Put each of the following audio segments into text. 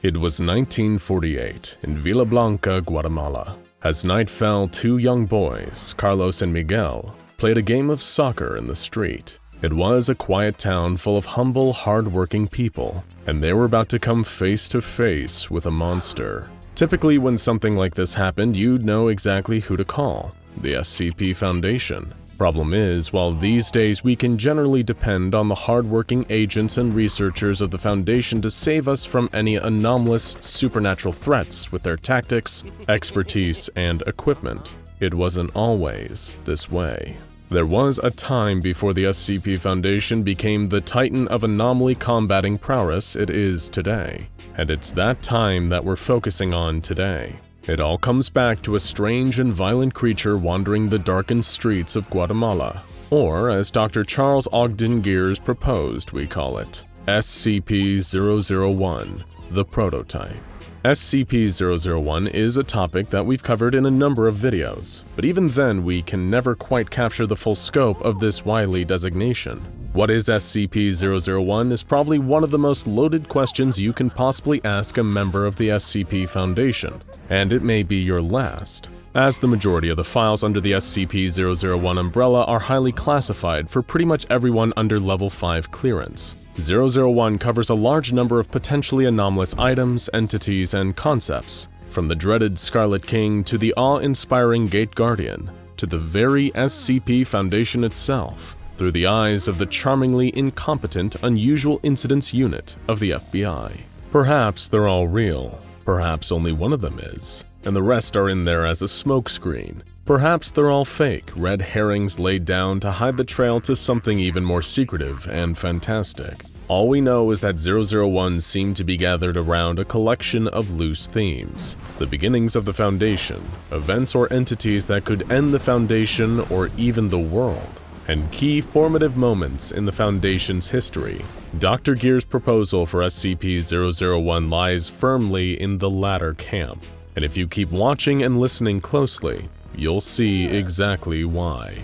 It was 1948 in Villablanca, Guatemala. As night fell, two young boys, Carlos and Miguel, played a game of soccer in the street. It was a quiet town full of humble, hard-working people, and they were about to come face to face with a monster. Typically, when something like this happened, you'd know exactly who to call: the SCP Foundation. Problem is, while these days we can generally depend on the hard-working agents and researchers of the Foundation to save us from any anomalous supernatural threats with their tactics, expertise, and equipment, it wasn't always this way. There was a time before the SCP Foundation became the titan of anomaly combating prowess it is today, and it's that time that we're focusing on today. It all comes back to a strange and violent creature wandering the darkened streets of Guatemala, or as Dr. Charles Ogden Gears proposed we call it, SCP-001, the prototype. SCP-001 is a topic that we've covered in a number of videos, but even then we can never quite capture the full scope of this wily designation. What is SCP-001 is probably one of the most loaded questions you can possibly ask a member of the SCP Foundation, and it may be your last, as the majority of the files under the SCP-001 umbrella are highly classified for pretty much everyone under Level 5 clearance. 001 covers a large number of potentially anomalous items, entities, and concepts, from the dreaded Scarlet King to the awe-inspiring Gate Guardian, to the very SCP Foundation itself, through the eyes of the charmingly incompetent Unusual Incidents Unit of the FBI. Perhaps they're all real, perhaps only one of them is, and the rest are in there as a smokescreen. Perhaps they're all fake, red herrings laid down to hide the trail to something even more secretive and fantastic. All we know is that 001 seemed to be gathered around a collection of loose themes: the beginnings of the Foundation, events or entities that could end the Foundation or even the world, and key formative moments in the Foundation's history. Dr. Gear's proposal for SCP-001 lies firmly in the latter camp, and if you keep watching and listening closely, you'll see exactly why.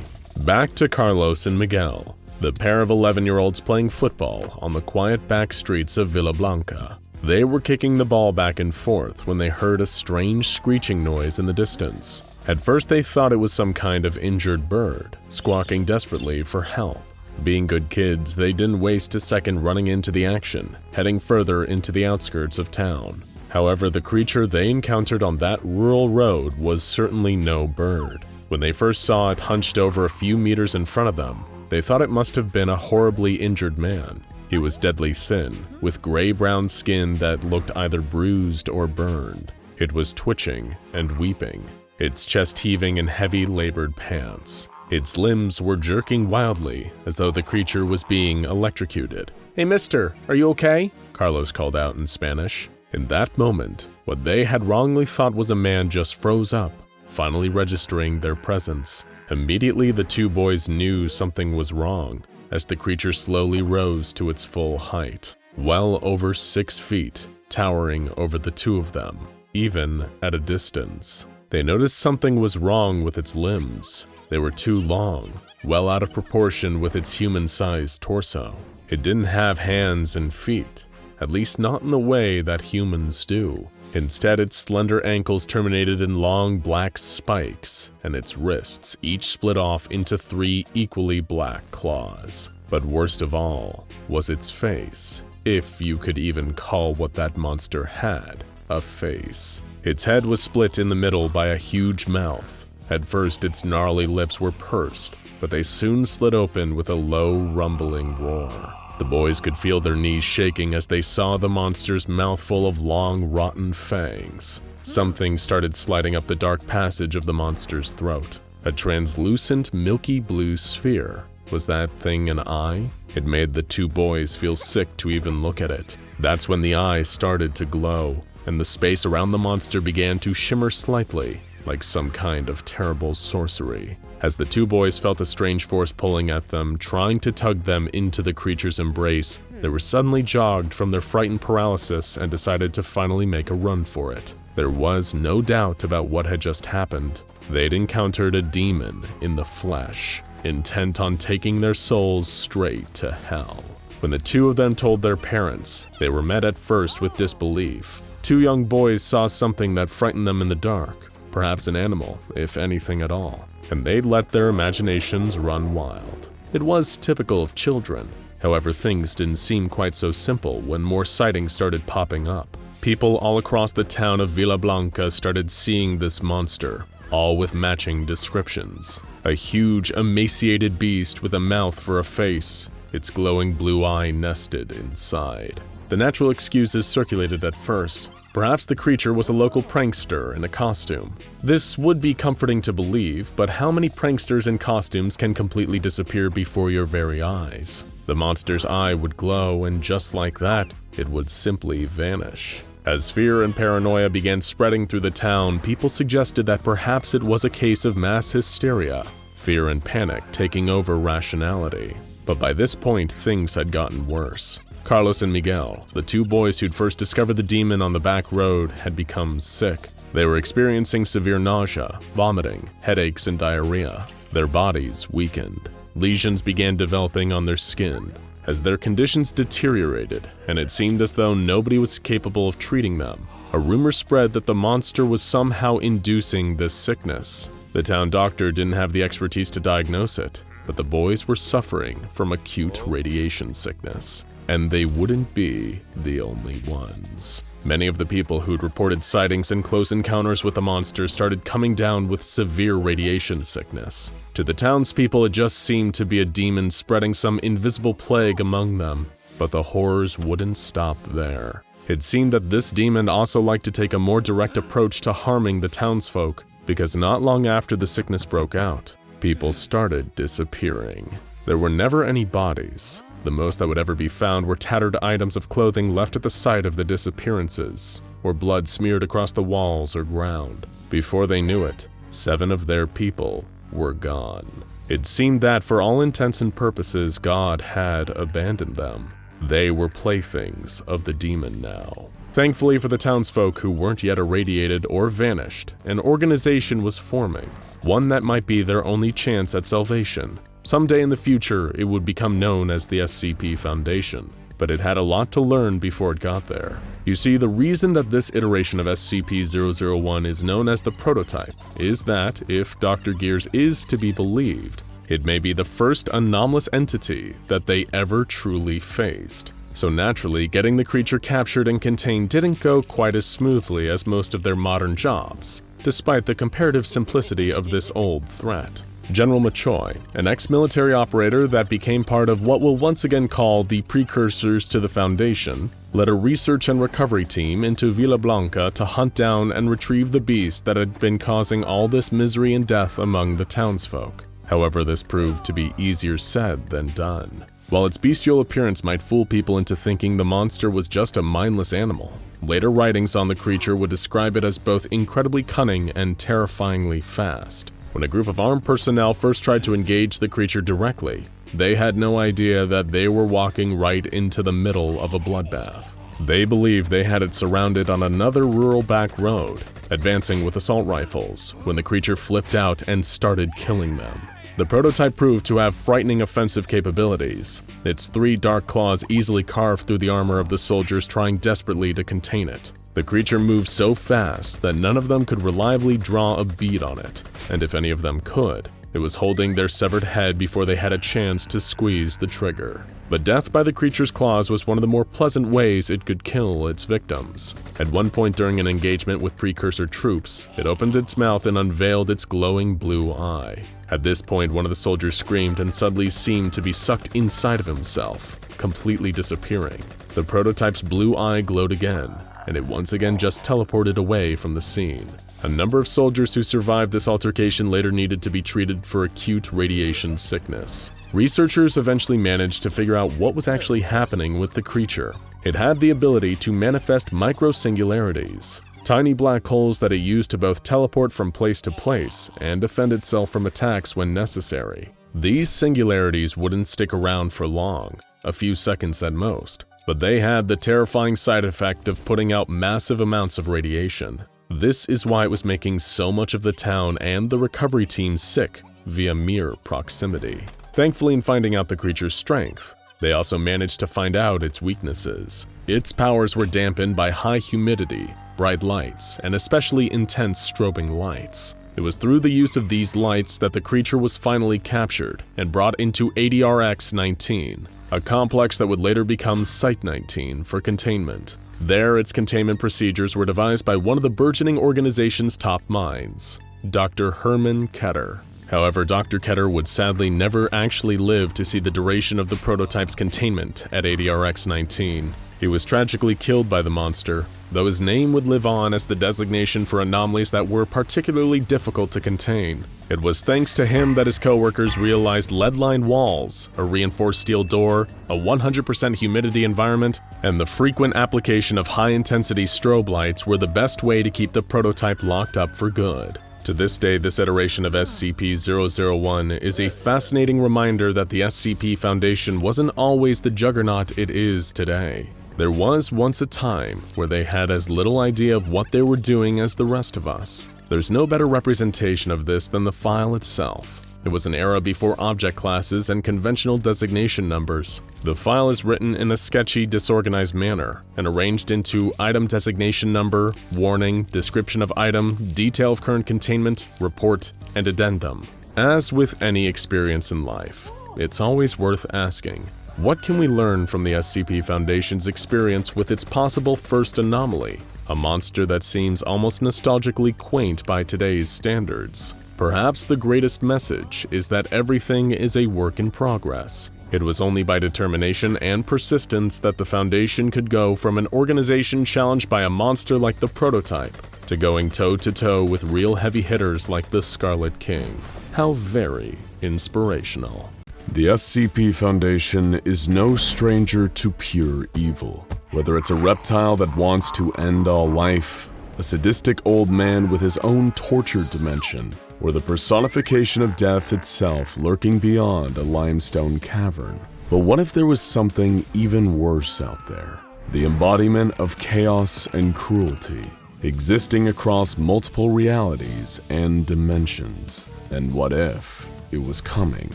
Back to Carlos and Miguel, the pair of 11-year-olds playing football on the quiet back streets of Villablanca. They were kicking the ball back and forth when they heard a strange screeching noise in the distance. At first they thought it was some kind of injured bird, squawking desperately for help. Being good kids, they didn't waste a second running into the action, heading further into the outskirts of town. However, the creature they encountered on that rural road was certainly no bird. When they first saw it hunched over a few meters in front of them, they thought it must have been a horribly injured man. He was deadly thin, with gray-brown skin that looked either bruised or burned. It was twitching and weeping, its chest heaving in heavy labored pants. Its limbs were jerking wildly, as though the creature was being electrocuted. "Hey mister, are you okay?" Carlos called out in Spanish. In that moment, what they had wrongly thought was a man just froze up, finally registering their presence. Immediately, the two boys knew something was wrong, as the creature slowly rose to its full height, well over 6 feet, towering over the two of them, even at a distance. They noticed something was wrong with its limbs. They were too long, well out of proportion with its human-sized torso. It didn't have hands and feet, at least not in the way that humans do. Instead, its slender ankles terminated in long black spikes, and its wrists each split off into 3 equally black claws. But worst of all was its face, if you could even call what that monster had a face. Its head was split in the middle by a huge mouth. At first, its gnarly lips were pursed, but they soon slid open with a low, rumbling roar. The boys could feel their knees shaking as they saw the monster's mouth full of long, rotten fangs. Something started sliding up the dark passage of the monster's throat. A translucent, milky blue sphere. Was that thing an eye? It made the two boys feel sick to even look at it. That's when the eye started to glow, and the space around the monster began to shimmer slightly, like some kind of terrible sorcery. As the two boys felt a strange force pulling at them, trying to tug them into the creature's embrace, they were suddenly jogged from their frightened paralysis and decided to finally make a run for it. There was no doubt about what had just happened. They'd encountered a demon in the flesh, intent on taking their souls straight to hell. When the two of them told their parents, they were met at first with disbelief. 2 young boys saw something that frightened them in the dark, perhaps an animal, if anything at all, and they let their imaginations run wild. It was typical of children. However, things didn't seem quite so simple when more sightings started popping up. People all across the town of Villablanca started seeing this monster, all with matching descriptions. A huge, emaciated beast with a mouth for a face, its glowing blue eye nested inside. The natural excuses circulated at first. Perhaps the creature was a local prankster in a costume. This would be comforting to believe, but how many pranksters in costumes can completely disappear before your very eyes? The monster's eye would glow, and just like that, it would simply vanish. As fear and paranoia began spreading through the town, people suggested that perhaps it was a case of mass hysteria, fear and panic taking over rationality. But by this point, things had gotten worse. Carlos and Miguel, the 2 boys who'd first discovered the demon on the back road, had become sick. They were experiencing severe nausea, vomiting, headaches, and diarrhea. Their bodies weakened. Lesions began developing on their skin. As their conditions deteriorated, and it seemed as though nobody was capable of treating them, a rumor spread that the monster was somehow inducing this sickness. The town doctor didn't have the expertise to diagnose it, but the boys were suffering from acute radiation sickness, and they wouldn't be the only ones. Many of the people who'd reported sightings and close encounters with the monster started coming down with severe radiation sickness. To the townspeople, it just seemed to be a demon spreading some invisible plague among them, but the horrors wouldn't stop there. It seemed that this demon also liked to take a more direct approach to harming the townsfolk, because not long after the sickness broke out, people started disappearing. There were never any bodies. The most that would ever be found were tattered items of clothing left at the site of the disappearances, or blood smeared across the walls or ground. Before they knew it, 7 of their people were gone. It seemed that, for all intents and purposes, God had abandoned them. They were playthings of the demon now. Thankfully for the townsfolk who weren't yet irradiated or vanished, an organization was forming, one that might be their only chance at salvation. Someday in the future, it would become known as the SCP Foundation, but it had a lot to learn before it got there. You see, the reason that this iteration of SCP-001 is known as the prototype is that, if Dr. Gears is to be believed, it may be the first anomalous entity that they ever truly faced. So naturally, getting the creature captured and contained didn't go quite as smoothly as most of their modern jobs, despite the comparative simplicity of this old threat. General Machoy, an ex-military operator that became part of what we'll once again call the precursors to the Foundation, led a research and recovery team into Villablanca to hunt down and retrieve the beast that had been causing all this misery and death among the townsfolk. However, this proved to be easier said than done. While its bestial appearance might fool people into thinking the monster was just a mindless animal, later writings on the creature would describe it as both incredibly cunning and terrifyingly fast. When a group of armed personnel first tried to engage the creature directly, they had no idea that they were walking right into the middle of a bloodbath. They believed they had it surrounded on another rural back road, advancing with assault rifles, when the creature flipped out and started killing them. The prototype proved to have frightening offensive capabilities. Its 3 dark claws easily carved through the armor of the soldiers trying desperately to contain it. The creature moved so fast that none of them could reliably draw a bead on it, and if any of them could, it was holding their severed head before they had a chance to squeeze the trigger. But death by the creature's claws was one of the more pleasant ways it could kill its victims. At one point during an engagement with precursor troops, it opened its mouth and unveiled its glowing blue eye. At this point, one of the soldiers screamed and suddenly seemed to be sucked inside of himself, completely disappearing. The prototype's blue eye glowed again, and it once again just teleported away from the scene. A number of soldiers who survived this altercation later needed to be treated for acute radiation sickness. Researchers eventually managed to figure out what was actually happening with the creature. It had the ability to manifest micro-singularities, tiny black holes that it used to both teleport from place to place and defend itself from attacks when necessary. These singularities wouldn't stick around for long, a few seconds at most, but they had the terrifying side effect of putting out massive amounts of radiation. This is why it was making so much of the town and the recovery team sick via mere proximity. Thankfully, in finding out the creature's strength, they also managed to find out its weaknesses. Its powers were dampened by high humidity, bright lights, and especially intense strobing lights. It was through the use of these lights that the creature was finally captured and brought into ADRX-19, a complex that would later become Site-19 for containment. There, its containment procedures were devised by one of the burgeoning organization's top minds, Dr. Herman Keter. However, Dr. Keter would sadly never actually live to see the duration of the prototype's containment at ADRX-19. He was tragically killed by the monster, though his name would live on as the designation for anomalies that were particularly difficult to contain. It was thanks to him that his co-workers realized lead-lined walls, a reinforced steel door, a 100% humidity environment, and the frequent application of high-intensity strobe lights were the best way to keep the prototype locked up for good. To this day, this iteration of SCP-001 is a fascinating reminder that the SCP Foundation wasn't always the juggernaut it is today. There was once a time where they had as little idea of what they were doing as the rest of us. There's no better representation of this than the file itself. It was an era before object classes and conventional designation numbers. The file is written in a sketchy, disorganized manner and arranged into item designation number, warning, description of item, detail of current containment, report, and addendum. As with any experience in life, it's always worth asking, what can we learn from the SCP Foundation's experience with its possible first anomaly, a monster that seems almost nostalgically quaint by today's standards? Perhaps the greatest message is that everything is a work in progress. It was only by determination and persistence that the Foundation could go from an organization challenged by a monster like the Prototype to going toe-to-toe with real heavy hitters like the Scarlet King. How very inspirational. The SCP Foundation is no stranger to pure evil. Whether it's a reptile that wants to end all life, a sadistic old man with his own torture dimension, or the personification of death itself lurking beyond a limestone cavern. But what if there was something even worse out there? The embodiment of chaos and cruelty, existing across multiple realities and dimensions. And what if it was coming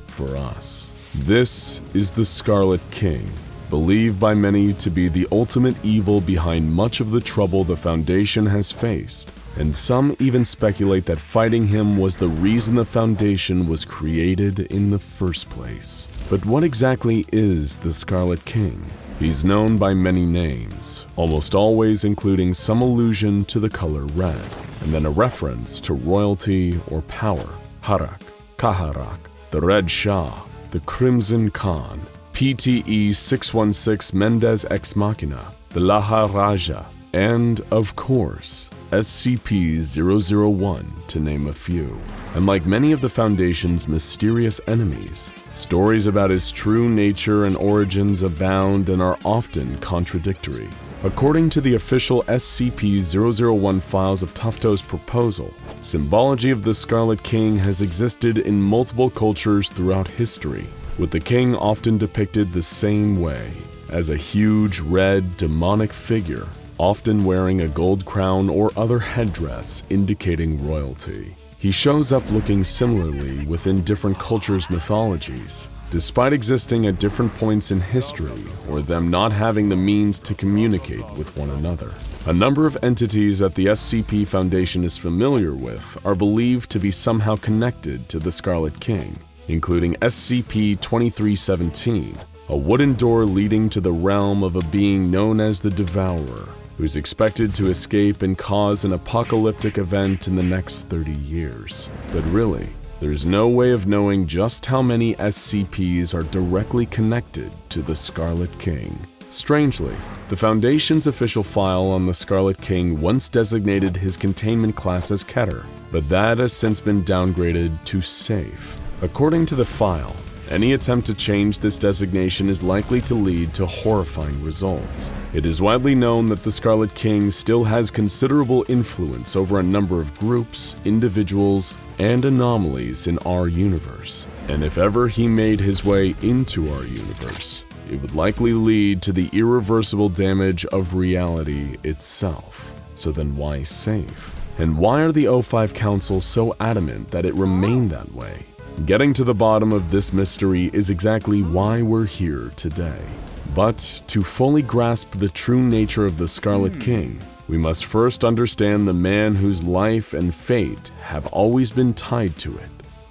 for us? This is the Scarlet King, believed by many to be the ultimate evil behind much of the trouble the Foundation has faced, and some even speculate that fighting him was the reason the Foundation was created in the first place. But what exactly is the Scarlet King? He's known by many names, almost always including some allusion to the color red, and then a reference to royalty or power. Harak, Kaharak, the Red Shah, the Crimson Khan, PTE 616 Mendez Ex Machina, the Laha Raja, and, of course, SCP-001, to name a few. And like many of the Foundation's mysterious enemies, stories about his true nature and origins abound and are often contradictory. According to the official SCP-001 files of Tufto's proposal, symbology of the Scarlet King has existed in multiple cultures throughout history, with the king often depicted the same way, as a huge red demonic figure, often wearing a gold crown or other headdress indicating royalty. He shows up looking similarly within different cultures' mythologies, despite existing at different points in history or them not having the means to communicate with one another. A number of entities that the SCP Foundation is familiar with are believed to be somehow connected to the Scarlet King, including SCP-2317, a wooden door leading to the realm of a being known as the Devourer, who's expected to escape and cause an apocalyptic event in the next 30 years. But really, there's no way of knowing just how many SCPs are directly connected to the Scarlet King. Strangely, the Foundation's official file on the Scarlet King once designated his containment class as Keter, but that has since been downgraded to Safe. According to the file, any attempt to change this designation is likely to lead to horrifying results. It is widely known that the Scarlet King still has considerable influence over a number of groups, individuals, and anomalies in our universe. And if ever he made his way into our universe, it would likely lead to the irreversible damage of reality itself. So then why Safe? And why are the O5 Council so adamant that it remain that way? Getting to the bottom of this mystery is exactly why we're here today. But to fully grasp the true nature of the Scarlet King, we must first understand the man whose life and fate have always been tied to it,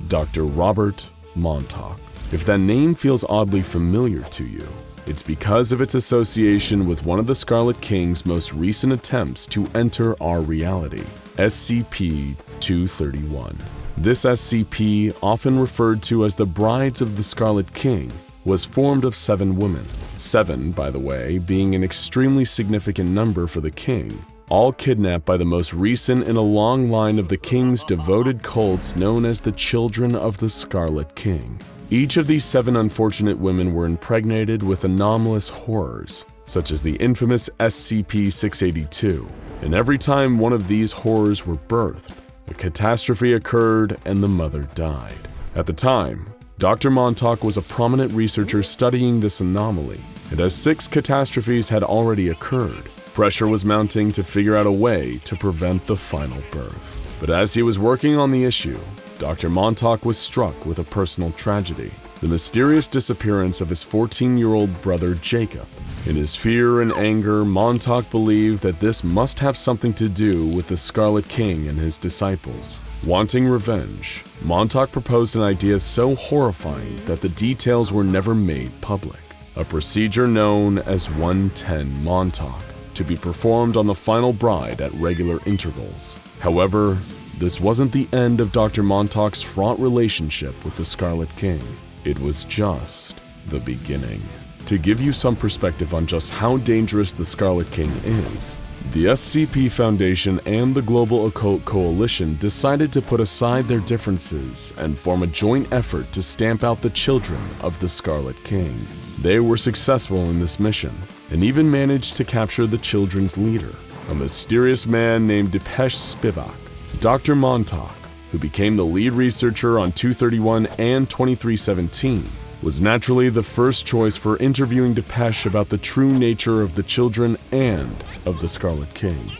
Dr. Robert Montauk. If that name feels oddly familiar to you, it's because of its association with one of the Scarlet King's most recent attempts to enter our reality, SCP-001. This SCP, often referred to as the Brides of the Scarlet King, was formed of 7 women. 7, by the way, being an extremely significant number for the king, all kidnapped by the most recent in a long line of the king's devoted cults known as the Children of the Scarlet King. Each of these 7 unfortunate women were impregnated with anomalous horrors, such as the infamous SCP-682, and every time one of these horrors were birthed, a catastrophe occurred and the mother died. At the time, Dr. Montauk was a prominent researcher studying this anomaly, and as 6 catastrophes had already occurred, pressure was mounting to figure out a way to prevent the final birth. But as he was working on the issue, Dr. Montauk was struck with a personal tragedy, the mysterious disappearance of his 14-year-old brother Jacob. In his fear and anger, Montauk believed that this must have something to do with the Scarlet King and his disciples. Wanting revenge, Montauk proposed an idea so horrifying that the details were never made public. A procedure known as 110 Montauk, to be performed on the final bride at regular intervals. However, this wasn't the end of Dr. Montauk's fraught relationship with the Scarlet King. It was just the beginning. To give you some perspective on just how dangerous the Scarlet King is, the SCP Foundation and the Global Occult Coalition decided to put aside their differences and form a joint effort to stamp out the children of the Scarlet King. They were successful in this mission, and even managed to capture the children's leader, a mysterious man named Depeche Spivak. Dr. Montauk, who became the lead researcher on 231 and 2317, was naturally the first choice for interviewing Depeche about the true nature of the children and of the Scarlet King.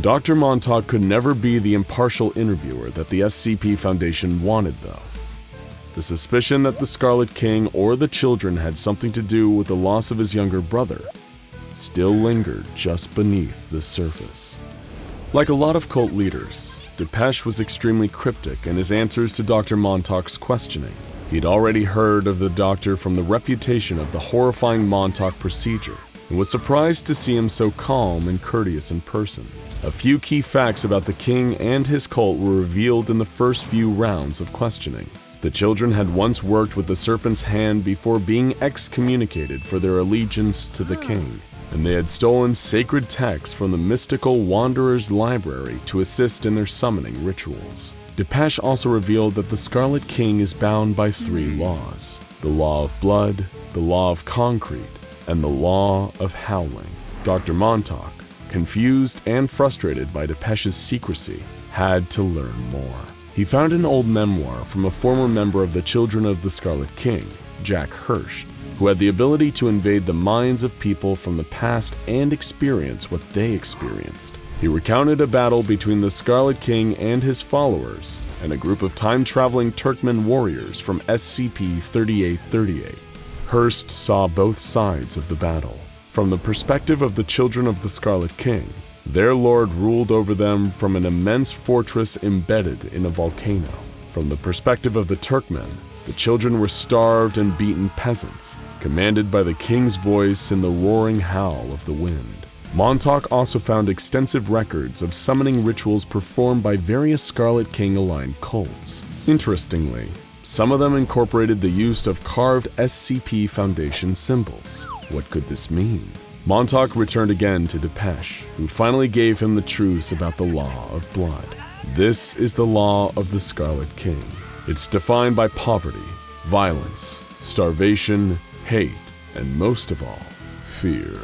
Dr. Montauk could never be the impartial interviewer that the SCP Foundation wanted, though. The suspicion that the Scarlet King or the children had something to do with the loss of his younger brother still lingered just beneath the surface. Like a lot of cult leaders, Depeche was extremely cryptic in his answers to Dr. Montauk's questioning. He'd already heard of the doctor from the reputation of the horrifying Montauk procedure, and was surprised to see him so calm and courteous in person. A few key facts about the king and his cult were revealed in the first few rounds of questioning. The children had once worked with the Serpent's Hand before being excommunicated for their allegiance to the king, and they had stolen sacred texts from the mystical Wanderer's Library to assist in their summoning rituals. Depeche also revealed that the Scarlet King is bound by 3 laws: the law of blood, the law of concrete, and the law of howling. Dr. Montauk, confused and frustrated by Depeche's secrecy, had to learn more. He found an old memoir from a former member of the Children of the Scarlet King, Jack Hirsch, who had the ability to invade the minds of people from the past and experience what they experienced. He recounted a battle between the Scarlet King and his followers, and a group of time-traveling Turkmen warriors from SCP-3838. Hurst saw both sides of the battle. From the perspective of the Children of the Scarlet King, their lord ruled over them from an immense fortress embedded in a volcano. From the perspective of the Turkmen, the children were starved and beaten peasants, commanded by the king's voice in the roaring howl of the wind. Montauk also found extensive records of summoning rituals performed by various Scarlet King-aligned cults. Interestingly, some of them incorporated the use of carved SCP Foundation symbols. What could this mean? Montauk returned again to Depeche, who finally gave him the truth about the law of blood. This is the law of the Scarlet King. It's defined by poverty, violence, starvation, hate, and most of all, fear.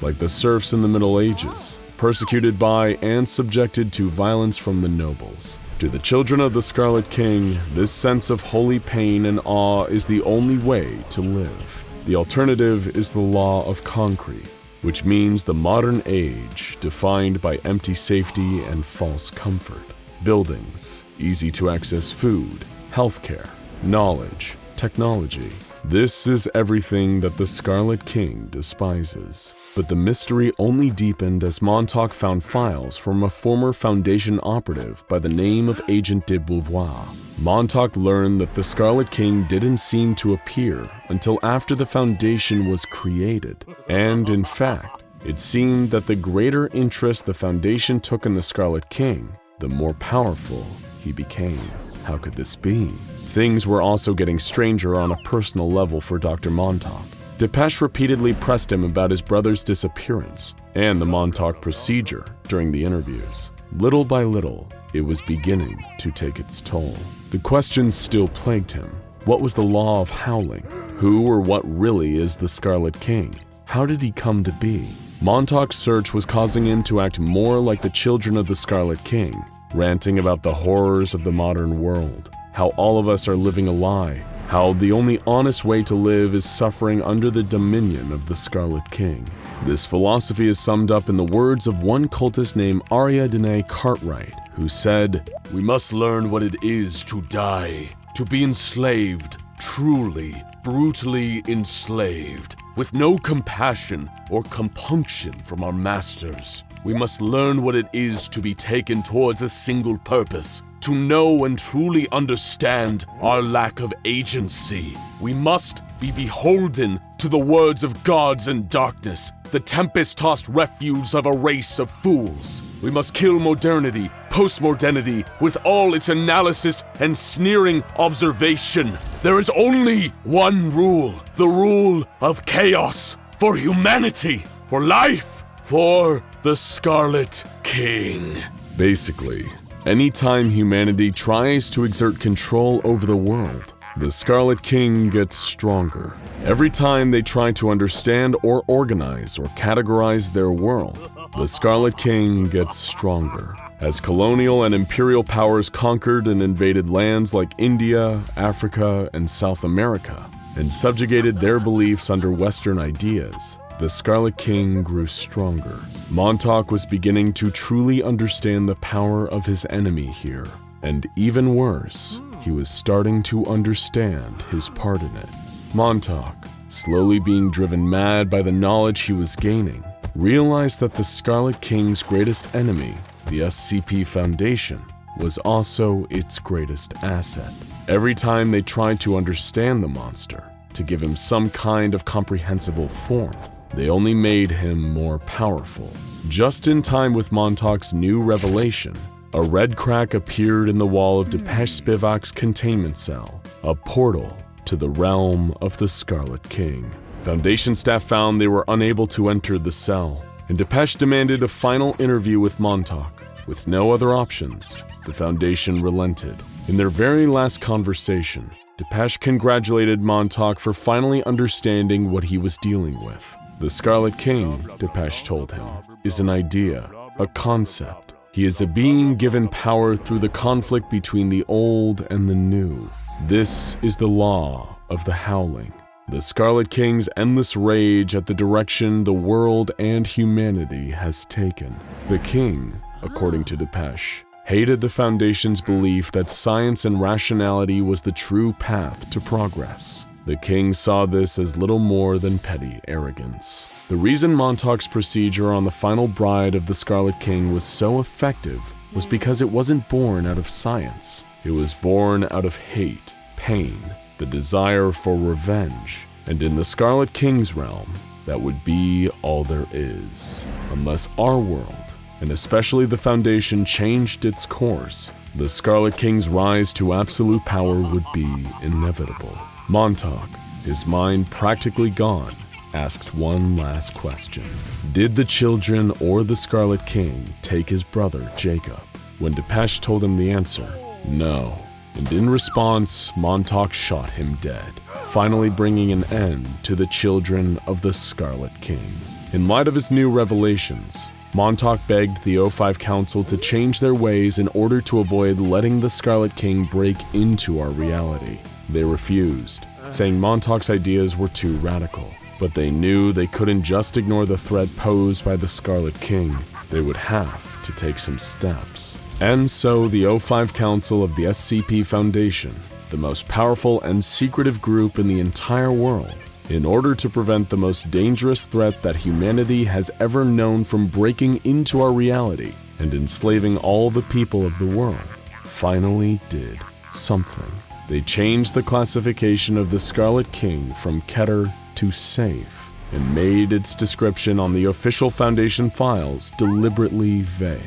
Like the serfs in the Middle Ages, persecuted by and subjected to violence from the nobles. To the Children of the Scarlet King, this sense of holy pain and awe is the only way to live. The alternative is the law of concrete, which means the modern age defined by empty safety and false comfort. Buildings, easy to access food, healthcare, knowledge, technology, This is everything that the Scarlet King despises. But the mystery only deepened as Montauk found files from a former Foundation operative by the name of Agent de Beauvoir. Montauk learned that the Scarlet King didn't seem to appear until after the Foundation was created. And in fact, it seemed that the greater interest the Foundation took in the Scarlet King, the more powerful he became. How could this be? Things were also getting stranger on a personal level for Dr. Montauk. Depeche repeatedly pressed him about his brother's disappearance and the Montauk procedure during the interviews. Little by little, it was beginning to take its toll. The questions still plagued him. What was the law of howling? Who or what really is the Scarlet King? How did he come to be? Montauk's search was causing him to act more like the children of the Scarlet King, ranting about the horrors of the modern world, how all of us are living a lie, how the only honest way to live is suffering under the dominion of the Scarlet King. This philosophy is summed up in the words of one cultist named Are The Cartwright, who said, "We must learn what it is to die, to be enslaved, truly, brutally enslaved, with no compassion or compunction from our masters. We must learn what it is to be taken towards a single purpose, to know and truly understand our lack of agency. We must be beholden to the words of gods and darkness, the tempest-tossed refuse of a race of fools. We must kill modernity, postmodernity, with all its analysis and sneering observation. There is only one rule, the rule of chaos, for humanity, for life, for the Scarlet King." Basically, anytime humanity tries to exert control over the world, the Scarlet King gets stronger. Every time they try to understand or organize or categorize their world, the Scarlet King gets stronger. As colonial and imperial powers conquered and invaded lands like India, Africa, and South America, and subjugated their beliefs under Western ideas, the Scarlet King grew stronger. Montauk was beginning to truly understand the power of his enemy here, and even worse, he was starting to understand his part in it. Montauk, slowly being driven mad by the knowledge he was gaining, realized that the Scarlet King's greatest enemy, the SCP Foundation, was also its greatest asset. Every time they tried to understand the monster, to give him some kind of comprehensible form, they only made him more powerful. Just in time with Montauk's new revelation, a red crack appeared in the wall of Depeche Spivak's containment cell, a portal to the realm of the Scarlet King. Foundation staff found they were unable to enter the cell, and Depeche demanded a final interview with Montauk. With no other options, the Foundation relented. In their very last conversation, Depeche congratulated Montauk for finally understanding what he was dealing with. The Scarlet King, Depeche told him, is an idea, a concept. He is a being given power through the conflict between the old and the new. This is the law of the howling. The Scarlet King's endless rage at the direction the world and humanity has taken. The king, according to Depeche, hated the Foundation's belief that science and rationality was the true path to progress. The king saw this as little more than petty arrogance. The reason Montauk's procedure on the final bride of the Scarlet King was so effective was because it wasn't born out of science. It was born out of hate, pain, the desire for revenge, and in the Scarlet King's realm, that would be all there is. Unless our world, and especially the Foundation, changed its course, the Scarlet King's rise to absolute power would be inevitable. Montauk, his mind practically gone, asked one last question. Did the children or the Scarlet King take his brother, Jacob? When Depeche told him the answer, no. And in response, Montauk shot him dead, finally bringing an end to the children of the Scarlet King. In light of his new revelations, Montauk begged the O5 Council to change their ways in order to avoid letting the Scarlet King break into our reality. They refused, saying Montauk's ideas were too radical. But they knew they couldn't just ignore the threat posed by the Scarlet King. They would have to take some steps. And so the O5 Council of the SCP Foundation, the the most powerful and secretive group in the entire world, in order to prevent the most dangerous threat that humanity has ever known from breaking into our reality and enslaving all the people of the world, finally did something. They changed the classification of the Scarlet King from Keter to safe, and made its description on the official Foundation files deliberately vague.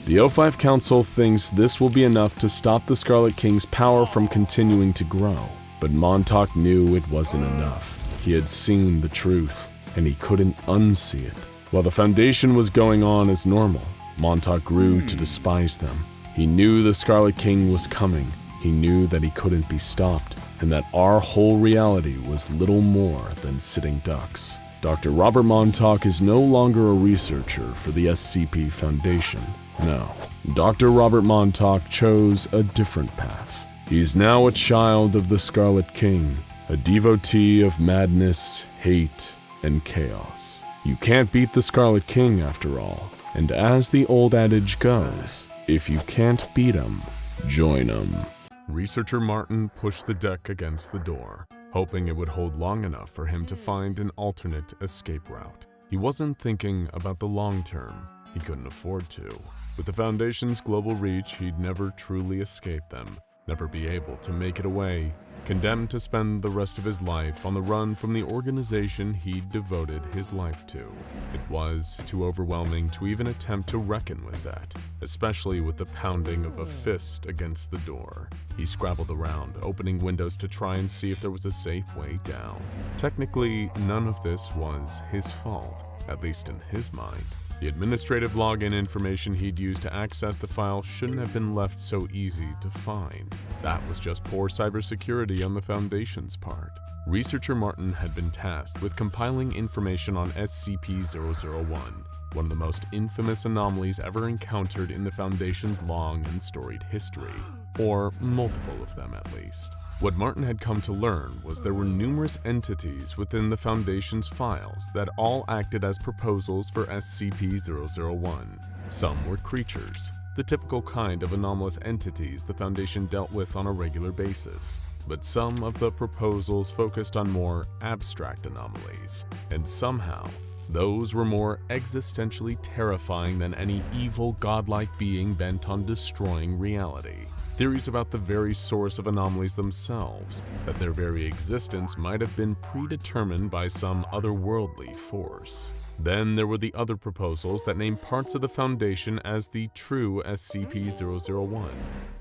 The O5 Council thinks this will be enough to stop the Scarlet King's power from continuing to grow, but Montauk knew it wasn't enough. He had seen the truth, and he couldn't unsee it. While the Foundation was going on as normal, Montauk grew to despise them. He knew the Scarlet King was coming. He knew that he couldn't be stopped, and that our whole reality was little more than sitting ducks. Dr. Robert Montauk is no longer a researcher for the SCP Foundation. No, Dr. Robert Montauk chose a different path. He's now a child of the Scarlet King, a devotee of madness, hate, and chaos. You can't beat the Scarlet King after all, and as the old adage goes, if you can't beat him, join him. Researcher Martin pushed the deck against the door, hoping it would hold long enough for him to find an alternate escape route. He wasn't thinking about the long term. He couldn't afford to. With the Foundation's global reach, he'd never truly escape them, never be able to make it away, condemned to spend the rest of his life on the run from the organization he'd devoted his life to. It was too overwhelming to even attempt to reckon with that, especially with the pounding of a fist against the door. He scrabbled around, opening windows to try and see if there was a safe way down. Technically, none of this was his fault, at least in his mind. The administrative login information he'd used to access the file shouldn't have been left so easy to find. That was just poor cybersecurity on the Foundation's part. Researcher Martin had been tasked with compiling information on SCP-001, one of the most infamous anomalies ever encountered in the Foundation's long and storied history, or multiple of them at least. What Martin had come to learn was there were numerous entities within the Foundation's files that all acted as proposals for SCP-001. Some were creatures, the typical kind of anomalous entities the Foundation dealt with on a regular basis, but some of the proposals focused on more abstract anomalies, and somehow, those were more existentially terrifying than any evil godlike being bent on destroying reality. Theories about the very source of anomalies themselves, that their very existence might have been predetermined by some otherworldly force. Then there were the other proposals that named parts of the Foundation as the true SCP-001.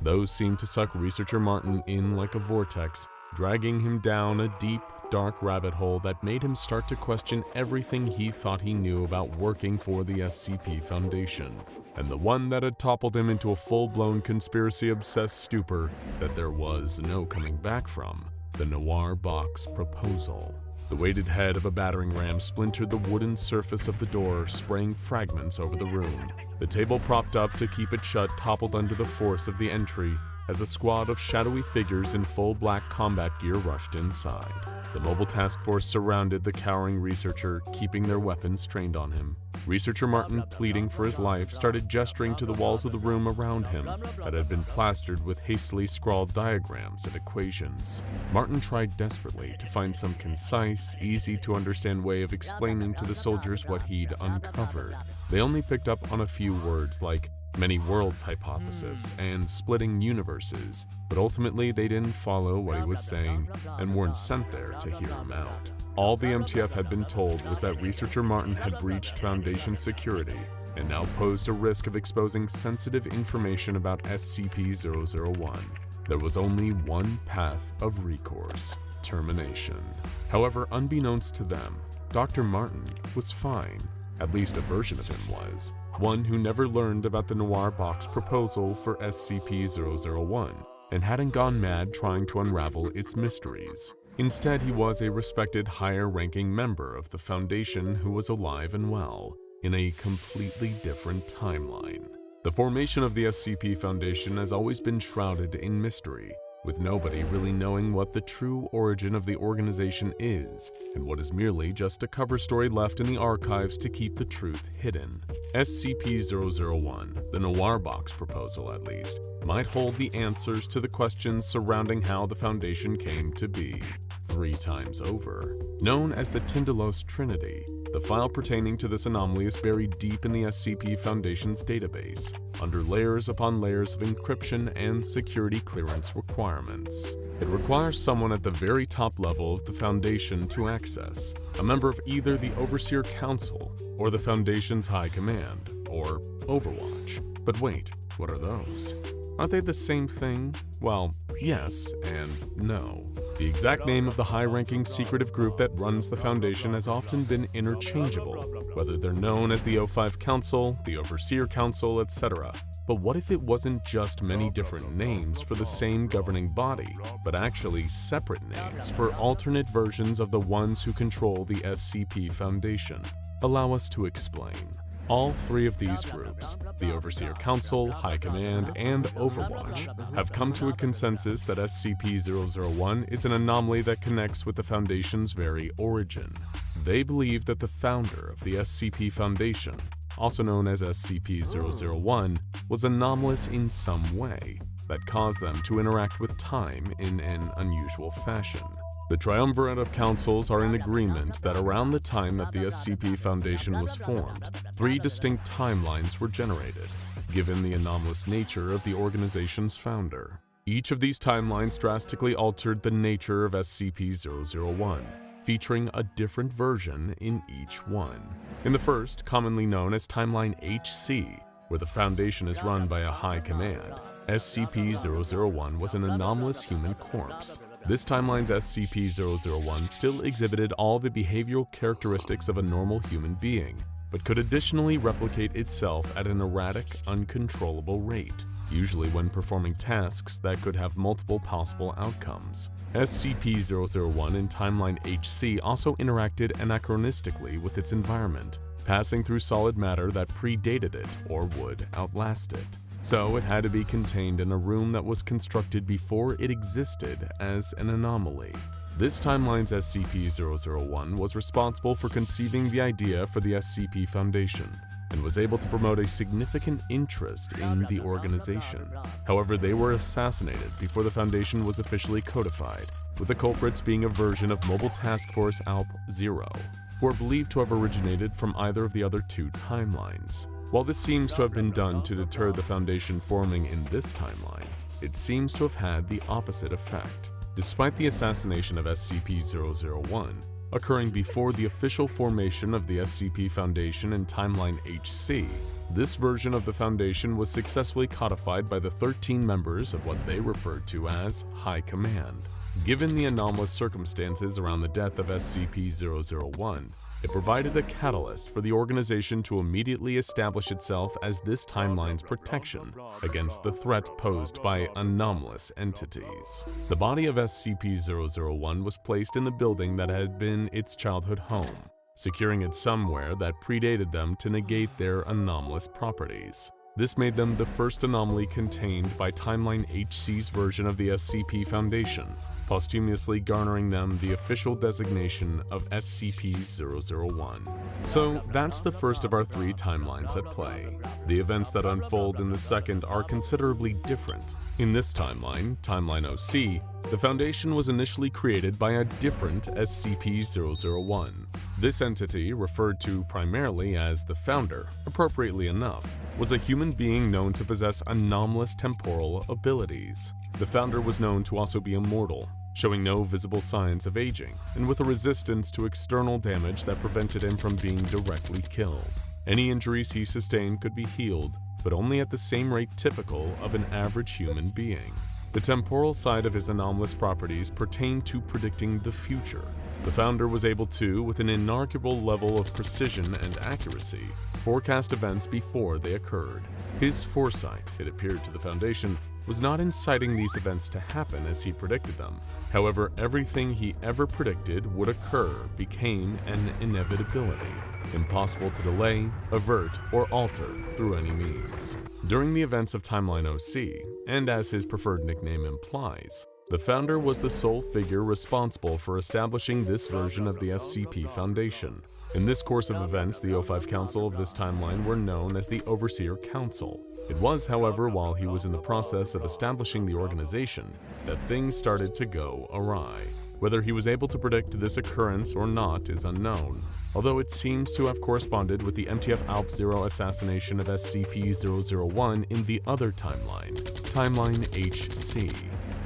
Those seemed to suck Researcher Martin in like a vortex, dragging him down a deep, dark rabbit hole that made him start to question everything he thought he knew about working for the SCP Foundation, and the one that had toppled him into a full-blown conspiracy-obsessed stupor that there was no coming back from, the Noir Box proposal. The weighted head of a battering ram splintered the wooden surface of the door, spraying fragments over the room. The table propped up to keep it shut toppled under the force of the entry as a squad of shadowy figures in full black combat gear rushed inside. The mobile task force surrounded the cowering researcher, keeping their weapons trained on him. Researcher Martin, pleading for his life, started gesturing to the walls of the room around him that had been plastered with hastily scrawled diagrams and equations. Martin tried desperately to find some concise, easy-to-understand way of explaining to the soldiers what he'd uncovered. They only picked up on a few words like many worlds hypothesis and splitting universes, but ultimately they didn't follow what he was saying and weren't sent there to hear him out. All the MTF had been told was that Researcher Martin had breached Foundation security and now posed a risk of exposing sensitive information about SCP-001. There was only one path of recourse: termination. However, unbeknownst to them, Dr. Martin was fine. At least a version of him was. One who never learned about the Noir Box proposal for SCP-001 and hadn't gone mad trying to unravel its mysteries. Instead, he was a respected higher-ranking member of the Foundation who was alive and well, in a completely different timeline. The formation of the SCP Foundation has always been shrouded in mystery, with nobody really knowing what the true origin of the organization is, and what is merely just a cover story left in the archives to keep the truth hidden. SCP-001, the Noir Box proposal at least, might hold the answers to the questions surrounding how the Foundation came to be. 3 times over. Known as the Tindalo's Trinity, the file pertaining to this anomaly is buried deep in the SCP Foundation's database, under layers upon layers of encryption and security clearance requirements. It requires someone at the very top level of the Foundation to access, a member of either the Overseer Council or the Foundation's High Command, or Overwatch. But wait, what are those? Aren't they the same thing? Well, yes and no. The exact name of the high-ranking secretive group that runs the Foundation has often been interchangeable, whether they're known as the O5 Council, the Overseer Council, etc. But what if it wasn't just many different names for the same governing body, but actually separate names for alternate versions of the ones who control the SCP Foundation? Allow us to explain. All 3 of these groups, the Overseer Council, High Command, and Overwatch, have come to a consensus that SCP-001 is an anomaly that connects with the Foundation's very origin. They believe that the founder of the SCP Foundation, also known as SCP-001, was anomalous in some way that caused them to interact with time in an unusual fashion. The triumvirate of councils are in agreement that around the time that the SCP Foundation was formed, 3 distinct timelines were generated, given the anomalous nature of the organization's founder. Each of these timelines drastically altered the nature of SCP-001, featuring a different version in each one. In the first, commonly known as Timeline HC, where the Foundation is run by a High Command, SCP-001 was an anomalous human corpse. This timeline's SCP-001 still exhibited all the behavioral characteristics of a normal human being, but could additionally replicate itself at an erratic, uncontrollable rate, usually when performing tasks that could have multiple possible outcomes. SCP-001 in Timeline HC also interacted anachronistically with its environment, passing through solid matter that predated it or would outlast it. So it had to be contained in a room that was constructed before it existed as an anomaly. This timeline's SCP-001 was responsible for conceiving the idea for the SCP Foundation, and was able to promote a significant interest in the organization. However, they were assassinated before the Foundation was officially codified, with the culprits being a version of Mobile Task Force ALP-0, who are believed to have originated from either of the other 2 timelines. While this seems to have been done to deter the Foundation forming in this timeline, it seems to have had the opposite effect. Despite the assassination of SCP-001 occurring before the official formation of the SCP Foundation in Timeline HC, this version of the Foundation was successfully codified by the 13 members of what they referred to as High Command. Given the anomalous circumstances around the death of SCP-001, it provided a catalyst for the organization to immediately establish itself as this timeline's protection against the threat posed by anomalous entities. The body of SCP-001 was placed in the building that had been its childhood home, securing it somewhere that predated them to negate their anomalous properties. This made them the first anomaly contained by Timeline HC's version of the SCP Foundation, posthumously garnering them the official designation of SCP-001. So that's the first of our 3 timelines at play. The events that unfold in the second are considerably different. In this timeline, Timeline OC, the Foundation was initially created by a different SCP-001. This entity, referred to primarily as the Founder, appropriately enough, was a human being known to possess anomalous temporal abilities. The Founder was known to also be immortal, showing no visible signs of aging, and with a resistance to external damage that prevented him from being directly killed. Any injuries he sustained could be healed, but only at the same rate typical of an average human being. The temporal side of his anomalous properties pertained to predicting the future. The Founder was able to, with an inarguable level of precision and accuracy, forecast events before they occurred. His foresight, it appeared to the Foundation, was not inciting these events to happen as he predicted them. However, everything he ever predicted would occur became an inevitability, impossible to delay, avert, or alter through any means. During the events of Timeline OC, and as his preferred nickname implies, The founder was the sole figure responsible for establishing this version of the SCP Foundation. In this course of events, the O5 Council of this timeline were known as the Overseer Council. It was, however, while he was in the process of establishing the organization that things started to go awry. Whether he was able to predict this occurrence or not is unknown, although it seems to have corresponded with the MTF-ALP-0 assassination of SCP-001 in the other timeline, Timeline HC.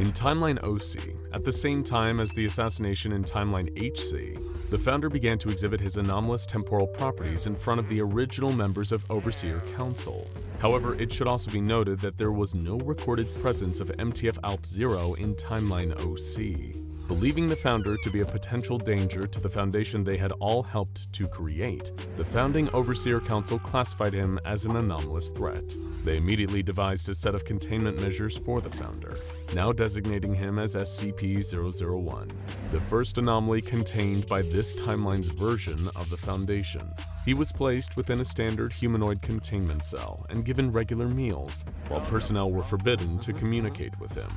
In Timeline OC, at the same time as the assassination in Timeline HC, the founder began to exhibit his anomalous temporal properties in front of the original members of Overseer Council. However, it should also be noted that there was no recorded presence of MTF-ALP-0 in Timeline OC. Believing the founder to be a potential danger to the Foundation they had all helped to create, the founding Overseer Council classified him as an anomalous threat. They immediately devised a set of containment measures for the founder, now designating him as SCP-001, the first anomaly contained by this timeline's version of the Foundation. He was placed within a standard humanoid containment cell and given regular meals, while personnel were forbidden to communicate with him.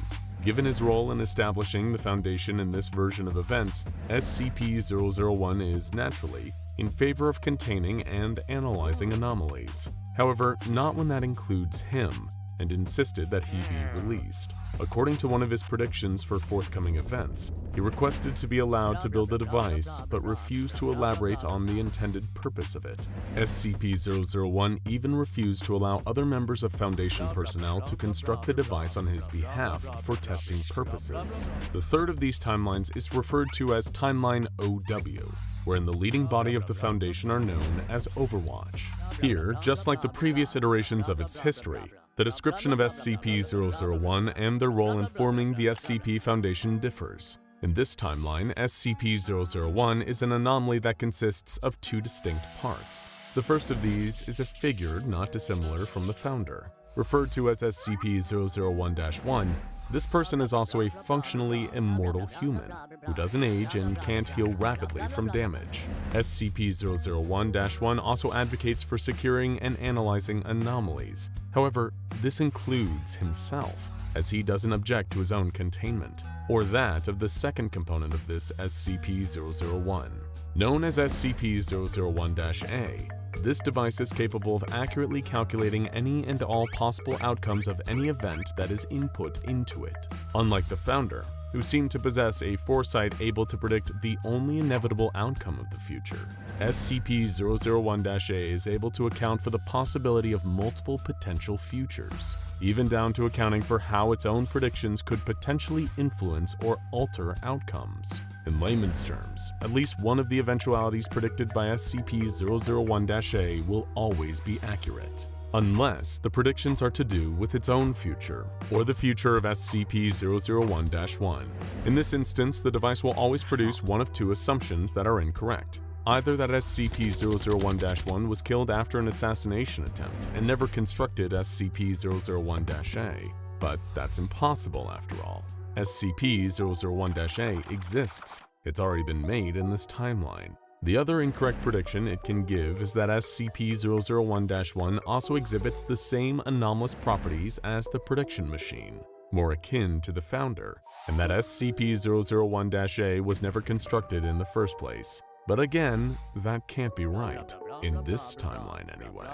Given his role in establishing the Foundation in this version of events, SCP-001 is, naturally, in favor of containing and analyzing anomalies. However, not when that includes him, and insisted that he be released. According to one of his predictions for forthcoming events, he requested to be allowed to build a device, but refused to elaborate on the intended purpose of it. SCP-001 even refused to allow other members of Foundation personnel to construct the device on his behalf for testing purposes. The third of these timelines is referred to as Timeline OW, wherein the leading body of the Foundation are known as Overwatch. Here, just like the previous iterations of its history, the description of SCP-001 and their role in forming the SCP Foundation differs. In this timeline, SCP-001 is an anomaly that consists of two distinct parts. The first of these is a figure not dissimilar from the founder. Referred to as SCP-001-1, this person is also a functionally immortal human who doesn't age and can't heal rapidly from damage. SCP-001-1 also advocates for securing and analyzing anomalies. However, this includes himself, as he doesn't object to his own containment, or that of the second component of this SCP-001. Known as SCP-001-A, this device is capable of accurately calculating any and all possible outcomes of any event that is input into it. Unlike the founder, who seemed to possess a foresight able to predict the only inevitable outcome of the future, SCP-001-A is able to account for the possibility of multiple potential futures, even down to accounting for how its own predictions could potentially influence or alter outcomes. In layman's terms, at least one of the eventualities predicted by SCP-001-A will always be accurate, unless the predictions are to do with its own future, or the future of SCP-001-1. In this instance, the device will always produce one of two assumptions that are incorrect. Either that SCP-001-1 was killed after an assassination attempt and never constructed SCP-001-A, but that's impossible after all. SCP-001-A exists. It's already been made in this timeline. The other incorrect prediction it can give is that SCP-001-1 also exhibits the same anomalous properties as the prediction machine, more akin to the founder, and that SCP-001-A was never constructed in the first place. But again, that can't be right, in this timeline anyway.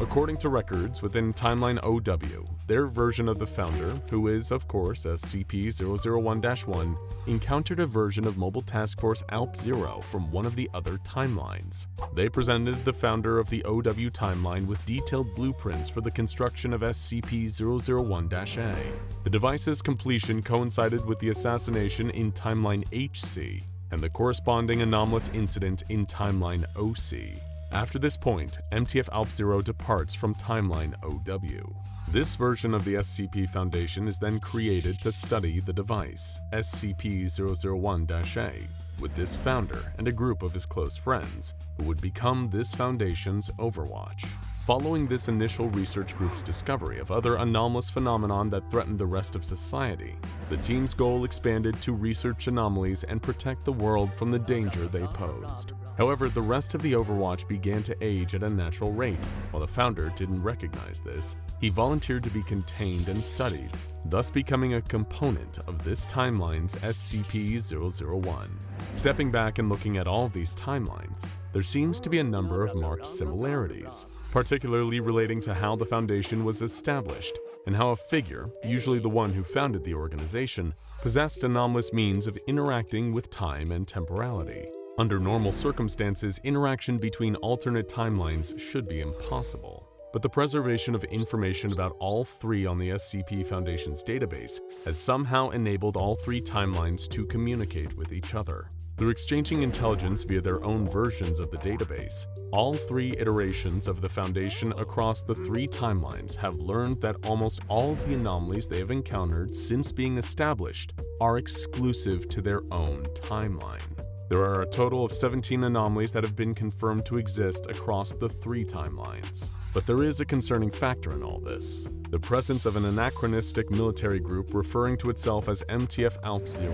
According to records within Timeline OW, their version of the founder, who is of course SCP-001-1, encountered a version of Mobile Task Force ALP-0 from one of the other timelines. They presented the founder of the OW timeline with detailed blueprints for the construction of SCP-001-A. The device's completion coincided with the assassination in Timeline HC, and the corresponding anomalous incident in Timeline OC. After this point, MTF-ALP-0 departs from Timeline OW. This version of the SCP Foundation is then created to study the device, SCP-001-A, with this founder and a group of his close friends, who would become this Foundation's Overwatch. Following this initial research group's discovery of other anomalous phenomenon that threatened the rest of society, the team's goal expanded to research anomalies and protect the world from the danger they posed. However, the rest of the Overwatch began to age at a natural rate. While the founder didn't recognize this, he volunteered to be contained and studied, thus becoming a component of this timeline's SCP-001. Stepping back and looking at all of these timelines, there seems to be a number of marked similarities, particularly relating to how the Foundation was established and how a figure, usually the one who founded the organization, possessed anomalous means of interacting with time and temporality. Under normal circumstances, interaction between alternate timelines should be impossible. But the preservation of information about all three on the SCP Foundation's database has somehow enabled all three timelines to communicate with each other. Through exchanging intelligence via their own versions of the database, all three iterations of the Foundation across the three timelines have learned that almost all of the anomalies they have encountered since being established are exclusive to their own timeline. There are a total of 17 anomalies that have been confirmed to exist across the three timelines. But there is a concerning factor in all this: the presence of an anachronistic military group referring to itself as MTF-ALP-0.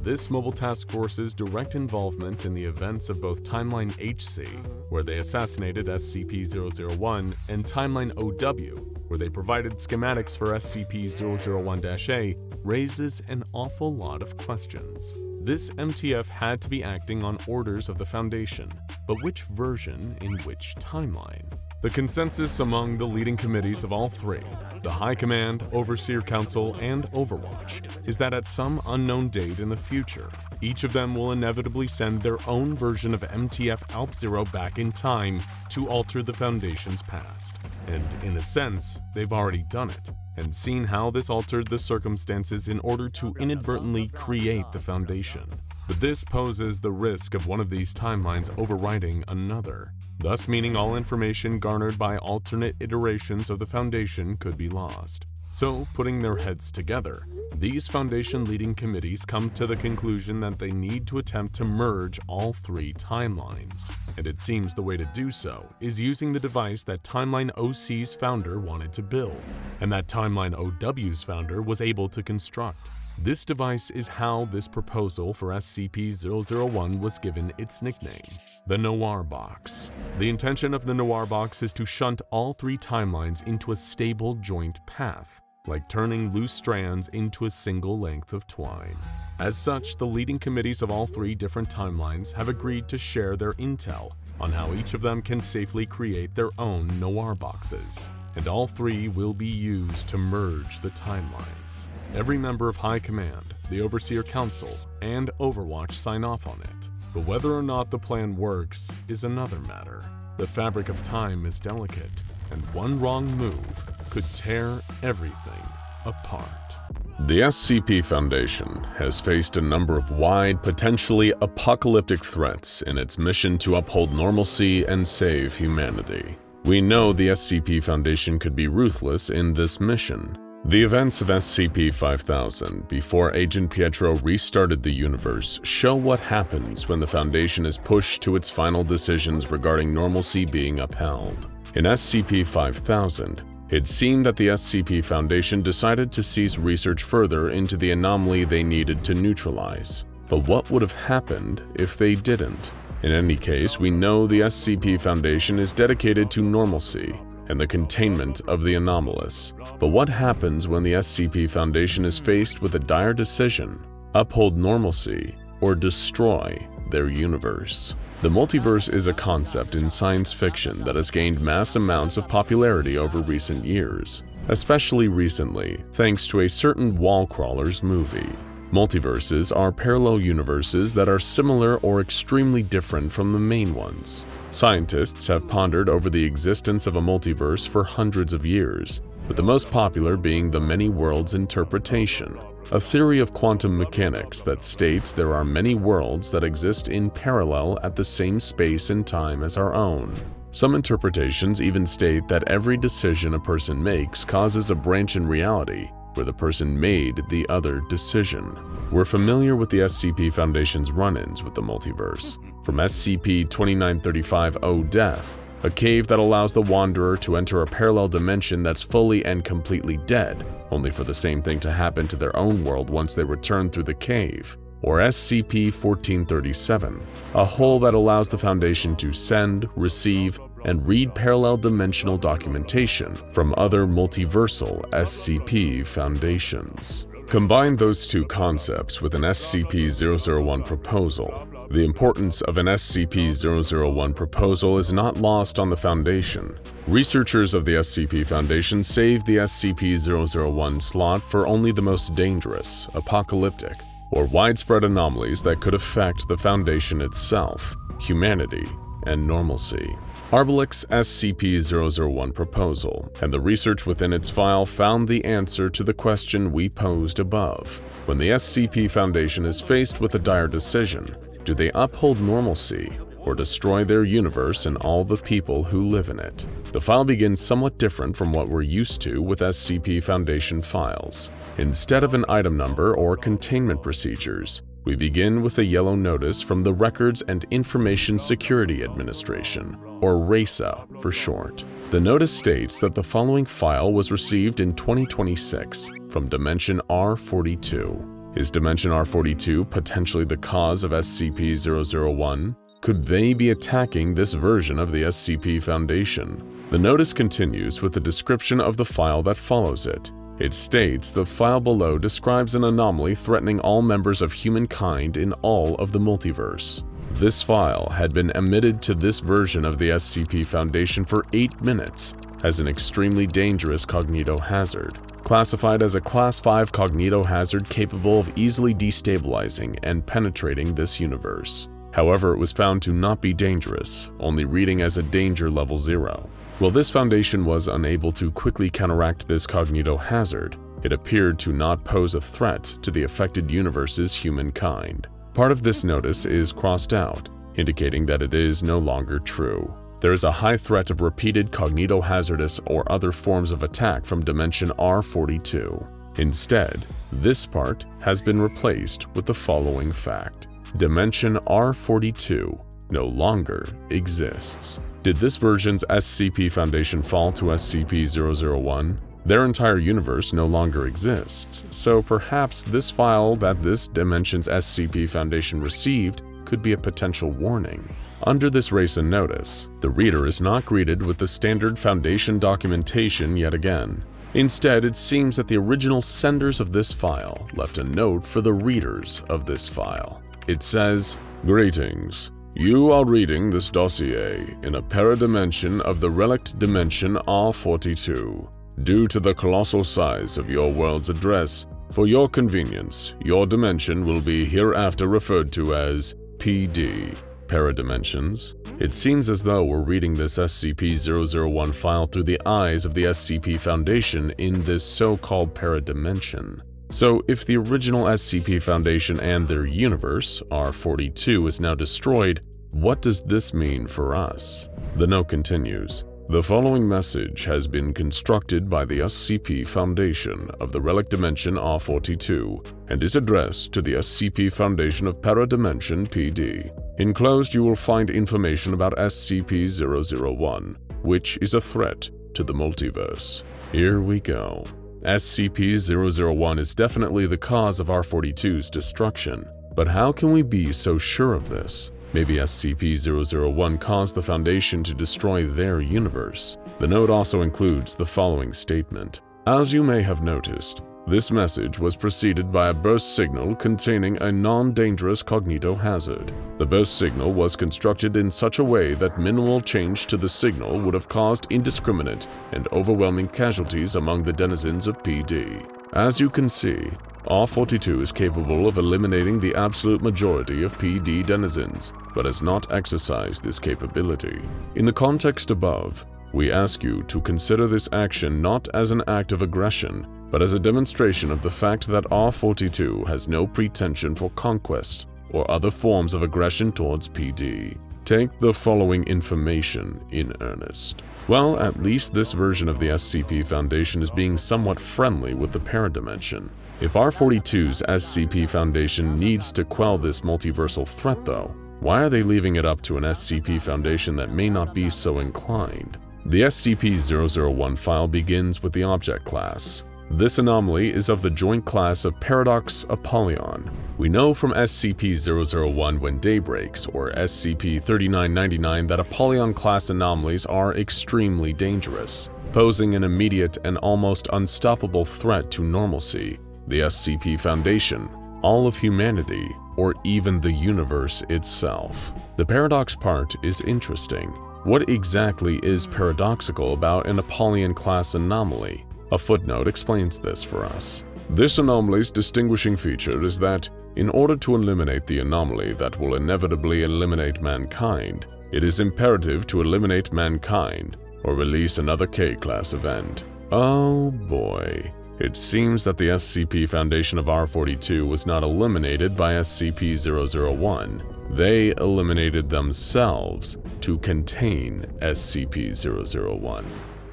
This Mobile Task Force's direct involvement in the events of both Timeline HC, where they assassinated SCP-001, and Timeline OW, where they provided schematics for SCP-001-A, raises an awful lot of questions. This MTF had to be acting on orders of the Foundation, but which version in which timeline? The consensus among the leading committees of all three, the High Command, Overseer Council, and Overwatch, is that at some unknown date in the future, each of them will inevitably send their own version of MTF-ALP-0 back in time to alter the Foundation's past. And in a sense, they've already done it, and seen how this altered the circumstances in order to inadvertently create the Foundation. But this poses the risk of one of these timelines overriding another, thus meaning all information garnered by alternate iterations of the Foundation could be lost. So, putting their heads together, these Foundation leading committees come to the conclusion that they need to attempt to merge all three timelines. And it seems the way to do so is using the device that Timeline OC's founder wanted to build, and that Timeline OW's founder was able to construct. This device is how this proposal for SCP-001 was given its nickname, the Noir Box. The intention of the Noir Box is to shunt all three timelines into a stable joint path, like turning loose strands into a single length of twine. As such, the leading committees of all three different timelines have agreed to share their intel on how each of them can safely create their own Noir Boxes, and all three will be used to merge the timelines. Every member of High Command, the Overseer Council, and Overwatch sign off on it, but whether or not the plan works is another matter. The fabric of time is delicate, and one wrong move could tear everything apart. The SCP Foundation has faced a number of wide, potentially apocalyptic threats in its mission to uphold normalcy and save humanity. We know the SCP Foundation could be ruthless in this mission. The events of SCP-5000 before Agent Pietro restarted the universe show what happens when the Foundation is pushed to its final decisions regarding normalcy being upheld. In SCP-5000, it seemed that the SCP Foundation decided to cease research further into the anomaly they needed to neutralize. But what would have happened if they didn't? In any case, we know the SCP Foundation is dedicated to normalcy and the containment of the anomalous. But what happens when the SCP Foundation is faced with a dire decision: uphold normalcy or destroy their universe? The multiverse is a concept in science fiction that has gained mass amounts of popularity over recent years, especially recently thanks to a certain wall crawlers movie. Multiverses are parallel universes that are similar or extremely different from the main ones. Scientists have pondered over the existence of a multiverse for hundreds of years, with the most popular being the many worlds interpretation, a theory of quantum mechanics that states there are many worlds that exist in parallel at the same space and time as our own. Some interpretations even state that every decision a person makes causes a branch in reality where the person made the other decision. We're familiar with the SCP Foundation's run-ins with the multiverse, from SCP-2935-0 Death, a cave that allows the Wanderer to enter a parallel dimension that's fully and completely dead, only for the same thing to happen to their own world once they return through the cave, or SCP-1437, a hole that allows the Foundation to send, receive, and read parallel dimensional documentation from other multiversal SCP Foundations. Combine those two concepts with an SCP-001 proposal. The importance of an SCP-001 proposal is not lost on the Foundation. Researchers of the SCP Foundation saved the SCP-001 slot for only the most dangerous, apocalyptic, or widespread anomalies that could affect the Foundation itself, humanity, and normalcy. PALLIT.AIC's SCP-001 proposal and the research within its file found the answer to the question we posed above. When the SCP Foundation is faced with a dire decision, do they uphold normalcy or destroy their universe and all the people who live in it? The file begins somewhat different from what we're used to with SCP Foundation files. Instead of an item number or containment procedures, we begin with a yellow notice from the Records and Information Security Administration, or RAISA for short. The notice states that the following file was received in 2026 from Dimension R42. Is Dimension R42 potentially the cause of SCP-001? Could they be attacking this version of the SCP Foundation? The notice continues with a description of the file that follows it. It states the file below describes an anomaly threatening all members of humankind in all of the multiverse. This file had been emitted to this version of the SCP Foundation for 8 minutes as an extremely dangerous cognitohazard, classified as a Class 5 cognitohazard capable of easily destabilizing and penetrating this universe. However, it was found to not be dangerous, only reading as a danger level 0. While this Foundation was unable to quickly counteract this cognitohazard, it appeared to not pose a threat to the affected universe's humankind. Part of this notice is crossed out, indicating that it is no longer true. There is a high threat of repeated cognitohazardous or other forms of attack from Dimension R42. Instead, this part has been replaced with the following fact. Dimension R42 no longer exists. Did this version's SCP Foundation fall to SCP-001? Their entire universe no longer exists, so perhaps this file that this dimension's SCP Foundation received could be a potential warning. Under this RAISA notice, the reader is not greeted with the standard Foundation documentation yet again. Instead, it seems that the original senders of this file left a note for the readers of this file. It says, "Greetings. You are reading this dossier in a paradimension of the relict dimension R42. Due to the colossal size of your world's address, for your convenience, your dimension will be hereafter referred to as PD, paradimensions." It seems as though we're reading this SCP-001 file through the eyes of the SCP Foundation in this so-called paradimension. So, if the original SCP Foundation and their universe, R42, is now destroyed, what does this mean for us? The note continues, "The following message has been constructed by the SCP Foundation of the Relic Dimension R42 and is addressed to the SCP Foundation of Paradimension PD. Enclosed you will find information about SCP-001, which is a threat to the multiverse." Here we go. SCP-001 is definitely the cause of R42's destruction. But how can we be so sure of this? Maybe SCP-001 caused the Foundation to destroy their universe. The note also includes the following statement. As you may have noticed, this message was preceded by a burst signal containing a non-dangerous cognitohazard. The burst signal was constructed in such a way that minimal change to the signal would have caused indiscriminate and overwhelming casualties among the denizens of PD. As you can see, R42 is capable of eliminating the absolute majority of PD denizens, but has not exercised this capability. In the context above, we ask you to consider this action not as an act of aggression, but as a demonstration of the fact that R42 has no pretension for conquest or other forms of aggression towards PD. Take the following information in earnest. Well, at least this version of the SCP Foundation is being somewhat friendly with the paradimension. If R42's SCP Foundation needs to quell this multiversal threat though, why are they leaving it up to an SCP Foundation that may not be so inclined? The SCP-001 file begins with the object class, This anomaly is of the joint class of Paradox Apollyon. We know from SCP-001 When Day Breaks, or SCP-3999, that Apollyon-class anomalies are extremely dangerous, posing an immediate and almost unstoppable threat to normalcy, the SCP Foundation, all of humanity, or even the universe itself. The paradox part is interesting. What exactly is paradoxical about an Apollyon-class anomaly? A footnote explains this for us. This anomaly's distinguishing feature is that, in order to eliminate the anomaly that will inevitably eliminate mankind, it is imperative to eliminate mankind, or release another K-class event. Oh boy. It seems that the SCP Foundation of R42 was not eliminated by SCP-001. They eliminated themselves to contain SCP-001.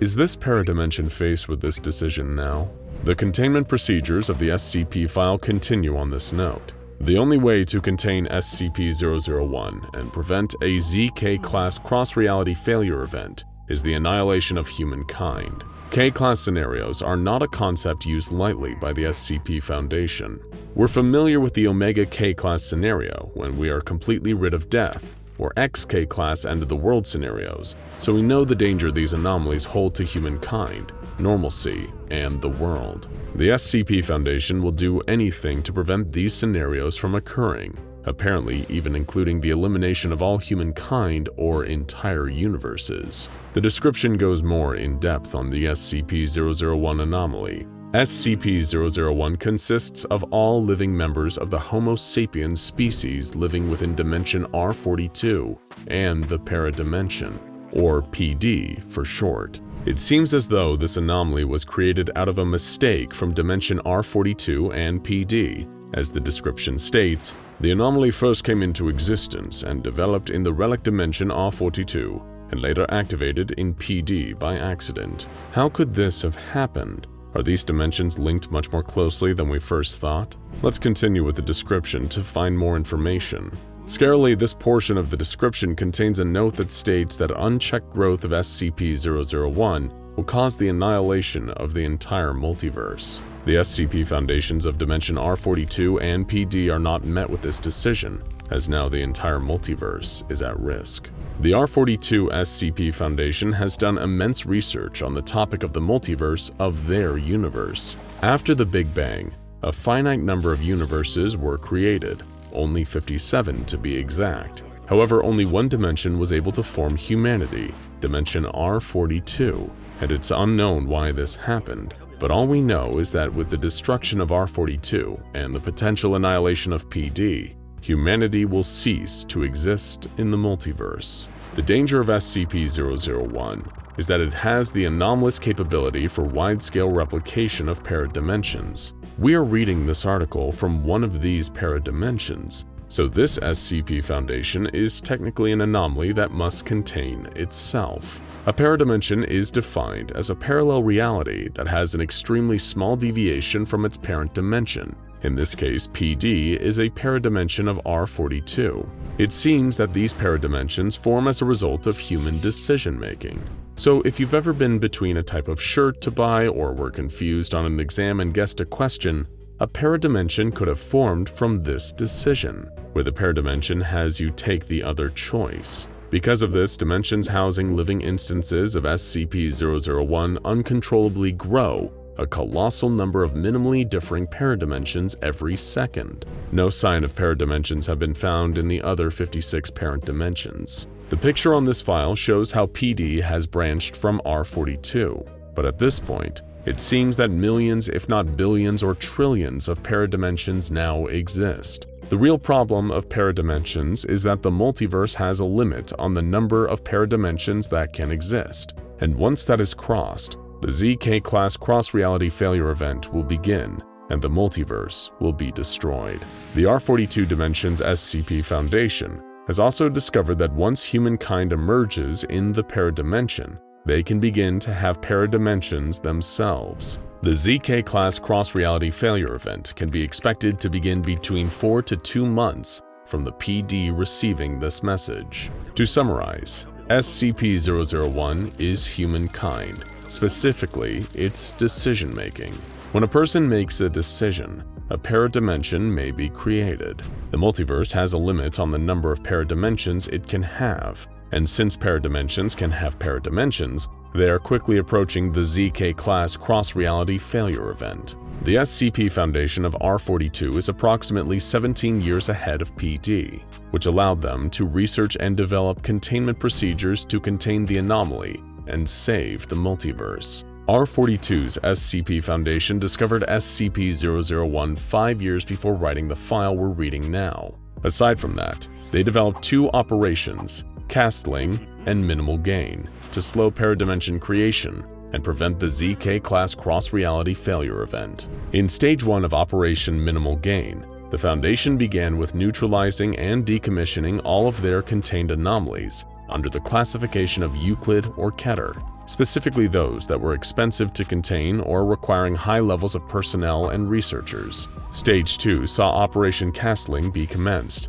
Is this paradimension faced with this decision now? The containment procedures of the SCP file continue on this note. The only way to contain SCP-001 and prevent a ZK-class cross-reality failure event is the annihilation of humankind. K-class scenarios are not a concept used lightly by the SCP Foundation. We're familiar with the Omega K-class scenario when we are completely rid of death, or XK-class end-of-the-world scenarios, so we know the danger these anomalies hold to humankind, normalcy, and the world. The SCP Foundation will do anything to prevent these scenarios from occurring, apparently even including the elimination of all humankind or entire universes. The description goes more in depth on the SCP-001 anomaly. SCP-001 consists of all living members of the Homo sapiens species living within Dimension R42 and the Paradimension, or PD for short. It seems as though this anomaly was created out of a mistake from Dimension R42 and PD. As the description states, the anomaly first came into existence and developed in the relic Dimension R42 and later activated in PD by accident. How could this have happened? Are these dimensions linked much more closely than we first thought? Let's continue with the description to find more information. Scarily, this portion of the description contains a note that states that unchecked growth of SCP-001 will cause the annihilation of the entire multiverse. The SCP Foundations of Dimension R42 and PD are not met with this decision, as now the entire multiverse is at risk. The R42 SCP Foundation has done immense research on the topic of the multiverse of their universe. After the Big Bang, a finite number of universes were created, only 57 to be exact. However, only one dimension was able to form humanity, Dimension R42, and it's unknown why this happened. But all we know is that with the destruction of R42 and the potential annihilation of PD, humanity will cease to exist in the multiverse. The danger of SCP-001 is that it has the anomalous capability for wide-scale replication of paradimensions. We are reading this article from one of these paradimensions, so this SCP Foundation is technically an anomaly that must contain itself. A paradimension is defined as a parallel reality that has an extremely small deviation from its parent dimension. In this case, PD is a paradimension of R42. It seems that these paradimensions form as a result of human decision-making. So if you've ever been between a type of shirt to buy or were confused on an exam and guessed a question, a paradimension could have formed from this decision, where the paradimension has you take the other choice. Because of this, dimensions housing living instances of SCP-001 uncontrollably grow a colossal number of minimally differing paradimensions every second. No sign of paradimensions have been found in the other 56 parent dimensions. The picture on this file shows how PD has branched from R42, but at this point, it seems that millions, if not billions or trillions of paradimensions now exist. The real problem of paradimensions is that the multiverse has a limit on the number of paradimensions that can exist, and once that is crossed, the ZK-class cross-reality failure event will begin, and the multiverse will be destroyed. The R42 Dimensions SCP Foundation has also discovered that once humankind emerges in the paradimension, they can begin to have paradimensions themselves. The ZK-class cross-reality failure event can be expected to begin between 4 to 2 months from the PD receiving this message. To summarize, SCP-001 is humankind, specifically its decision-making. When a person makes a decision, a paradimension may be created. The multiverse has a limit on the number of paradimensions it can have, and since paradimensions can have paradimensions, they are quickly approaching the ZK-class cross-reality failure event. The SCP Foundation of R42 is approximately 17 years ahead of PD, which allowed them to research and develop containment procedures to contain the anomaly and save the multiverse. R42's SCP Foundation discovered SCP-001 5 years before writing the file we're reading now. Aside from that, they developed 2 operations, Castling and Minimal Gain, to slow paradimension creation and prevent the ZK-class cross-reality failure event. In Stage 1 of Operation Minimal Gain, the Foundation began with neutralizing and decommissioning all of their contained anomalies under the classification of Euclid or Keter, specifically those that were expensive to contain or requiring high levels of personnel and researchers. Stage 2 saw Operation Castling be commenced.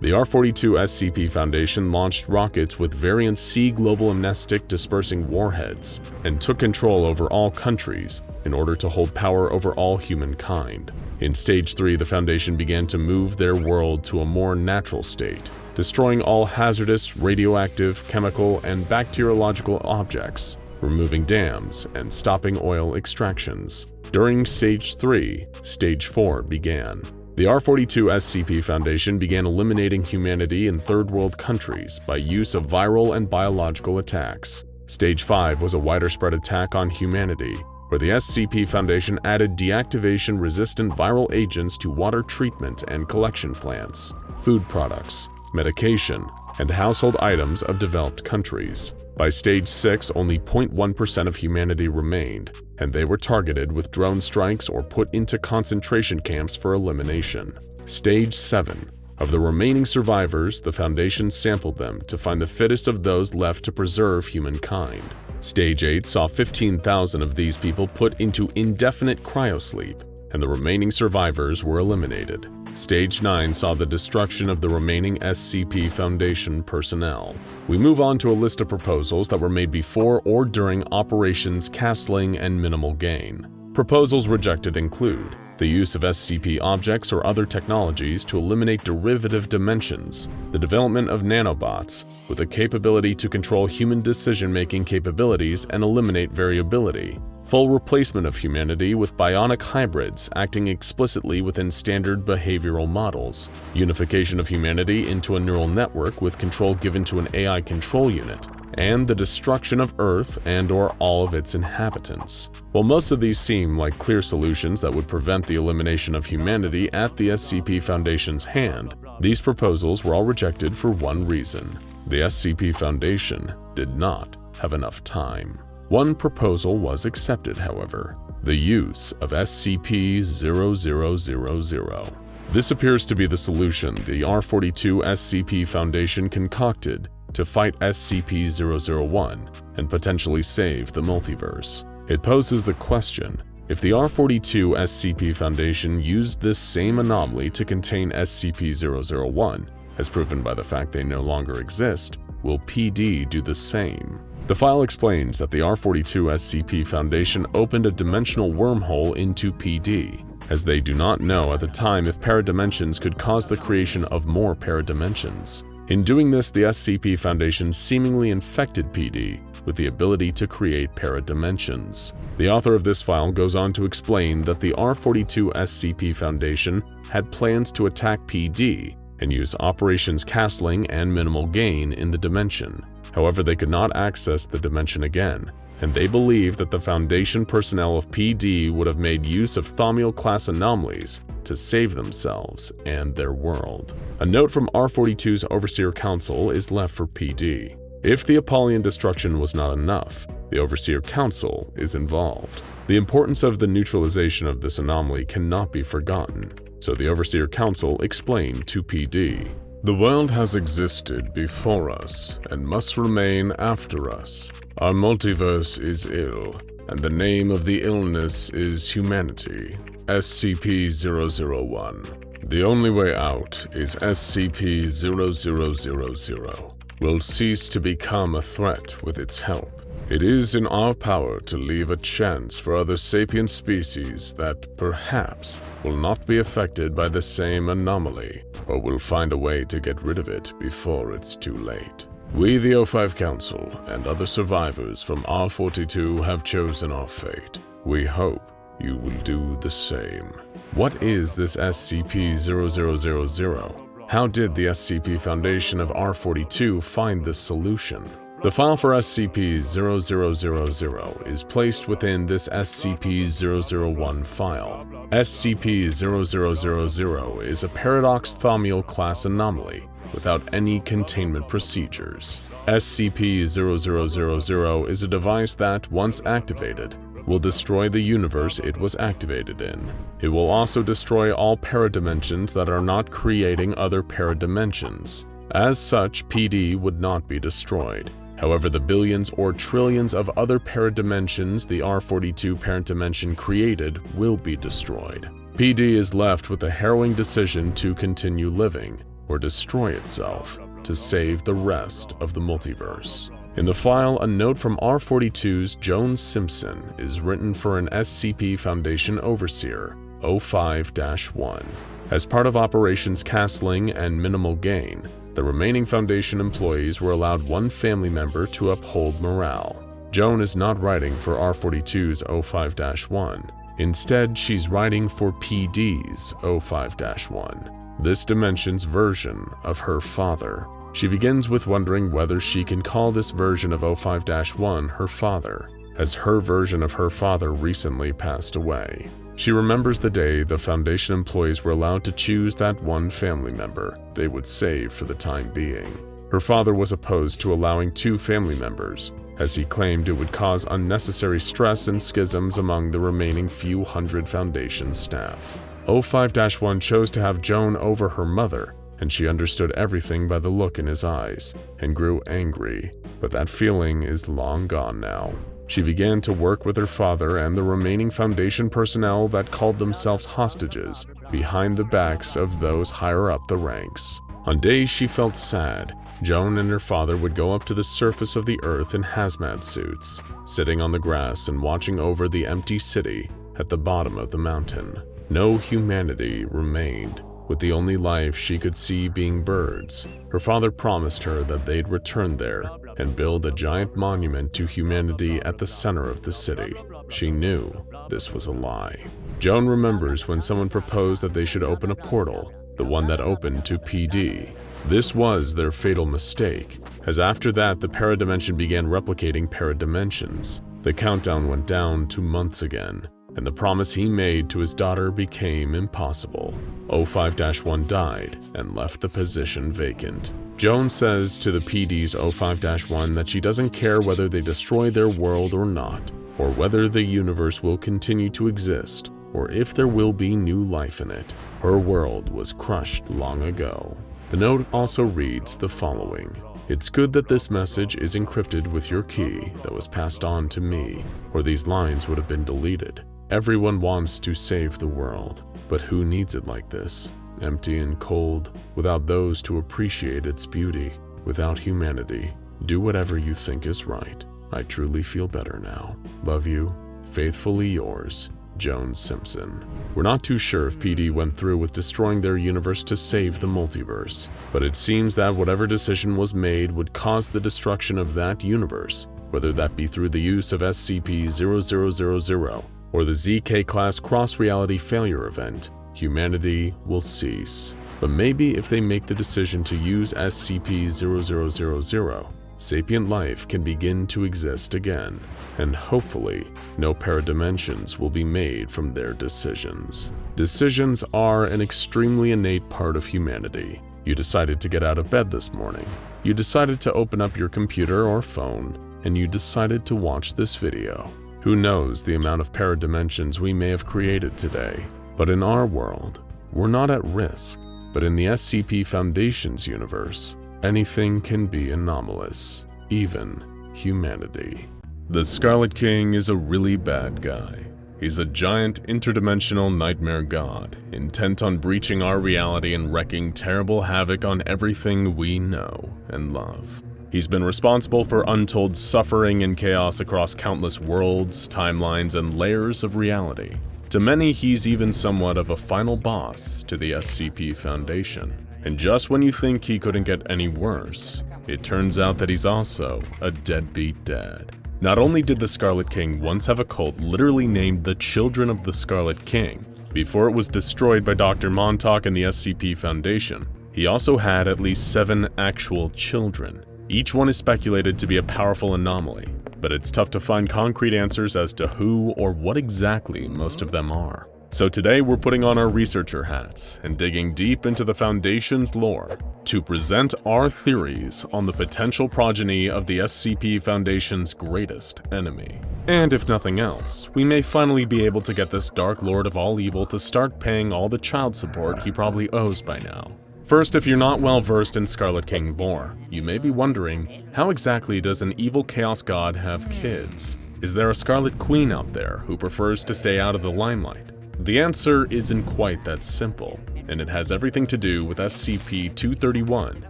The R42 SCP Foundation launched rockets with variant C global amnestic dispersing warheads and took control over all countries in order to hold power over all humankind. In Stage 3, the Foundation began to move their world to a more natural state, destroying all hazardous, radioactive, chemical, and bacteriological objects, removing dams, and stopping oil extractions. During Stage 3, Stage 4 began. The R42 SCP Foundation began eliminating humanity in third world countries by use of viral and biological attacks. Stage 5 was a wider spread attack on humanity, where the SCP Foundation added deactivation-resistant viral agents to water treatment and collection plants, food products, medication, and household items of developed countries. By Stage 6, only 0.1% of humanity remained, and they were targeted with drone strikes or put into concentration camps for elimination. Stage 7. Of the remaining survivors, the Foundation sampled them to find the fittest of those left to preserve humankind. Stage 8 saw 15,000 of these people put into indefinite cryosleep, and the remaining survivors were eliminated. Stage 9 saw the destruction of the remaining SCP Foundation personnel. We move on to a list of proposals that were made before or during Operations Castling and Minimal Gain. Proposals rejected include the use of SCP objects or other technologies to eliminate derivative dimensions, the development of nanobots with the capability to control human decision-making capabilities and eliminate variability, full replacement of humanity with bionic hybrids acting explicitly within standard behavioral models, unification of humanity into a neural network with control given to an AI control unit, and the destruction of Earth and/or all of its inhabitants. While most of these seem like clear solutions that would prevent the elimination of humanity at the SCP Foundation's hand, these proposals were all rejected for one reason. The SCP Foundation did not have enough time. One proposal was accepted, however, the use of SCP-0000. This appears to be the solution the R42 SCP Foundation concocted to fight SCP-001 and potentially save the multiverse. It poses the question, if the R42 SCP Foundation used this same anomaly to contain SCP-001, as proven by the fact they no longer exist, will PD do the same? The file explains that the R42 SCP Foundation opened a dimensional wormhole into PD, as they do not know at the time if paradimensions could cause the creation of more paradimensions. In doing this, the SCP Foundation seemingly infected PD with the ability to create paradimensions. The author of this file goes on to explain that the R42 SCP Foundation had plans to attack PD and use Operations Castling and Minimal Gain in the dimension. However, they could not access the dimension again, and they believe that the Foundation personnel of PD would have made use of Thaumiel-class anomalies to save themselves and their world. A note from R42's Overseer Council is left for PD. If the Apollyon destruction was not enough, the Overseer Council is involved. The importance of the neutralization of this anomaly cannot be forgotten, so the Overseer Council explained to PD. The world has existed before us and must remain after us. Our multiverse is ill, and the name of the illness is humanity, SCP-001. The only way out is SCP-0000. Will cease to become a threat with its help. It is in our power to leave a chance for other sapient species that, perhaps, will not be affected by the same anomaly, or will find a way to get rid of it before it's too late. We, the O5 Council, and other survivors from R42 have chosen our fate. We hope you will do the same. What is this SCP-0000? How did the SCP Foundation of R42 find this solution? The file for SCP-0000 is placed within this SCP-001 file. SCP-0000 is a paradox thaumiel class anomaly without any containment procedures. SCP-0000 is a device that, once activated, will destroy the universe it was activated in. It will also destroy all paradimensions that are not creating other paradimensions. As such, PD would not be destroyed. However, the billions or trillions of other paradimensions the R42 parent dimension created will be destroyed. PD is left with the harrowing decision to continue living or destroy itself to save the rest of the multiverse. In the file, a note from R42's Joan Simpson is written for an SCP Foundation Overseer, 05-1. As part of Operations Castling and Minimal Gain, the remaining Foundation employees were allowed one family member to uphold morale. Joan is not writing for R42's 05-1. Instead, she's writing for PD's 05-1, this dimension's version of her father. She begins with wondering whether she can call this version of 05-1 her father, as her version of her father recently passed away. She remembers the day the Foundation employees were allowed to choose that one family member they would save for the time being. Her father was opposed to allowing two family members, as he claimed it would cause unnecessary stress and schisms among the remaining few hundred Foundation staff. 05-1 chose to have Joan over her mother, and she understood everything by the look in his eyes, and grew angry, but that feeling is long gone now. She began to work with her father and the remaining Foundation personnel that called themselves hostages behind the backs of those higher up the ranks. On days she felt sad, Joan and her father would go up to the surface of the earth in hazmat suits, sitting on the grass and watching over the empty city at the bottom of the mountain. No humanity remained, with the only life she could see being birds. Her father promised her that they'd return there and build a giant monument to humanity at the center of the city. She knew this was a lie. Joan remembers when someone proposed that they should open a portal, the one that opened to PD. This was their fatal mistake, as after that the paradimension began replicating paradimensions. The countdown went down to months again, and the promise he made to his daughter became impossible. 05-1 died and left the position vacant. Joan says to the PD's 05-1 that she doesn't care whether they destroy their world or not, or whether the universe will continue to exist, or if there will be new life in it. Her world was crushed long ago. The note also reads the following: "It's good that this message is encrypted with your key that was passed on to me, or these lines would have been deleted. Everyone wants to save the world, but who needs it like this? Empty and cold, without those to appreciate its beauty, without humanity. Do whatever you think is right. I truly feel better now. Love you. Faithfully yours, Joan Simpson." We're not too sure if PD went through with destroying their universe to save the multiverse, but it seems that whatever decision was made would cause the destruction of that universe, whether that be through the use of SCP-0000 or the ZK-class cross-reality failure event. Humanity will cease. But maybe if they make the decision to use SCP-0000, sapient life can begin to exist again, and hopefully, no paradimensions will be made from their decisions. Decisions are an extremely innate part of humanity. You decided to get out of bed this morning. You decided to open up your computer or phone, and you decided to watch this video. Who knows the amount of paradimensions we may have created today? But in our world, we're not at risk. But in the SCP Foundation's universe, anything can be anomalous, even humanity. The Scarlet King is a really bad guy. He's a giant interdimensional nightmare god, intent on breaching our reality and wreaking terrible havoc on everything we know and love. He's been responsible for untold suffering and chaos across countless worlds, timelines, and layers of reality. To many, he's even somewhat of a final boss to the SCP Foundation. And just when you think he couldn't get any worse, it turns out that he's also a deadbeat dad. Not only did the Scarlet King once have a cult literally named the Children of the Scarlet King, before it was destroyed by Dr. Montauk and the SCP Foundation, he also had at least 7 actual children. Each one is speculated to be a powerful anomaly, but it's tough to find concrete answers as to who or what exactly most of them are. So today we're putting on our researcher hats and digging deep into the Foundation's lore to present our theories on the potential progeny of the SCP Foundation's greatest enemy. And if nothing else, we may finally be able to get this Dark Lord of all evil to start paying all the child support he probably owes by now. First, if you're not well versed in Scarlet King lore, you may be wondering, how exactly does an evil chaos god have kids? Is there a Scarlet Queen out there who prefers to stay out of the limelight? The answer isn't quite that simple, and it has everything to do with SCP-231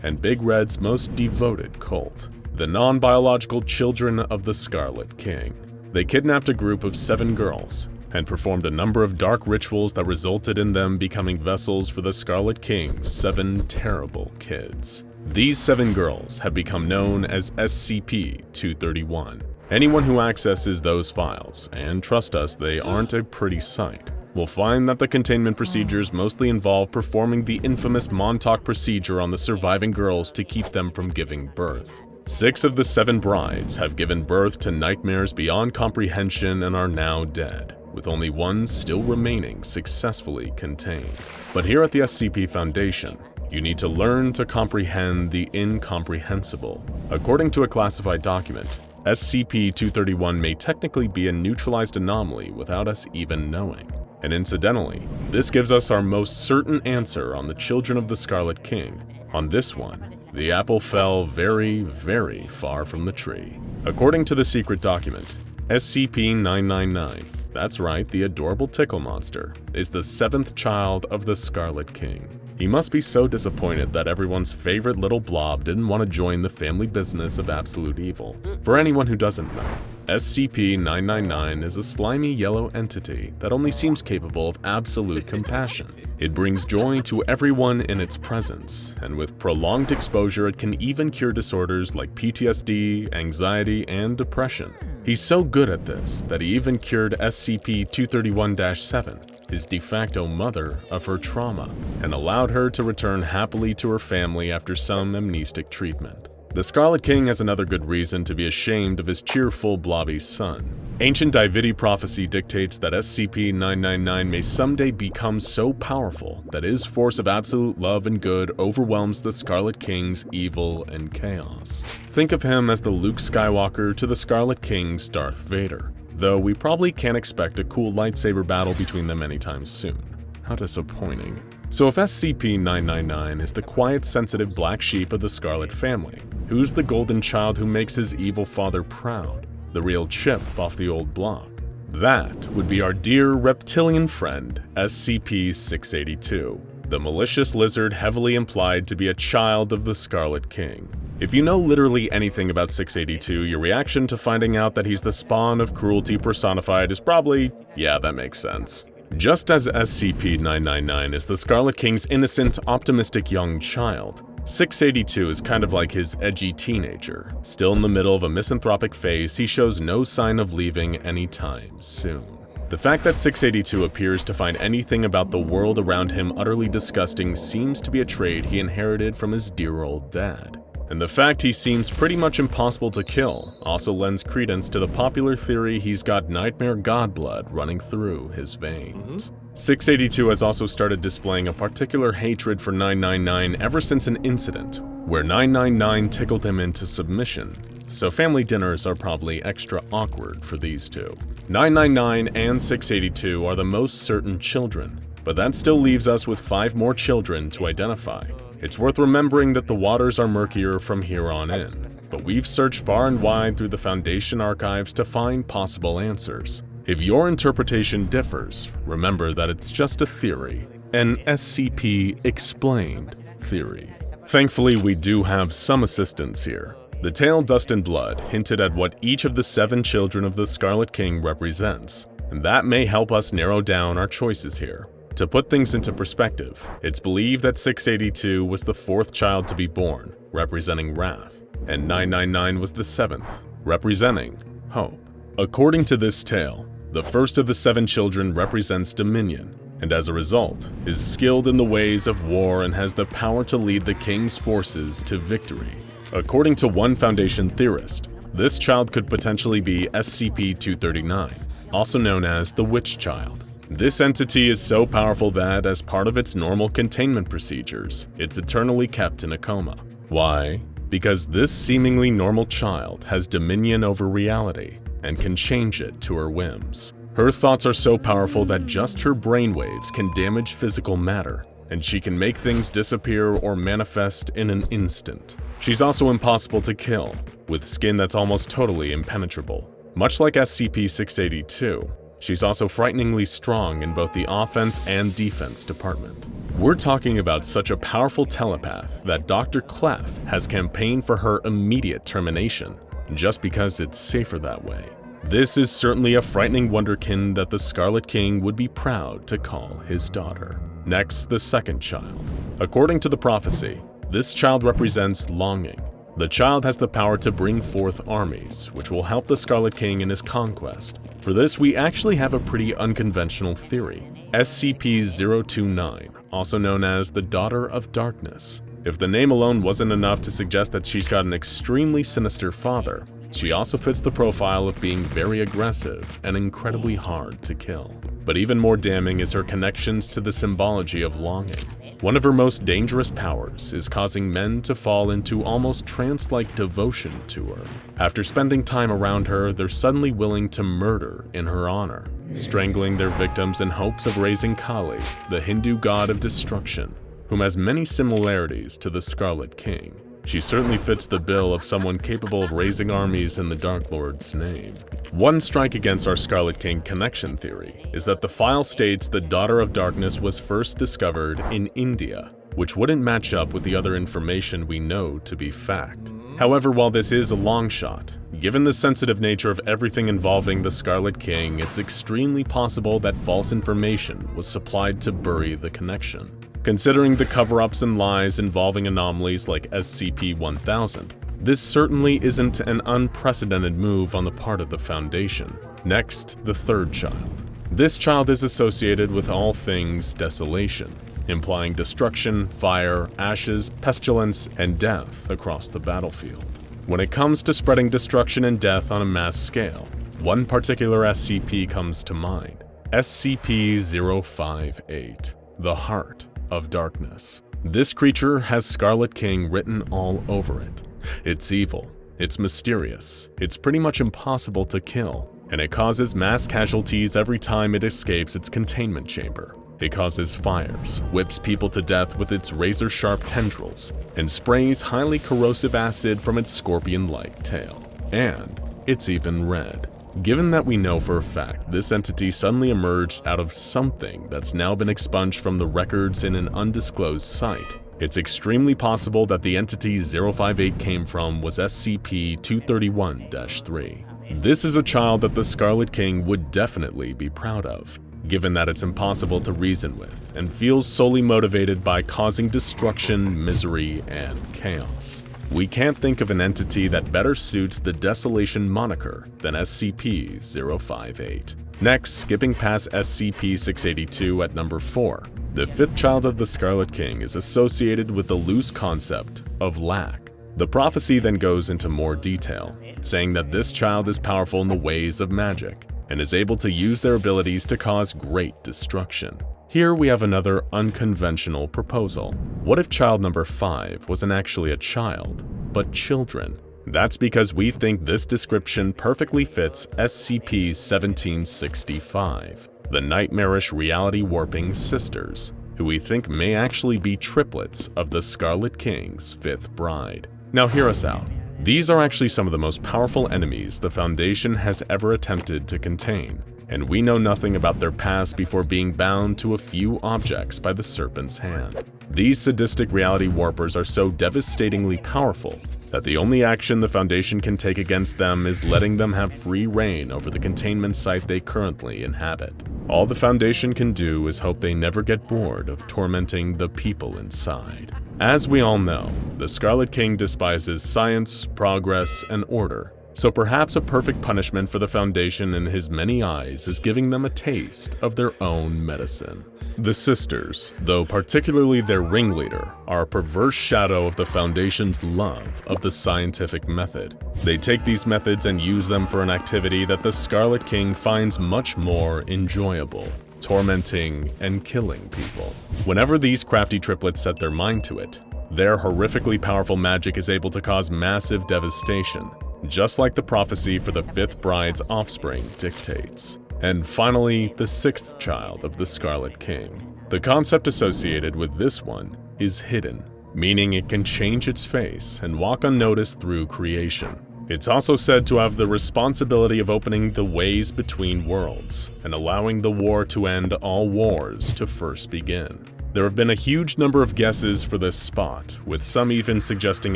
and Big Red's most devoted cult, the non-biological children of the Scarlet King. They kidnapped a group of 7 girls and performed a number of dark rituals that resulted in them becoming vessels for the Scarlet King's 7 terrible kids. These 7 girls have become known as SCP-231. Anyone who accesses those files, and trust us, they aren't a pretty sight, will find that the containment procedures mostly involve performing the infamous Montauk procedure on the surviving girls to keep them from giving birth. 6 of the 7 brides have given birth to nightmares beyond comprehension and are now dead, with only one still remaining successfully contained. But here at the SCP Foundation, you need to learn to comprehend the incomprehensible. According to a classified document, SCP-231 may technically be a neutralized anomaly without us even knowing. And incidentally, this gives us our most certain answer on the Children of the Scarlet King. On this one, the apple fell very, very far from the tree. According to the secret document, SCP-999, that's right, the adorable Tickle monster, is the 7th child of the Scarlet King. He must be so disappointed that everyone's favorite little blob didn't want to join the family business of absolute evil. For anyone who doesn't know, SCP-999 is a slimy yellow entity that only seems capable of absolute compassion. It brings joy to everyone in its presence, and with prolonged exposure it can even cure disorders like PTSD, anxiety, and depression. He's so good at this that he even cured SCP-231-7, his de facto mother, of her trauma, and allowed her to return happily to her family after some amnestic treatment. The Scarlet King has another good reason to be ashamed of his cheerful, blobby son. Ancient Dividi prophecy dictates that SCP-999 may someday become so powerful that his force of absolute love and good overwhelms the Scarlet King's evil and chaos. Think of him as the Luke Skywalker to the Scarlet King's Darth Vader, though we probably can't expect a cool lightsaber battle between them anytime soon. How disappointing. So if SCP-999 is the quiet, sensitive black sheep of the Scarlet family, who's the golden child who makes his evil father proud? The real chip off the old block? That would be our dear reptilian friend, SCP-682, the malicious lizard heavily implied to be a child of the Scarlet King. If you know literally anything about 682, your reaction to finding out that he's the spawn of cruelty personified is probably, yeah, that makes sense. Just as SCP-999 is the Scarlet King's innocent, optimistic young child, 682 is kind of like his edgy teenager. Still in the middle of a misanthropic phase, he shows no sign of leaving anytime soon. The fact that 682 appears to find anything about the world around him utterly disgusting seems to be a trait he inherited from his dear old dad. And the fact he seems pretty much impossible to kill also lends credence to the popular theory he's got nightmare god blood running through his veins. 682 has also started displaying a particular hatred for 999 ever since an incident where 999 tickled him into submission, so family dinners are probably extra awkward for these two. 999 and 682 are the most certain children, but that still leaves us with 5 more children to identify. It's worth remembering that the waters are murkier from here on in, but we've searched far and wide through the Foundation archives to find possible answers. If your interpretation differs, remember that it's just a theory, an SCP-explained theory. Thankfully, we do have some assistance here. The tale Dust and Blood hinted at what each of the 7 children of the Scarlet King represents, and that may help us narrow down our choices here. To put things into perspective, it's believed that 682 was the 4th child to be born, representing wrath, and 999 was the 7th, representing hope. According to this tale, the first of the 7 children represents dominion, and as a result, is skilled in the ways of war and has the power to lead the king's forces to victory. According to one Foundation theorist, this child could potentially be SCP-039, also known as the Witch Child. This entity is so powerful that, as part of its normal containment procedures, it's eternally kept in a coma. Why? Because this seemingly normal child has dominion over reality and can change it to her whims. Her thoughts are so powerful that just her brainwaves can damage physical matter, and she can make things disappear or manifest in an instant. She's also impossible to kill, with skin that's almost totally impenetrable. Much like SCP-682, she's also frighteningly strong in both the offense and defense department. We're talking about such a powerful telepath that Dr. Clef has campaigned for her immediate termination, just because it's safer that way. This is certainly a frightening wonderkin that the Scarlet King would be proud to call his daughter. Next, the 2nd child. According to the prophecy, this child represents longing. The child has the power to bring forth armies, which will help the Scarlet King in his conquest. For this, we actually have a pretty unconventional theory. SCP-029, also known as the Daughter of Darkness. If the name alone wasn't enough to suggest that she's got an extremely sinister father, she also fits the profile of being very aggressive and incredibly hard to kill. But even more damning is her connections to the symbology of longing. One of her most dangerous powers is causing men to fall into almost trance-like devotion to her. After spending time around her, they're suddenly willing to murder in her honor, strangling their victims in hopes of raising Kali, the Hindu god of destruction, whom has many similarities to the Scarlet King. She certainly fits the bill of someone capable of raising armies in the Dark Lord's name. One strike against our Scarlet King connection theory is that the file states the Daughter of Darkness was first discovered in India, which wouldn't match up with the other information we know to be fact. However, while this is a long shot, given the sensitive nature of everything involving the Scarlet King, it's extremely possible that false information was supplied to bury the connection. Considering the cover-ups and lies involving anomalies like SCP-1000, this certainly isn't an unprecedented move on the part of the Foundation. Next, the 3rd child. This child is associated with all things desolation, implying destruction, fire, ashes, pestilence, and death across the battlefield. When it comes to spreading destruction and death on a mass scale, one particular SCP comes to mind: SCP-058, the Heart of Darkness. This creature has Scarlet King written all over it. It's evil, it's mysterious, it's pretty much impossible to kill, and it causes mass casualties every time it escapes its containment chamber. It causes fires, whips people to death with its razor-sharp tendrils, and sprays highly corrosive acid from its scorpion-like tail. And it's even red. Given that we know for a fact this entity suddenly emerged out of something that's now been expunged from the records in an undisclosed site, it's extremely possible that the entity 058 came from was SCP-231-3. This is a child that the Scarlet King would definitely be proud of, given that it's impossible to reason with and feels solely motivated by causing destruction, misery, and chaos. We can't think of an entity that better suits the desolation moniker than SCP-058. Next, skipping past SCP-682 at number 4, the 5th child of the Scarlet King is associated with the loose concept of lack. The prophecy then goes into more detail, saying that this child is powerful in the ways of magic and is able to use their abilities to cause great destruction. Here we have another unconventional proposal. What if child number 5 wasn't actually a child, but children? That's because we think this description perfectly fits SCP-1765, the nightmarish reality warping sisters, who we think may actually be triplets of the Scarlet King's 5th bride. Now hear us out. These are actually some of the most powerful enemies the Foundation has ever attempted to contain, and we know nothing about their past before being bound to a few objects by the Serpent's hand. These sadistic reality warpers are so devastatingly powerful that the only action the Foundation can take against them is letting them have free reign over the containment site they currently inhabit. All the Foundation can do is hope they never get bored of tormenting the people inside. As we all know, the Scarlet King despises science, progress, and order. So perhaps a perfect punishment for the Foundation in his many eyes is giving them a taste of their own medicine. The Sisters, though particularly their ringleader, are a perverse shadow of the Foundation's love of the scientific method. They take these methods and use them for an activity that the Scarlet King finds much more enjoyable: tormenting and killing people. Whenever these crafty triplets set their mind to it, their horrifically powerful magic is able to cause massive devastation, just like the prophecy for the fifth bride's offspring dictates. And finally, the sixth child of the Scarlet King. The concept associated with this one is hidden, meaning it can change its face and walk unnoticed through creation. It's also said to have the responsibility of opening the ways between worlds and allowing the war to end all wars to first begin. There have been a huge number of guesses for this spot, with some even suggesting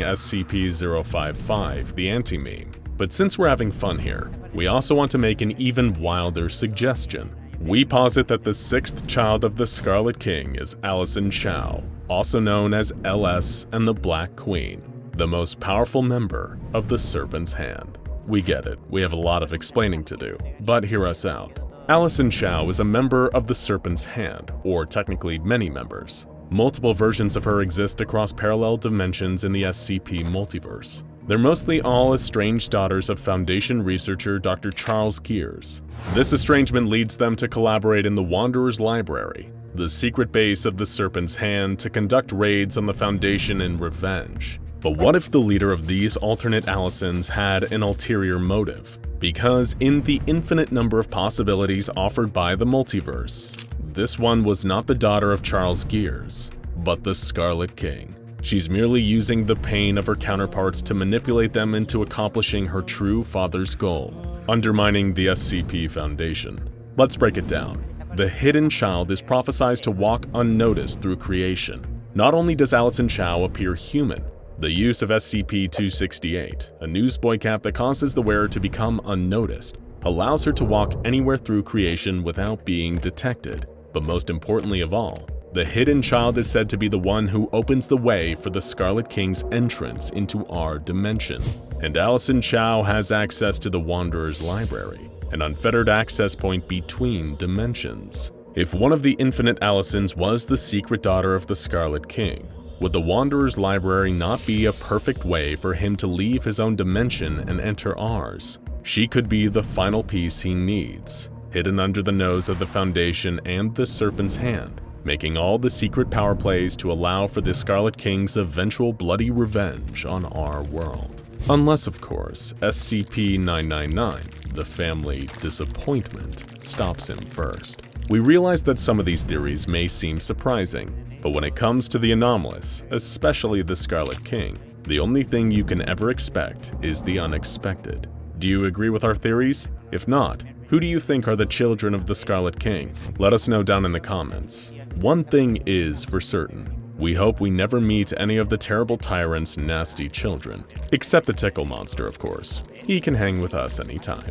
SCP-055, the anti-meme. But since we're having fun here, we also want to make an even wilder suggestion. We posit that the sixth child of the Scarlet King is Allison Chow, also known as LS and the Black Queen, the most powerful member of the Serpent's Hand. We get it, we have a lot of explaining to do, but hear us out. Allison Chow is a member of the Serpent's Hand, or technically many members. Multiple versions of her exist across parallel dimensions in the SCP multiverse. They're mostly all estranged daughters of Foundation researcher Dr. Charles Gears. This estrangement leads them to collaborate in the Wanderer's Library, the secret base of the Serpent's Hand, to conduct raids on the Foundation in revenge. But what if the leader of these alternate Allisons had an ulterior motive? Because in the infinite number of possibilities offered by the multiverse, this one was not the daughter of Charles Gears, but the Scarlet King. She's merely using the pain of her counterparts to manipulate them into accomplishing her true father's goal, undermining the SCP Foundation. Let's break it down. The hidden child is prophesied to walk unnoticed through creation. Not only does Allison Chow appear human, the use of SCP-268, a newsboy cap that causes the wearer to become unnoticed, allows her to walk anywhere through creation without being detected. But most importantly of all, the hidden child is said to be the one who opens the way for the Scarlet King's entrance into our dimension. And Allison Chow has access to the Wanderer's Library, an unfettered access point between dimensions. If one of the infinite Allisons was the secret daughter of the Scarlet King, would the Wanderer's Library not be a perfect way for him to leave his own dimension and enter ours? She could be the final piece he needs, hidden under the nose of the Foundation and the Serpent's Hand, making all the secret power plays to allow for the Scarlet King's eventual bloody revenge on our world. Unless, of course, SCP-999, the family disappointment, stops him first. We realize that some of these theories may seem surprising, but when it comes to the anomalous, especially the Scarlet King, the only thing you can ever expect is the unexpected. Do you agree with our theories? If not, who do you think are the children of the Scarlet King? Let us know down in the comments. One thing is for certain. We hope we never meet any of the terrible tyrant's nasty children. Except the Tickle monster, of course. He can hang with us anytime.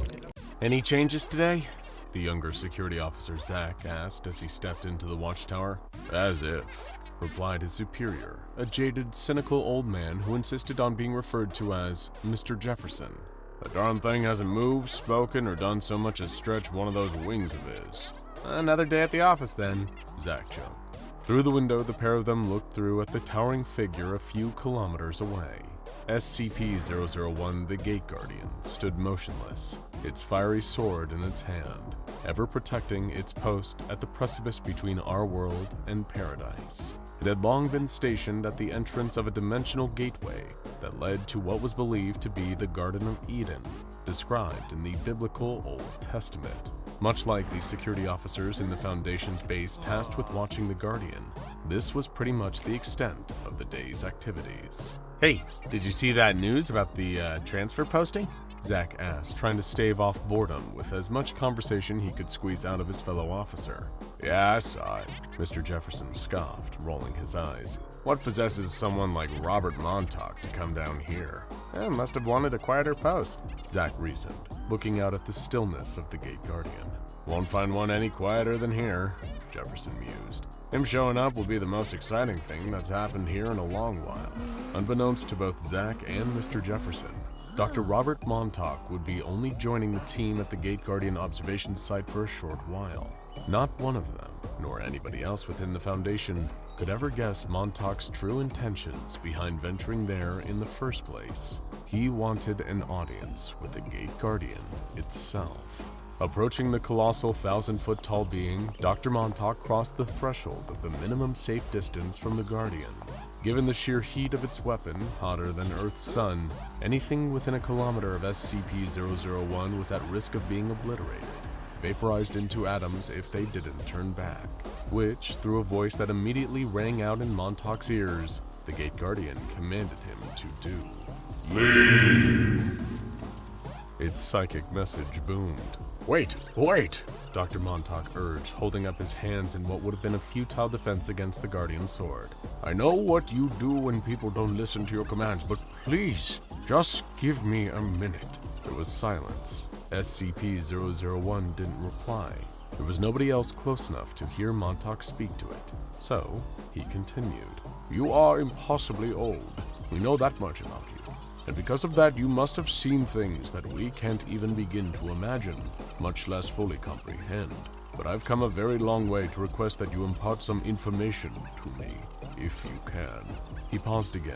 Any changes today? The younger security officer Zach asked as he stepped into the watchtower. As if, replied his superior, a jaded, cynical old man who insisted on being referred to as Mr. Jefferson. The darn thing hasn't moved, spoken, or done so much as stretch one of those wings of his. Another day at the office then, Zach joked. Through the window, the pair of them looked through at the towering figure a few kilometers away. SCP-001, the Gate Guardian, stood motionless, its fiery sword in its hand, ever protecting its post at the precipice between our world and paradise. It had long been stationed at the entrance of a dimensional gateway that led to what was believed to be the Garden of Eden, described in the biblical Old Testament. Much like the security officers in the Foundation's base tasked with watching the Guardian, this was pretty much the extent of the day's activities. Hey, did you see that news about the transfer posting? Zach asked, trying to stave off boredom with as much conversation he could squeeze out of his fellow officer. Yeah, I saw it, Mr. Jefferson scoffed, rolling his eyes. What possesses someone like Robert Montauk to come down here? Must have wanted a quieter post, Zack reasoned, looking out at the stillness of the Gate Guardian. Won't find one any quieter than here, Jefferson mused. Him showing up will be the most exciting thing that's happened here in a long while. Unbeknownst to both Zack and Mr. Jefferson, Dr. Robert Montauk would be only joining the team at the Gate Guardian observation site for a short while. Not one of them, nor anybody else within the Foundation, could ever guess Montauk's true intentions behind venturing there in the first place. He wanted an audience with the Gate Guardian itself. Approaching the colossal 1,000-foot-tall being, Dr. Montauk crossed the threshold of the minimum safe distance from the Guardian. Given the sheer heat of its weapon, hotter than Earth's sun, anything within a kilometer of SCP-001 was at risk of being obliterated, vaporized into atoms if they didn't turn back, which, through a voice that immediately rang out in Montauk's ears, the Gate Guardian commanded him to do. Leave! Its psychic message boomed. Wait! Dr. Montauk urged, holding up his hands in what would have been a futile defense against the Guardian's sword. I know what you do when people don't listen to your commands, but please, just give me a minute. There was silence. SCP-001 didn't reply. There was nobody else close enough to hear Montauk speak to it. So, he continued. You are impossibly old. We know that much about you. And because of that, you must have seen things that we can't even begin to imagine, much less fully comprehend. But I've come a very long way to request that you impart some information to me, if you can. He paused again,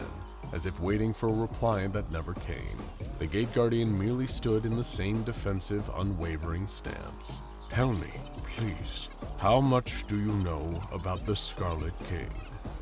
as if waiting for a reply that never came. The Gate Guardian merely stood in the same defensive, unwavering stance. Tell me, please, how much do you know about the Scarlet King?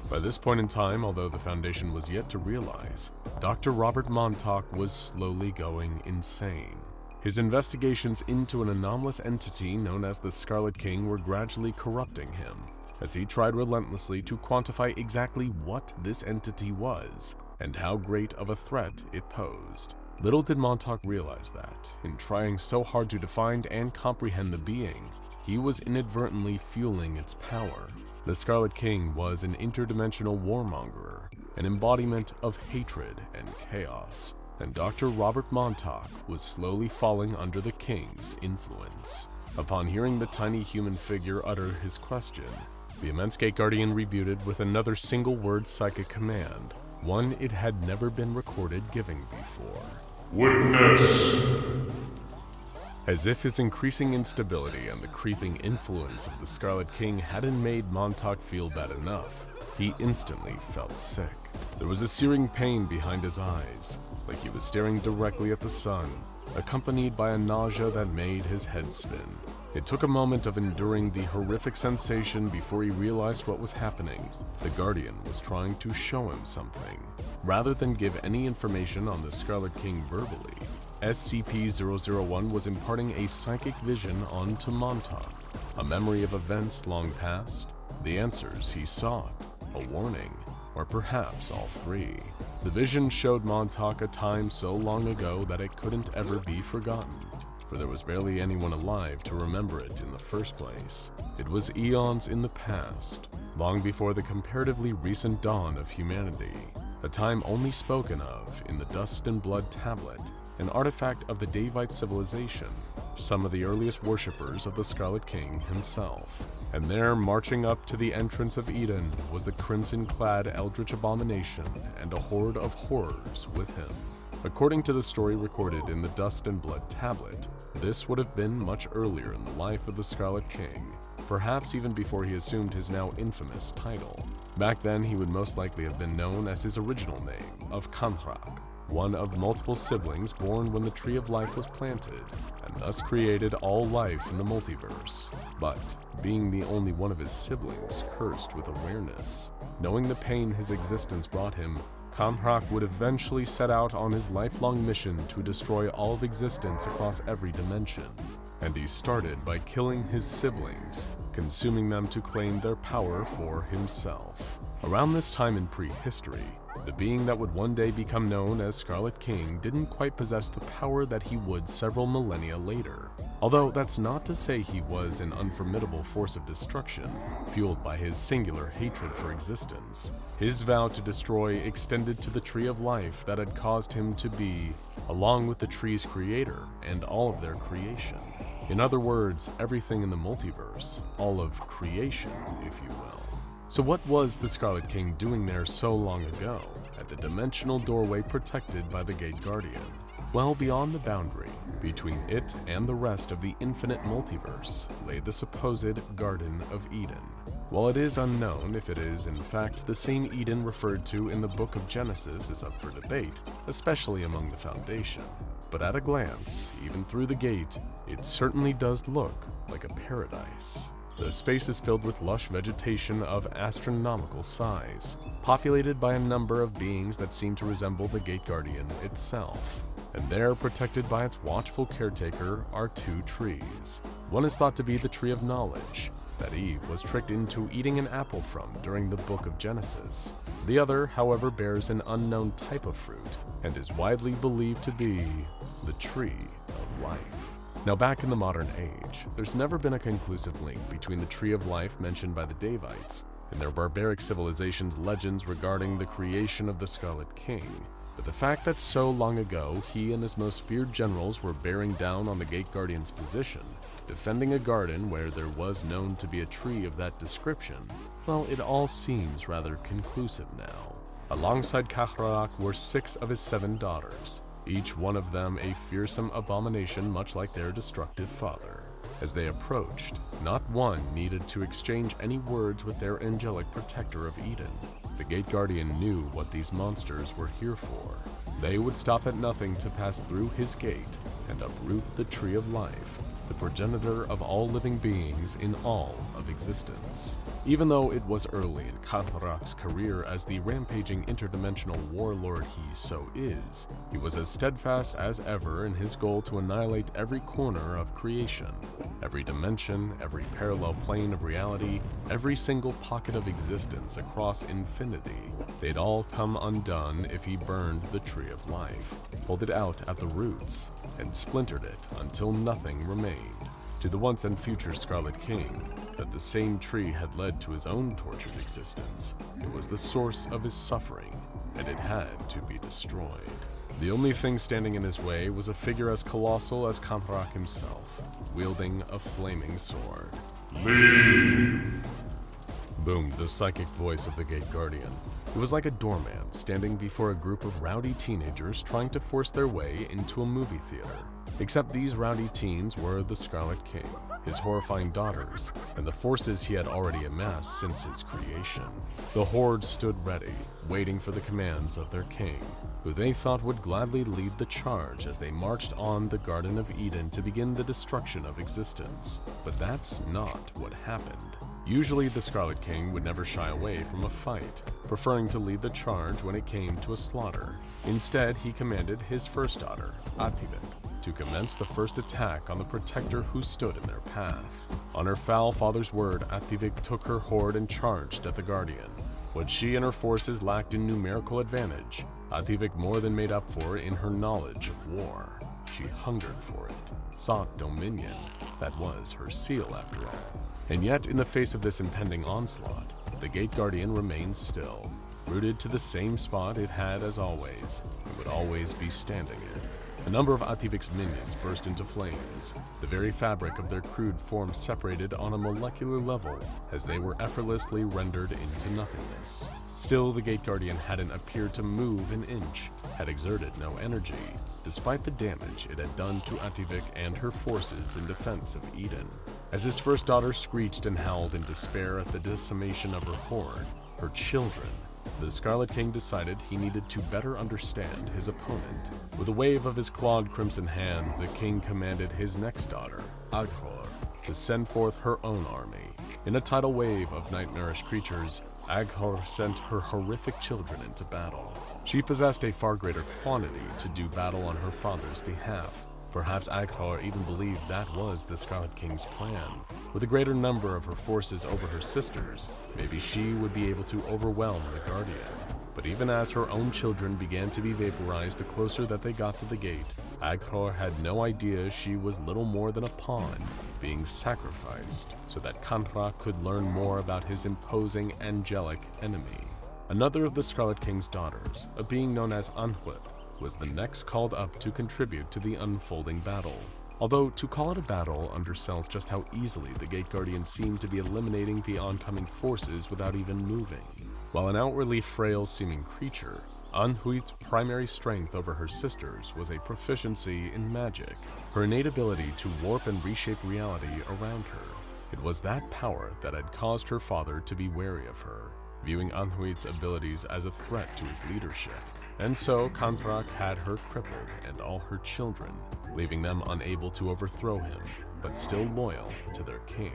By this point in time, although the Foundation was yet to realize, Dr. Robert Montauk was slowly going insane. His investigations into an anomalous entity known as the Scarlet King were gradually corrupting him, as he tried relentlessly to quantify exactly what this entity was and how great of a threat it posed. Little did Montauk realize that, in trying so hard to define and comprehend the being, he was inadvertently fueling its power. The Scarlet King was an interdimensional warmonger, an embodiment of hatred and chaos, and Dr. Robert Montauk was slowly falling under the King's influence. Upon hearing the tiny human figure utter his question, the immense Gate Guardian rebutted with another single-word psychic command, one it had never been recorded giving before. Witness! As if his increasing instability and the creeping influence of the Scarlet King hadn't made Montauk feel bad enough, he instantly felt sick. There was a searing pain behind his eyes, like he was staring directly at the sun, accompanied by a nausea that made his head spin. It took a moment of enduring the horrific sensation before he realized what was happening. The Guardian was trying to show him something. Rather than give any information on the Scarlet King verbally, SCP-001 was imparting a psychic vision onto Montauk, a memory of events long past, the answers he sought, a warning, or perhaps all three. The vision showed Montauk a time so long ago that it couldn't ever be forgotten, for there was barely anyone alive to remember it in the first place. It was eons in the past, long before the comparatively recent dawn of humanity, a time only spoken of in the Dust and Blood Tablet, an artifact of the Davite civilization, some of the earliest worshippers of the Scarlet King himself. And there, marching up to the entrance of Eden, was the crimson-clad eldritch abomination and a horde of horrors with him. According to the story recorded in the Dust and Blood Tablet, this would have been much earlier in the life of the Scarlet King, perhaps even before he assumed his now infamous title. Back then, he would most likely have been known as his original name of Kanhrak, one of multiple siblings born when the Tree of Life was planted, and thus created all life in the multiverse. But, being the only one of his siblings cursed with awareness, knowing the pain his existence brought him, Kanhrak would eventually set out on his lifelong mission to destroy all of existence across every dimension. And he started by killing his siblings, consuming them to claim their power for himself. Around this time in prehistory, the being that would one day become known as Scarlet King didn't quite possess the power that he would several millennia later. Although that's not to say he was an unformidable force of destruction, fueled by his singular hatred for existence. His vow to destroy extended to the Tree of Life that had caused him to be, along with the tree's creator and all of their creation. In other words, everything in the multiverse, all of creation, if you will. So what was the Scarlet King doing there so long ago, at the dimensional doorway protected by the Gate Guardian? Well, beyond the boundary between it and the rest of the infinite multiverse lay the supposed Garden of Eden. While it is unknown if it is in fact the same Eden referred to in the Book of Genesis is up for debate, especially among the Foundation. But at a glance, even through the gate, it certainly does look like a paradise. The space is filled with lush vegetation of astronomical size, populated by a number of beings that seem to resemble the Gate Guardian itself. And there, protected by its watchful caretaker, are two trees. One is thought to be the Tree of Knowledge, that Eve was tricked into eating an apple from during the Book of Genesis. The other, however, bears an unknown type of fruit, and is widely believed to be the Tree of Life. Now back in the modern age, there's never been a conclusive link between the Tree of Life mentioned by the Davites and their barbaric civilization's legends regarding the creation of the Scarlet King. But the fact that so long ago he and his most feared generals were bearing down on the Gate Guardian's position, defending a garden where there was known to be a tree of that description, well, it all seems rather conclusive now. Alongside Kahraak were 6 of his 7 daughters, each one of them a fearsome abomination much like their destructive father. As they approached, not one needed to exchange any words with their angelic protector of Eden. The Gate Guardian knew what these monsters were here for. They would stop at nothing to pass through his gate and uproot the Tree of Life, the progenitor of all living beings in all of existence. Even though it was early in Kahraak's career as the rampaging interdimensional warlord he so is, he was as steadfast as ever in his goal to annihilate every corner of creation, every dimension, every parallel plane of reality, every single pocket of existence across infinity. They'd all come undone if he burned the Tree of Life, pulled it out at the roots, and splintered it until nothing remained. To the once and future Scarlet King, that the same tree had led to his own tortured existence. It was the source of his suffering, and it had to be destroyed. The only thing standing in his way was a figure as colossal as Kahraak himself, wielding a flaming sword. Leave! Boomed the psychic voice of the Gate Guardian. It was like a doorman standing before a group of rowdy teenagers trying to force their way into a movie theater. Except these rowdy teens were the Scarlet King, his horrifying daughters, and the forces he had already amassed since his creation. The Horde stood ready, waiting for the commands of their king, who they thought would gladly lead the charge as they marched on the Garden of Eden to begin the destruction of existence. But that's not what happened. Usually, the Scarlet King would never shy away from a fight, preferring to lead the charge when it came to a slaughter. Instead, he commanded his first daughter, Ativik, to commence the first attack on the protector who stood in their path. On her foul father's word, Ativik took her horde and charged at the Guardian. What she and her forces lacked in numerical advantage, Ativik more than made up for in her knowledge of war. She hungered for it, sought dominion. That was her seal, after all. And yet, in the face of this impending onslaught, the Gate Guardian remained still, rooted to the same spot it had as always, and would always be standing in. A number of Ativik's minions burst into flames, the very fabric of their crude form separated on a molecular level as they were effortlessly rendered into nothingness. Still, the Gate Guardian hadn't appeared to move an inch, had exerted no energy, despite the damage it had done to Ativik and her forces in defense of Eden. As his first daughter screeched and howled in despair at the decimation of her horde, her children, the Scarlet King decided he needed to better understand his opponent. With a wave of his clawed crimson hand, the king commanded his next daughter, Aghor, to send forth her own army. In a tidal wave of nightmarish creatures, Aghor sent her horrific children into battle. She possessed a far greater quantity to do battle on her father's behalf. Perhaps Aghor even believed that was the Scarlet King's plan. With a greater number of her forces over her sisters, maybe she would be able to overwhelm the Guardian. But even as her own children began to be vaporized the closer that they got to the gate, Aghor had no idea she was little more than a pawn, being sacrificed so that Kanra could learn more about his imposing angelic enemy. Another of the Scarlet King's daughters, a being known as Anhuit, was the next called up to contribute to the unfolding battle. Although to call it a battle undersells just how easily the Gate Guardians seemed to be eliminating the oncoming forces without even moving. While an outwardly frail-seeming creature, Anhuit's primary strength over her sisters was a proficiency in magic, her innate ability to warp and reshape reality around her. It was that power that had caused her father to be wary of her, viewing Anhuit's abilities as a threat to his leadership. And so Kantrak had her crippled and all her children, leaving them unable to overthrow him, but still loyal to their king.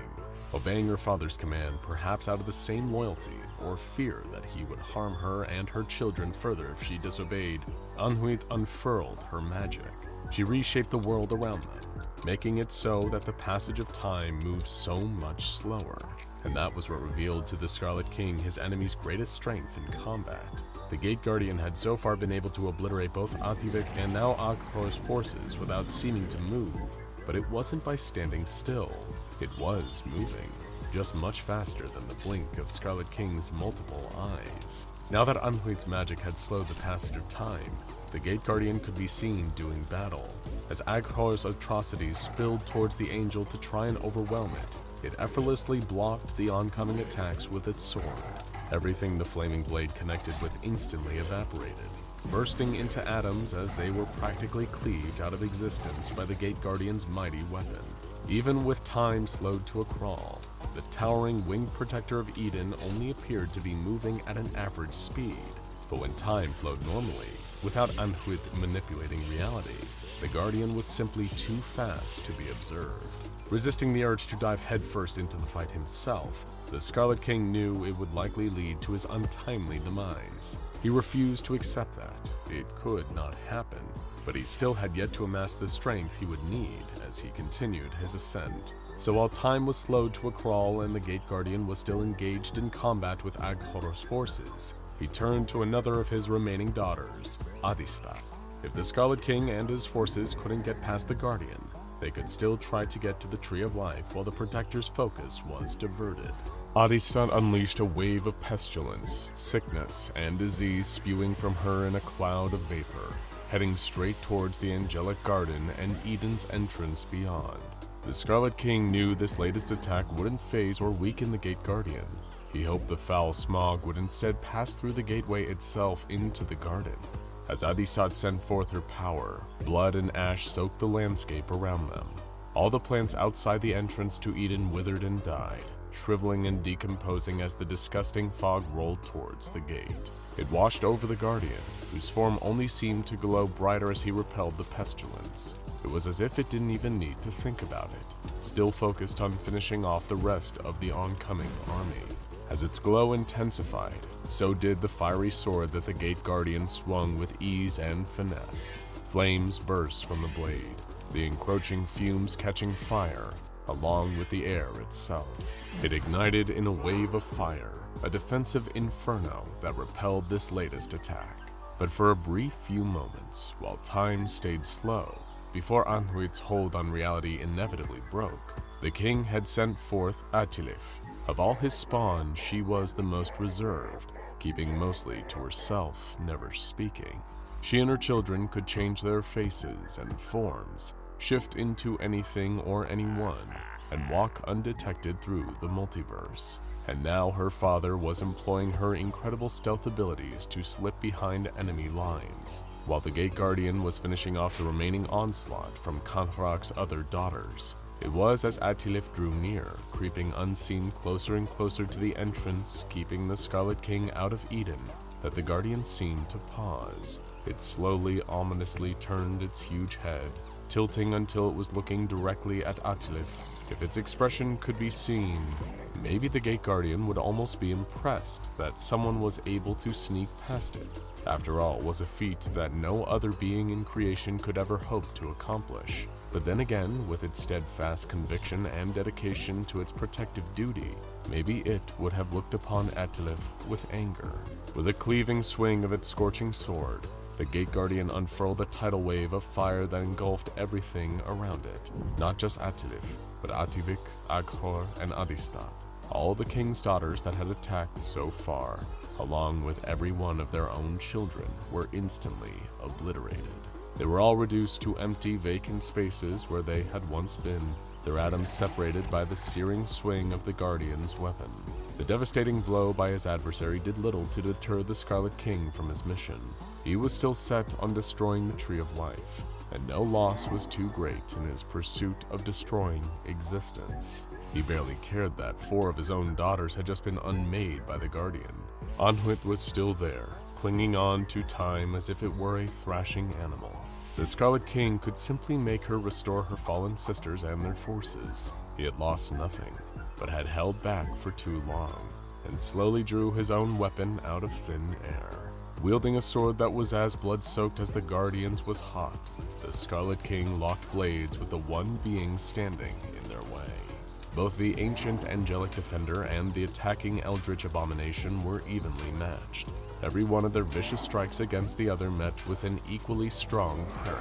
Obeying her father's command, perhaps out of the same loyalty or fear that he would harm her and her children further if she disobeyed, Anhuit unfurled her magic. She reshaped the world around them, making it so that the passage of time moves so much slower. And that was what revealed to the Scarlet King his enemy's greatest strength in combat. The Gate Guardian had so far been able to obliterate both Ativik and now Aghor's forces without seeming to move, but it wasn't by standing still. It was moving, just much faster than the blink of Scarlet King's multiple eyes. Now that Anhuit's magic had slowed the passage of time, the Gate Guardian could be seen doing battle. As Aghor's atrocities spilled towards the angel to try and overwhelm it, it effortlessly blocked the oncoming attacks with its sword. Everything the flaming blade connected with instantly evaporated, bursting into atoms as they were practically cleaved out of existence by the Gate Guardian's mighty weapon. Even with time slowed to a crawl, the towering winged protector of Eden only appeared to be moving at an average speed. But when time flowed normally, without Anhuit manipulating reality, the Guardian was simply too fast to be observed. Resisting the urge to dive headfirst into the fight himself, the Scarlet King knew it would likely lead to his untimely demise. He refused to accept that. It could not happen, but he still had yet to amass the strength he would need as he continued his ascent. So while time was slowed to a crawl and the Gate Guardian was still engaged in combat with Aghor's forces, he turned to another of his remaining daughters, Adista. If the Scarlet King and his forces couldn't get past the Guardian, they could still try to get to the Tree of Life while the Protector's focus was diverted. Adistat unleashed a wave of pestilence, sickness, and disease spewing from her in a cloud of vapor, heading straight towards the Angelic Garden and Eden's entrance beyond. The Scarlet King knew this latest attack wouldn't phase or weaken the Gate Guardian. He hoped the foul smog would instead pass through the gateway itself into the garden. As Adistat sent forth her power, blood and ash soaked the landscape around them. All the plants outside the entrance to Eden withered and died, shriveling and decomposing as the disgusting fog rolled towards the gate. It washed over the Guardian, whose form only seemed to glow brighter as he repelled the pestilence. It was as if it didn't even need to think about it, still focused on finishing off the rest of the oncoming army. As its glow intensified, so did the fiery sword that the Gate Guardian swung with ease and finesse. Flames burst from the blade, the encroaching fumes catching fire, along with the air itself. It ignited in a wave of fire, a defensive inferno that repelled this latest attack. But for a brief few moments, while time stayed slow, before Anhuit's hold on reality inevitably broke, the king had sent forth Atilif. Of all his spawn, she was the most reserved, keeping mostly to herself, never speaking. She and her children could change their faces and forms, shift into anything or anyone, and walk undetected through the multiverse. And now her father was employing her incredible stealth abilities to slip behind enemy lines, while the Gate Guardian was finishing off the remaining onslaught from Kanhrak's other daughters. It was as Atilif drew near, creeping unseen closer and closer to the entrance, keeping the Scarlet King out of Eden, that the Guardian seemed to pause. It slowly, ominously turned its huge head, tilting until it was looking directly at Atilif. If its expression could be seen, maybe the Gate Guardian would almost be impressed that someone was able to sneak past it. After all, was a feat that no other being in creation could ever hope to accomplish. But then again, with its steadfast conviction and dedication to its protective duty, maybe it would have looked upon Atilif with anger. With a cleaving swing of its scorching sword, the Gate Guardian unfurled a tidal wave of fire that engulfed everything around it, not just Atilif, but Ativik, Aghor, and Adistat, all the king's daughters that had attacked so far, along with every one of their own children, were instantly obliterated. They were all reduced to empty, vacant spaces where they had once been, their atoms separated by the searing swing of the Guardian's weapon. The devastating blow by his adversary did little to deter the Scarlet King from his mission. He was still set on destroying the Tree of Life, and no loss was too great in his pursuit of destroying existence. He barely cared that 4 of his own daughters had just been unmade by the Guardian. Anhuit was still there, clinging on to time as if it were a thrashing animal. The Scarlet King could simply make her restore her fallen sisters and their forces. He had lost nothing, but had held back for too long, and slowly drew his own weapon out of thin air. Wielding a sword that was as blood-soaked as the Guardian's was hot, the Scarlet King locked blades with the one being standing in their way. Both the ancient angelic defender and the attacking eldritch abomination were evenly matched. Every one of their vicious strikes against the other met with an equally strong parry.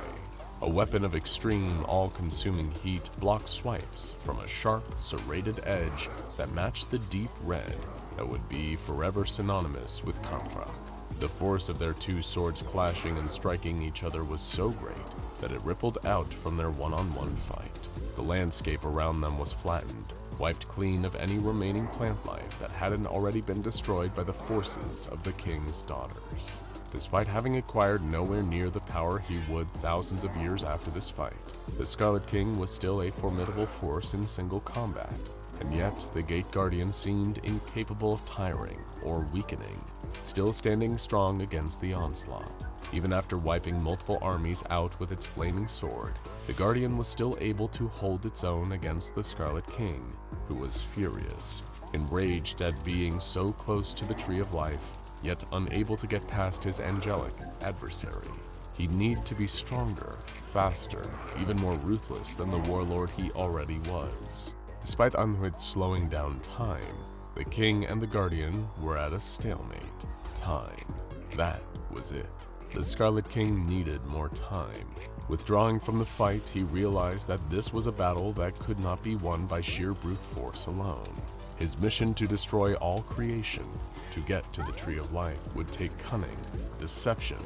A weapon of extreme, all-consuming heat blocked swipes from a sharp, serrated edge that matched the deep red that would be forever synonymous with Kankrak. The force of their 2 swords clashing and striking each other was so great that it rippled out from their one-on-one fight. The landscape around them was flattened, wiped clean of any remaining plant life that hadn't already been destroyed by the forces of the king's daughters. Despite having acquired nowhere near the power he would thousands of years after this fight, the Scarlet King was still a formidable force in single combat, and yet the Gate Guardian seemed incapable of tiring or weakening, still standing strong against the onslaught. Even after wiping multiple armies out with its flaming sword, the Guardian was still able to hold its own against the Scarlet King, who was furious, enraged at being so close to the Tree of Life, yet unable to get past his angelic adversary. He'd need to be stronger, faster, even more ruthless than the warlord he already was. Despite Anhuit slowing down time, the king and the Guardian were at a stalemate. Time. That was it. The Scarlet King needed more time. Withdrawing from the fight, he realized that this was a battle that could not be won by sheer brute force alone. His mission to destroy all creation, to get to the Tree of Life, would take cunning, deception,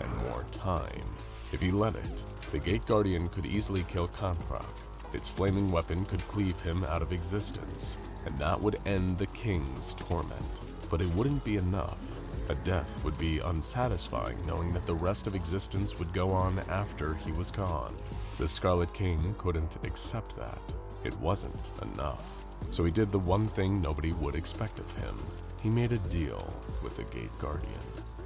and more time. If he let it, the Gate Guardian could easily kill Kankrak. Its flaming weapon could cleave him out of existence, and that would end the king's torment. But it wouldn't be enough. A death would be unsatisfying, knowing that the rest of existence would go on after he was gone. The Scarlet King couldn't accept that. It wasn't enough. So he did the one thing nobody would expect of him. He made a deal with the Gate Guardian.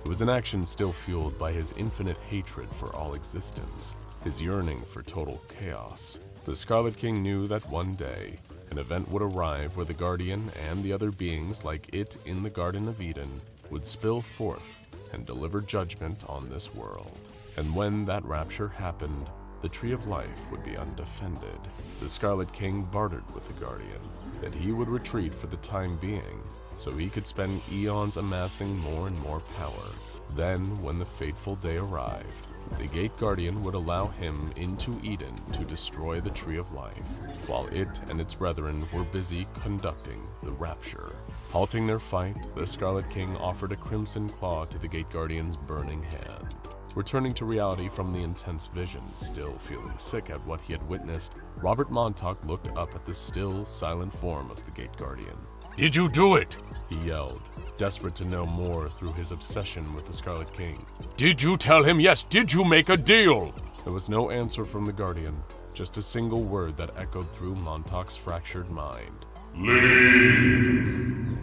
It was an action still fueled by his infinite hatred for all existence, his yearning for total chaos. The Scarlet King knew that one day, an event would arrive where the Guardian and the other beings like it in the Garden of Eden would spill forth and deliver judgment on this world. And when that rapture happened, the Tree of Life would be undefended. The Scarlet King bartered with the Guardian that he would retreat for the time being, so he could spend eons amassing more and more power. Then, when the fateful day arrived, the Gate Guardian would allow him into Eden to destroy the Tree of Life, while it and its brethren were busy conducting the rapture. Halting their fight, the Scarlet King offered a crimson claw to the Gate Guardian's burning hand. Returning to reality from the intense vision, still feeling sick at what he had witnessed, Robert Montauk looked up at the still, silent form of the Gate Guardian. "Did you do it?" He yelled, desperate to know more through his obsession with the Scarlet King. "Did you tell him yes? Did you make a deal?" There was no answer from the Guardian, just a single word that echoed through Montauk's fractured mind. Leave!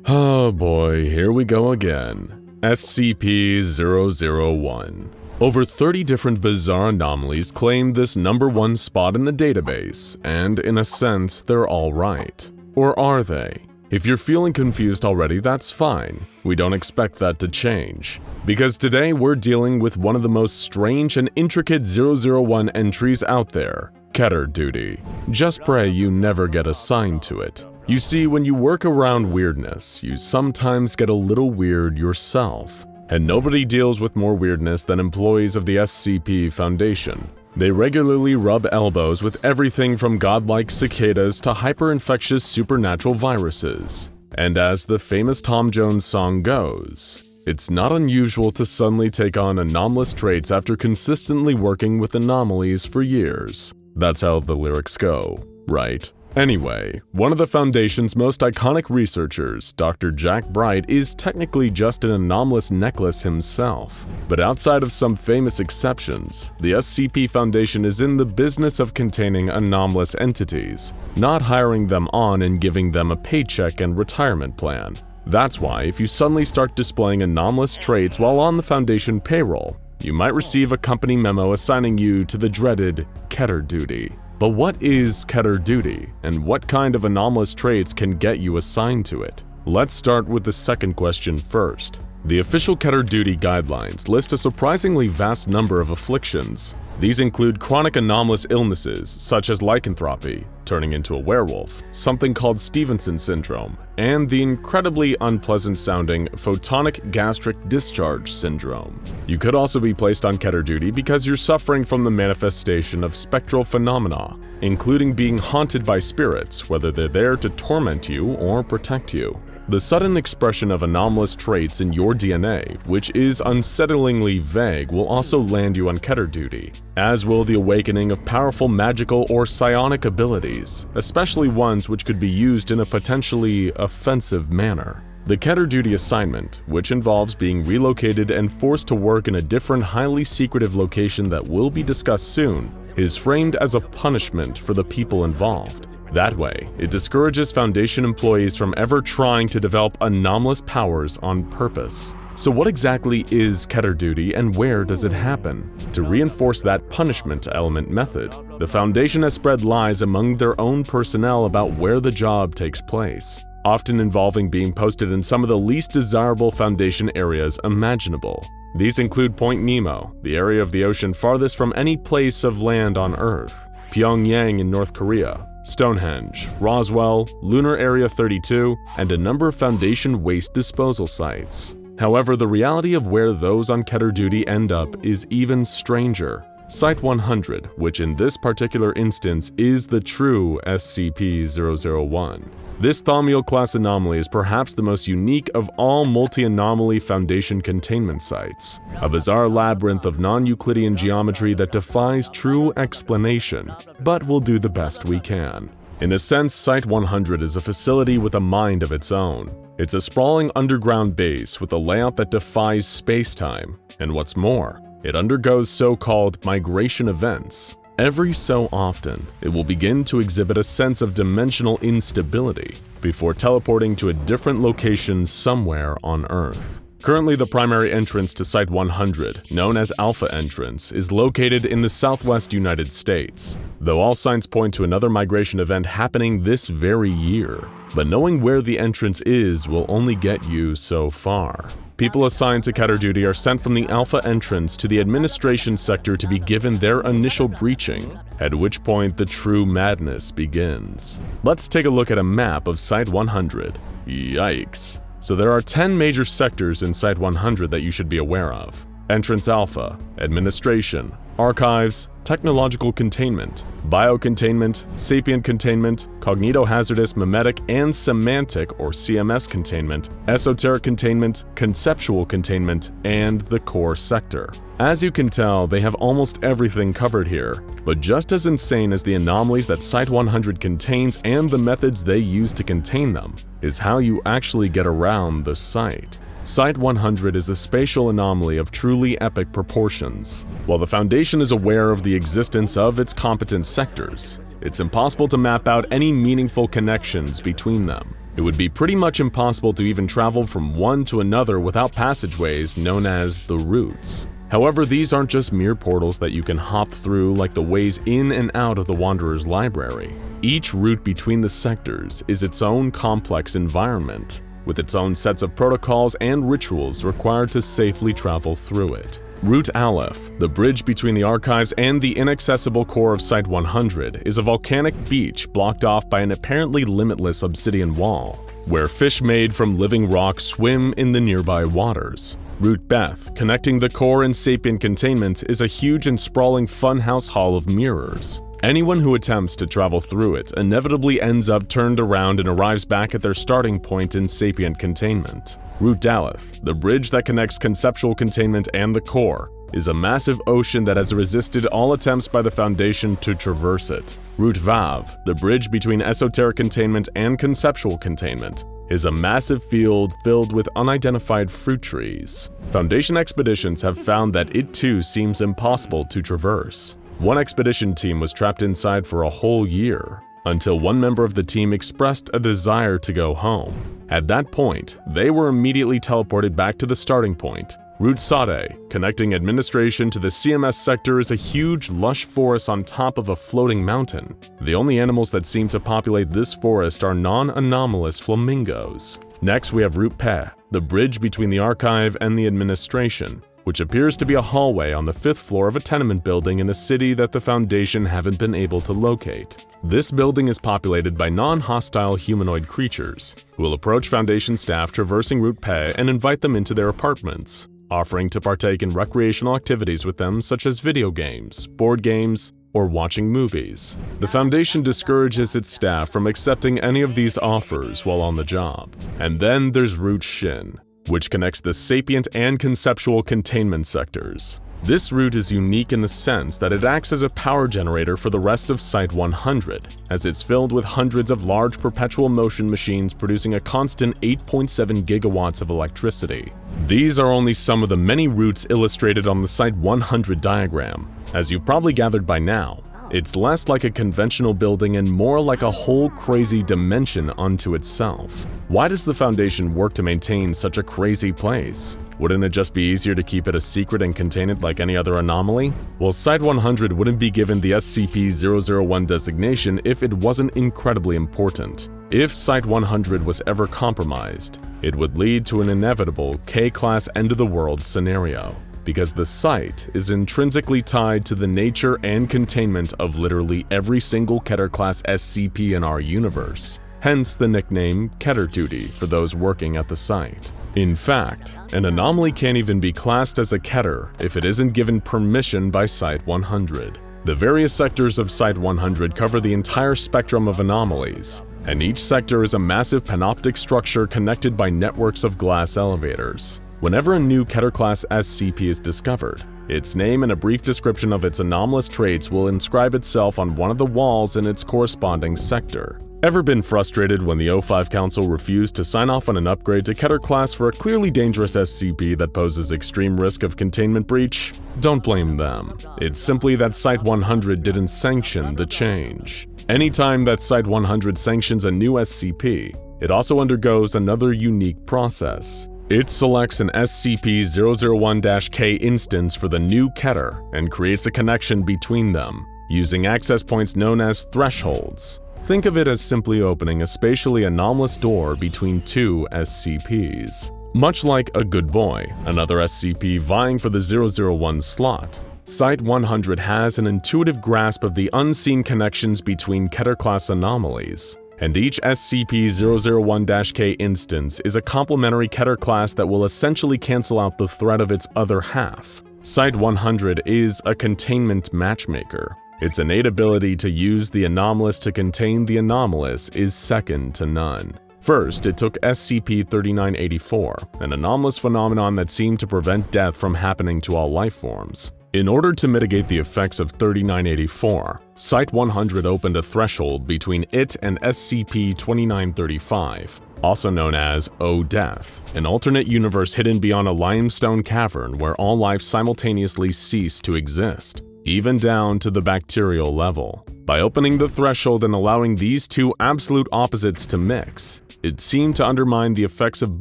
Oh boy, here we go again. SCP-001. Over 30 different bizarre anomalies claim this #1 spot in the database, and in a sense, they're all right. Or are they? If you're feeling confused already, that's fine. We don't expect that to change. Because today we're dealing with one of the most strange and intricate 001 entries out there, Keter duty. Just pray you never get assigned to it. You see, when you work around weirdness, you sometimes get a little weird yourself. and nobody deals with more weirdness than employees of the SCP Foundation. They regularly rub elbows with everything from godlike cicadas to hyper-infectious supernatural viruses. And as the famous Tom Jones song goes, it's not unusual to suddenly take on anomalous traits after consistently working with anomalies for years. That's how the lyrics go, right? Anyway, one of the Foundation's most iconic researchers, Dr. Jack Bright, is technically just an anomalous necklace himself. But outside of some famous exceptions, the SCP Foundation is in the business of containing anomalous entities, not hiring them on and giving them a paycheck and retirement plan. That's why if you suddenly start displaying anomalous traits while on the Foundation payroll, you might receive a company memo assigning you to the dreaded Keter duty. But what is Keter duty, and what kind of anomalous traits can get you assigned to it? Let's start with the second question first. The official Keter duty guidelines list a surprisingly vast number of afflictions. These include chronic anomalous illnesses such as lycanthropy, turning into a werewolf, something called Stevenson syndrome, and the incredibly unpleasant-sounding photonic gastric discharge syndrome. You could also be placed on Keter duty because you're suffering from the manifestation of spectral phenomena, including being haunted by spirits, whether they're there to torment you or protect you. The sudden expression of anomalous traits in your DNA, which is unsettlingly vague, will also land you on Keter duty, as will the awakening of powerful magical or psionic abilities, especially ones which could be used in a potentially offensive manner. The Keter duty assignment, which involves being relocated and forced to work in a different highly secretive location that will be discussed soon, is framed as a punishment for the people involved. That way, it discourages Foundation employees from ever trying to develop anomalous powers on purpose. So what exactly is Keter duty and where does it happen? To reinforce that punishment element method, the Foundation has spread lies among their own personnel about where the job takes place, often involving being posted in some of the least desirable Foundation areas imaginable. These include Point Nemo, the area of the ocean farthest from any place of land on Earth, Pyongyang in North Korea, Stonehenge, Roswell, Lunar Area 32, and a number of Foundation waste disposal sites. However, the reality of where those on Keter duty end up is even stranger. Site 100, which in this particular instance is the true SCP-001. This Thaumiel-class anomaly is perhaps the most unique of all multi-anomaly Foundation containment sites, a bizarre labyrinth of non-Euclidean geometry that defies true explanation, but we'll do the best we can. In a sense, Site 100 is a facility with a mind of its own. It's a sprawling underground base with a layout that defies space-time, and what's more, it undergoes so-called migration events. Every so often, it will begin to exhibit a sense of dimensional instability before teleporting to a different location somewhere on Earth. Currently, the primary entrance to Site 100, known as Alpha Entrance, is located in the southwest United States, though all signs point to another migration event happening this very year. But knowing where the entrance is will only get you so far. People assigned to Keter duty are sent from the Alpha Entrance to the administration sector to be given their initial breaching, at which point the true madness begins. Let's take a look at a map of Site 100. Yikes. So there are 10 major sectors in Site 100 that you should be aware of. Entrance Alpha, Administration, Archives, Technological Containment, Biocontainment, Sapient Containment, Cognitohazardous Memetic and Semantic or CMS Containment, Esoteric Containment, Conceptual Containment, and the Core Sector. As you can tell, they have almost everything covered here, but just as insane as the anomalies that Site 100 contains and the methods they use to contain them, is how you actually get around the site. Site 100 is a spatial anomaly of truly epic proportions. While the Foundation is aware of the existence of its competent sectors, it's impossible to map out any meaningful connections between them. It would be pretty much impossible to even travel from one to another without passageways known as the routes. However, these aren't just mere portals that you can hop through like the ways in and out of the Wanderer's Library. Each route between the sectors is its own complex environment, with its own sets of protocols and rituals required to safely travel through it. Route Aleph, the bridge between the archives and the inaccessible core of Site 100, is a volcanic beach blocked off by an apparently limitless obsidian wall, where fish made from living rock swim in the nearby waters. Route Beth, connecting the core and sapient containment, is a huge and sprawling funhouse hall of mirrors. Anyone who attempts to travel through it inevitably ends up turned around and arrives back at their starting point in sapient containment. Route Daleth, the bridge that connects conceptual containment and the core, is a massive ocean that has resisted all attempts by the Foundation to traverse it. Route Vav, the bridge between esoteric containment and conceptual containment, is a massive field filled with unidentified fruit trees. Foundation expeditions have found that it too seems impossible to traverse. One expedition team was trapped inside for a whole year, until one member of the team expressed a desire to go home. At that point, they were immediately teleported back to the starting point. Route Sade, connecting administration to the CMS sector, is a huge, lush forest on top of a floating mountain. The only animals that seem to populate this forest are non-anomalous flamingos. Next, we have Route Pe, the bridge between the archive and the administration, which appears to be a hallway on the 5th floor of a tenement building in a city that the Foundation haven't been able to locate. This building is populated by non-hostile humanoid creatures, who will approach Foundation staff traversing Route Pe and invite them into their apartments, offering to partake in recreational activities with them such as video games, board games, or watching movies. The Foundation discourages its staff from accepting any of these offers while on the job. And then there's Route Shin, which connects the sapient and conceptual containment sectors. This route is unique in the sense that it acts as a power generator for the rest of Site-100, as it's filled with hundreds of large perpetual motion machines producing a constant 8.7 gigawatts of electricity. These are only some of the many routes illustrated on the Site-100 diagram. As you've probably gathered by now, it's less like a conventional building and more like a whole crazy dimension unto itself. Why does the Foundation work to maintain such a crazy place? Wouldn't it just be easier to keep it a secret and contain it like any other anomaly? Well, Site-100 wouldn't be given the SCP-001 designation if it wasn't incredibly important. If Site-100 was ever compromised, it would lead to an inevitable K-class end-of-the-world scenario, because the site is intrinsically tied to the nature and containment of literally every single Keter-class SCP in our universe, hence the nickname Keter Duty for those working at the site. In fact, an anomaly can't even be classed as a Keter if it isn't given permission by Site-100. The various sectors of Site-100 cover the entire spectrum of anomalies, and each sector is a massive panoptic structure connected by networks of glass elevators. Whenever a new Keter-class SCP is discovered, its name and a brief description of its anomalous traits will inscribe itself on one of the walls in its corresponding sector. Ever been frustrated when the O5 Council refused to sign off on an upgrade to Keter-class for a clearly dangerous SCP that poses extreme risk of containment breach? Don't blame them. It's simply that Site-100 didn't sanction the change. Anytime that Site-100 sanctions a new SCP, it also undergoes another unique process. It selects an SCP-001-K instance for the new Keter and creates a connection between them, using access points known as thresholds. Think of it as simply opening a spatially anomalous door between two SCPs. Much like a good boy, another SCP vying for the 001 slot, Site-100 has an intuitive grasp of the unseen connections between Keter-class anomalies, and each SCP-001-K instance is a complementary Keter class that will essentially cancel out the threat of its other half. Site-100 is a containment matchmaker. Its innate ability to use the anomalous to contain the anomalous is second to none. First, it took SCP-3984, an anomalous phenomenon that seemed to prevent death from happening to all life forms. In order to mitigate the effects of 3984, Site-100 opened a threshold between it and SCP-2935, also known as O-Death, an alternate universe hidden beyond a limestone cavern where all life simultaneously ceased to exist, even down to the bacterial level. By opening the threshold and allowing these two absolute opposites to mix, it seemed to undermine the effects of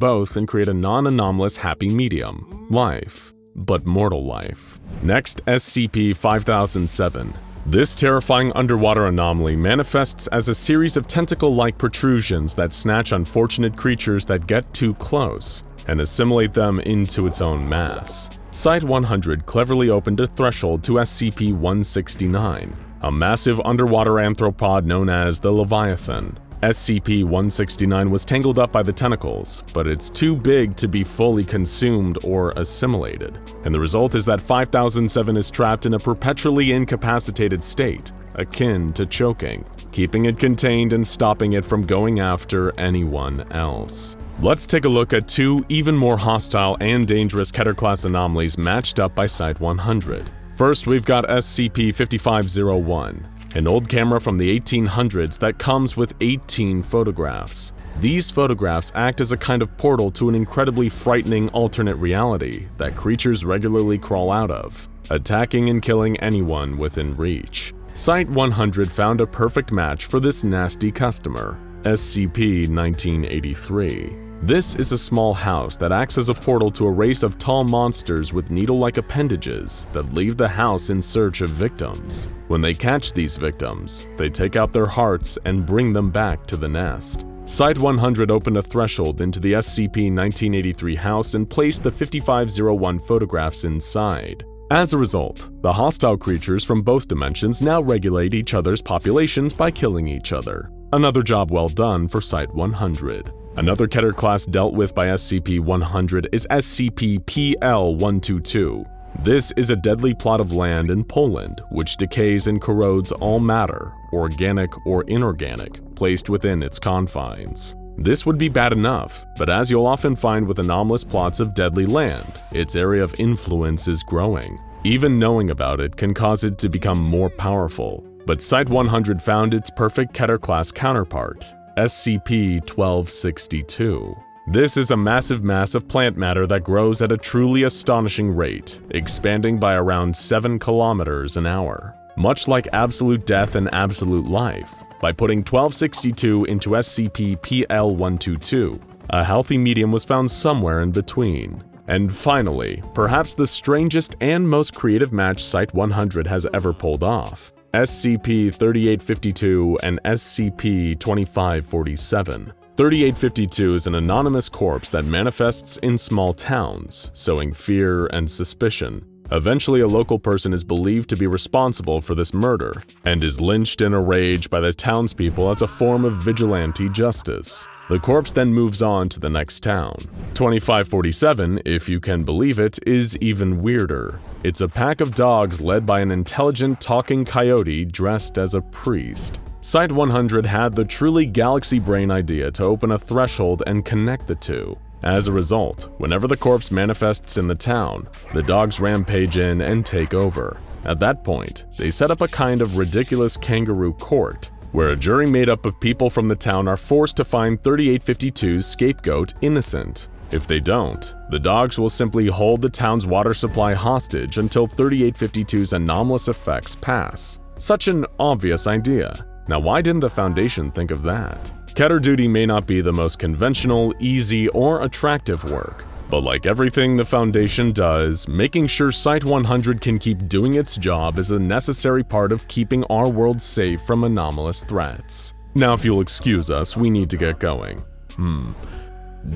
both and create a non-anomalous happy medium, life, but mortal life. Next, SCP-5007. This terrifying underwater anomaly manifests as a series of tentacle-like protrusions that snatch unfortunate creatures that get too close and assimilate them into its own mass. Site-100 cleverly opened a threshold to SCP-169, a massive underwater arthropod known as the Leviathan. SCP-169 was tangled up by the tentacles, but it's too big to be fully consumed or assimilated, and the result is that 5007 is trapped in a perpetually incapacitated state, akin to choking, keeping it contained and stopping it from going after anyone else. Let's take a look at two even more hostile and dangerous Keter-class anomalies matched up by Site-100. First, we've got SCP-5501, an old camera from the 1800s that comes with 18 photographs. These photographs act as a kind of portal to an incredibly frightening alternate reality that creatures regularly crawl out of, attacking and killing anyone within reach. Site-100 found a perfect match for this nasty customer, SCP-1983. This is a small house that acts as a portal to a race of tall monsters with needle-like appendages that leave the house in search of victims. When they catch these victims, they take out their hearts and bring them back to the nest. Site-100 opened a threshold into the SCP-1983 house and placed the 5501 photographs inside. As a result, the hostile creatures from both dimensions now regulate each other's populations by killing each other. Another job well done for Site-100. Another Keter class dealt with by SCP-100 is SCP-PALLIT.AIC. This is a deadly plot of land in Poland which decays and corrodes all matter, organic or inorganic, placed within its confines. This would be bad enough, but as you'll often find with anomalous plots of deadly land, its area of influence is growing. Even knowing about it can cause it to become more powerful. But Site-100 found its perfect Keter class counterpart, SCP-1262. This is a massive mass of plant matter that grows at a truly astonishing rate, expanding by around 7 kilometers an hour. Much like absolute death and absolute life, by putting 1262 into SCP-PL-122, a healthy medium was found somewhere in between. And finally, perhaps the strangest and most creative match Site-100 has ever pulled off, SCP-3852 and SCP-2547. 3852 is an anonymous corpse that manifests in small towns, sowing fear and suspicion. Eventually, a local person is believed to be responsible for this murder, and is lynched in a rage by the townspeople as a form of vigilante justice. The corpse then moves on to the next town. 2547, if you can believe it, is even weirder. It's a pack of dogs led by an intelligent talking coyote dressed as a priest. Site-100 had the truly galaxy brain idea to open a threshold and connect the two. As a result, whenever the corpse manifests in the town, the dogs rampage in and take over. At that point, they set up a kind of ridiculous kangaroo court, where a jury made up of people from the town are forced to find 3852's scapegoat innocent. If they don't, the dogs will simply hold the town's water supply hostage until 3852's anomalous effects pass. Such an obvious idea. Now, why didn't the Foundation think of that? Keter duty may not be the most conventional, easy, or attractive work, but like everything the Foundation does, making sure Site-100 can keep doing its job is a necessary part of keeping our world safe from anomalous threats. Now, if you'll excuse us, we need to get going.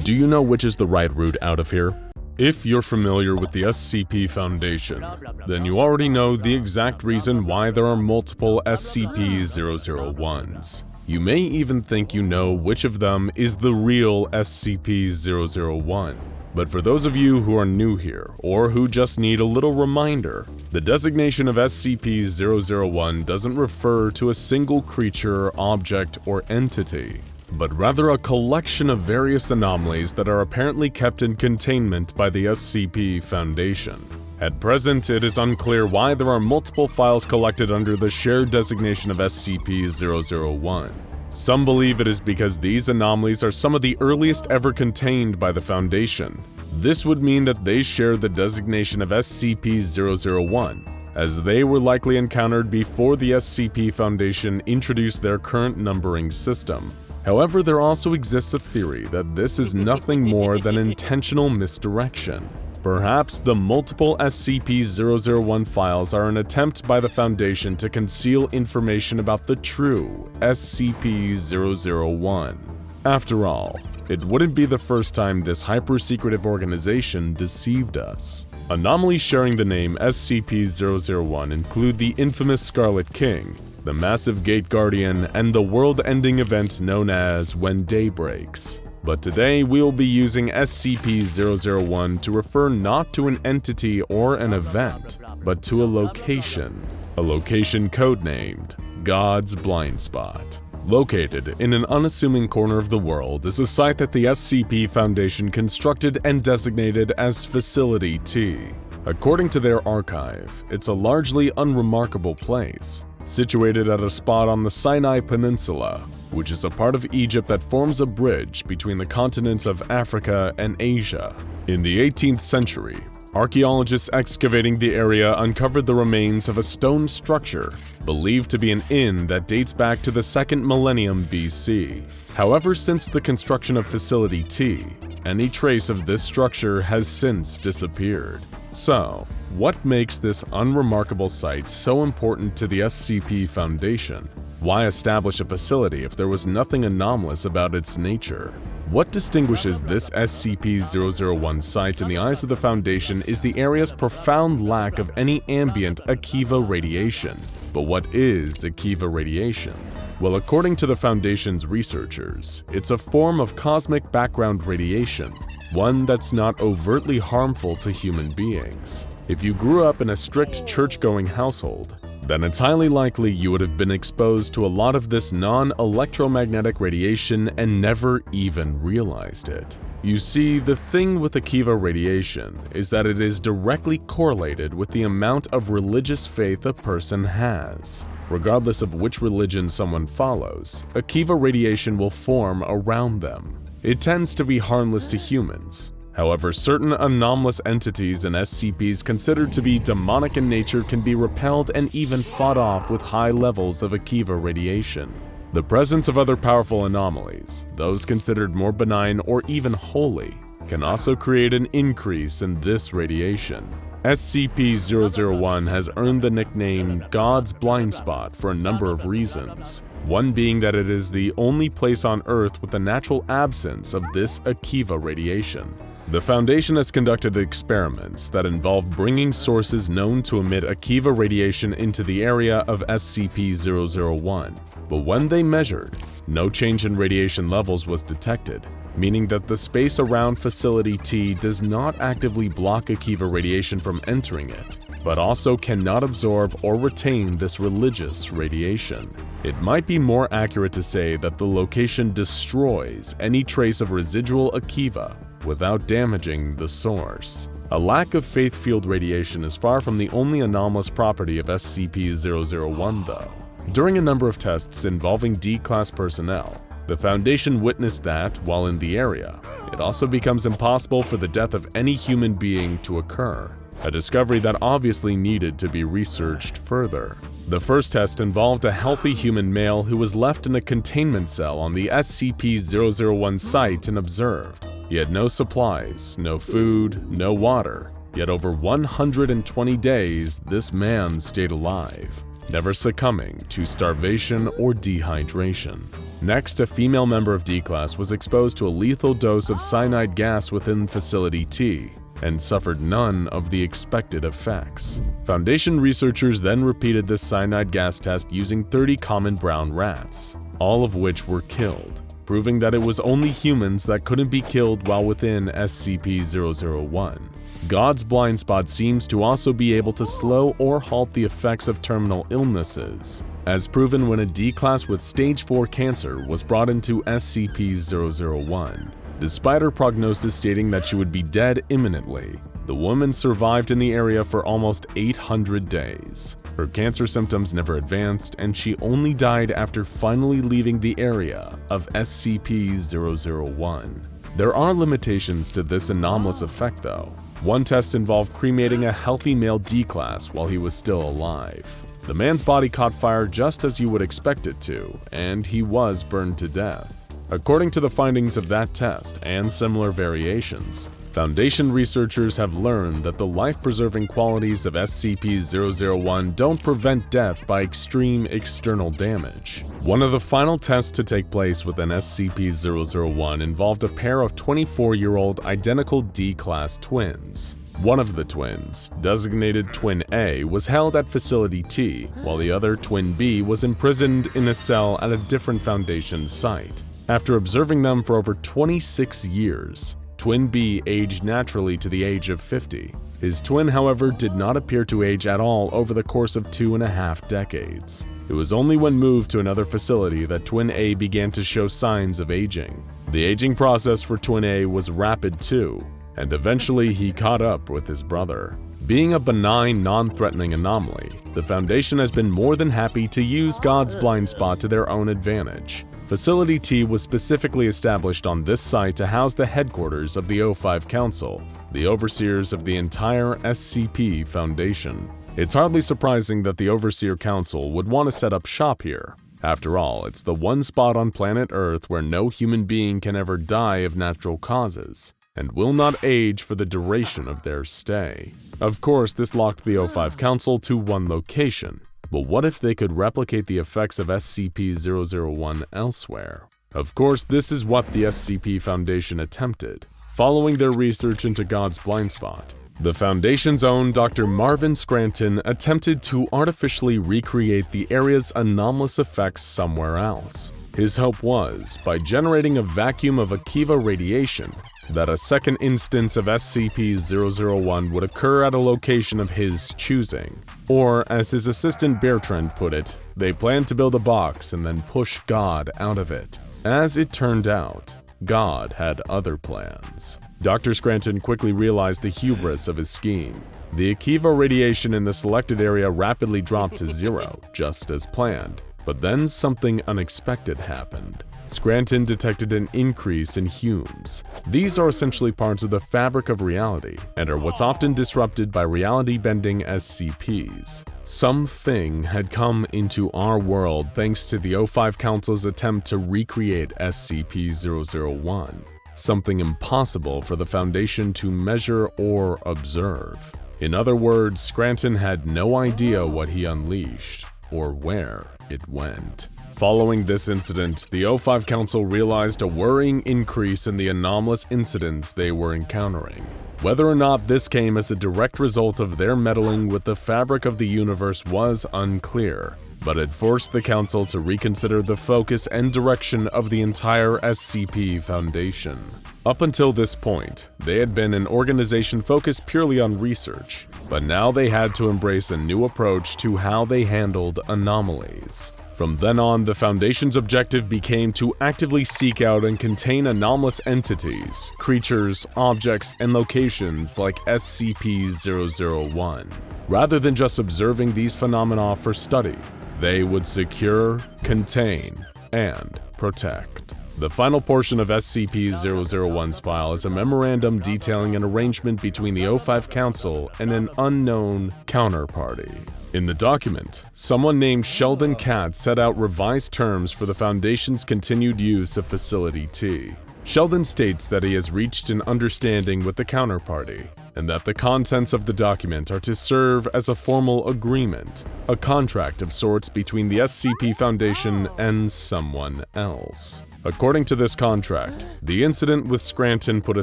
Do you know which is the right route out of here? If you're familiar with the SCP Foundation, then you already know the exact reason why there are multiple SCP-001s. You may even think you know which of them is the real SCP-001. But for those of you who are new here, or who just need a little reminder, the designation of SCP-001 doesn't refer to a single creature, object, or entity, but rather a collection of various anomalies that are apparently kept in containment by the SCP Foundation. At present, it is unclear why there are multiple files collected under the shared designation of SCP-001. Some believe it is because these anomalies are some of the earliest ever contained by the Foundation. This would mean that they share the designation of SCP-001, as they were likely encountered before the SCP Foundation introduced their current numbering system. However, there also exists a theory that this is nothing more than intentional misdirection. Perhaps the multiple SCP-001 files are an attempt by the Foundation to conceal information about the true SCP-001. After all, it wouldn't be the first time this hyper-secretive organization deceived us. Anomalies sharing the name SCP-001 include the infamous Scarlet King, the massive Gate Guardian, and the world-ending event known as When Day Breaks. But today we'll be using SCP-001 to refer not to an entity or an event, but to a location codenamed God's Blind Spot. Located in an unassuming corner of the world is a site that the SCP Foundation constructed and designated as Facility T. According to their archive, it's a largely unremarkable place, situated at a spot on the Sinai Peninsula, which is a part of Egypt that forms a bridge between the continents of Africa and Asia. In the 18th century, archaeologists excavating the area uncovered the remains of a stone structure believed to be an inn that dates back to the 2nd millennium BC. However, since the construction of Facility T, any trace of this structure has since disappeared. So, what makes this unremarkable site so important to the SCP Foundation? Why establish a facility if there was nothing anomalous about its nature? What distinguishes this SCP-001 site in the eyes of the Foundation is the area's profound lack of any ambient Akiva radiation. But what is Akiva radiation? Well, according to the Foundation's researchers, it's a form of cosmic background radiation, one that's not overtly harmful to human beings. If you grew up in a strict church-going household, then it's highly likely you would have been exposed to a lot of this non-electromagnetic radiation and never even realized it. You see, the thing with Akiva radiation is that it is directly correlated with the amount of religious faith a person has. Regardless of which religion someone follows, Akiva radiation will form around them. It tends to be harmless to humans. However, certain anomalous entities and SCPs considered to be demonic in nature can be repelled and even fought off with high levels of Akiva radiation. The presence of other powerful anomalies, those considered more benign or even holy, can also create an increase in this radiation. SCP-001 has earned the nickname God's Blind Spot for a number of reasons. One being that it is the only place on Earth with a natural absence of this Akiva radiation. The Foundation has conducted experiments that involve bringing sources known to emit Akiva radiation into the area of SCP-001, but when they measured, no change in radiation levels was detected, meaning that the space around Facility T does not actively block Akiva radiation from entering it, but also cannot absorb or retain this religious radiation. It might be more accurate to say that the location destroys any trace of residual Akiva without damaging the source. A lack of faith-fueled radiation is far from the only anomalous property of SCP-001 though. During a number of tests involving D-Class personnel, the Foundation witnessed that, while in the area, it also becomes impossible for the death of any human being to occur, a discovery that obviously needed to be researched further. The first test involved a healthy human male who was left in a containment cell on the SCP-001 site and observed. He had no supplies, no food, no water, yet over 120 days this man stayed alive, never succumbing to starvation or dehydration. Next, a female member of D-Class was exposed to a lethal dose of cyanide gas within Facility T, and suffered none of the expected effects. Foundation researchers then repeated this cyanide gas test using 30 common brown rats, all of which were killed, proving that it was only humans that couldn't be killed while within SCP-001. God's Blind Spot seems to also be able to slow or halt the effects of terminal illnesses, as proven when a D-Class with stage 4 cancer was brought into SCP-001. Despite her prognosis stating that she would be dead imminently, the woman survived in the area for almost 800 days. Her cancer symptoms never advanced, and she only died after finally leaving the area of SCP-001. There are limitations to this anomalous effect though. One test involved cremating a healthy male D-Class while he was still alive. The man's body caught fire just as you would expect it to, and he was burned to death. According to the findings of that test and similar variations, Foundation researchers have learned that the life-preserving qualities of SCP-001 don't prevent death by extreme external damage. One of the final tests to take place within SCP-001 involved a pair of 24-year-old identical D-Class twins. One of the twins, designated Twin A, was held at Facility T, while the other, Twin B, was imprisoned in a cell at a different Foundation site. After observing them for over 26 years, Twin B aged naturally to the age of 50. His twin, however, did not appear to age at all over the course of 2.5 decades. It was only when moved to another facility that Twin A began to show signs of aging. The aging process for Twin A was rapid too, and eventually he caught up with his brother. Being a benign, non-threatening anomaly, the Foundation has been more than happy to use God's blind spot to their own advantage. Facility T was specifically established on this site to house the headquarters of the O5 Council, the overseers of the entire SCP Foundation. It's hardly surprising that the Overseer Council would want to set up shop here. After all, it's the one spot on planet Earth where no human being can ever die of natural causes, and will not age for the duration of their stay. Of course, this locked the O5 Council to one location. But what if they could replicate the effects of SCP-001 elsewhere? Of course, this is what the SCP Foundation attempted. Following their research into God's blind spot, the Foundation's own Dr. Marvin Scranton attempted to artificially recreate the area's anomalous effects somewhere else. His hope was, by generating a vacuum of Akiva radiation, that a second instance of SCP-001 would occur at a location of his choosing. Or, as his assistant Bertrand put it, they planned to build a box and then push God out of it. As it turned out, God had other plans. Dr. Scranton quickly realized the hubris of his scheme. The Akiva radiation in the selected area rapidly dropped to 0, just as planned. But then something unexpected happened. Scranton detected an increase in Humes. These are essentially parts of the fabric of reality and are what's often disrupted by reality-bending SCPs. Something had come into our world thanks to the O5 Council's attempt to recreate SCP-001. Something impossible for the Foundation to measure or observe. In other words, Scranton had no idea what he unleashed or where it went. Following this incident, the O5 Council realized a worrying increase in the anomalous incidents they were encountering. Whether or not this came as a direct result of their meddling with the fabric of the universe was unclear, but it forced the Council to reconsider the focus and direction of the entire SCP Foundation. Up until this point, they had been an organization focused purely on research, but now they had to embrace a new approach to how they handled anomalies. From then on, the Foundation's objective became to actively seek out and contain anomalous entities, creatures, objects, and locations like SCP-001. Rather than just observing these phenomena for study, they would secure, contain, and protect. The final portion of SCP-001's file is a memorandum detailing an arrangement between the O5 Council and an unknown counterparty. In the document, someone named Sheldon Katz set out revised terms for the Foundation's continued use of Facility T. Sheldon states that he has reached an understanding with the counterparty, and that the contents of the document are to serve as a formal agreement, a contract of sorts between the SCP Foundation and someone else. According to this contract, the incident with Scranton put a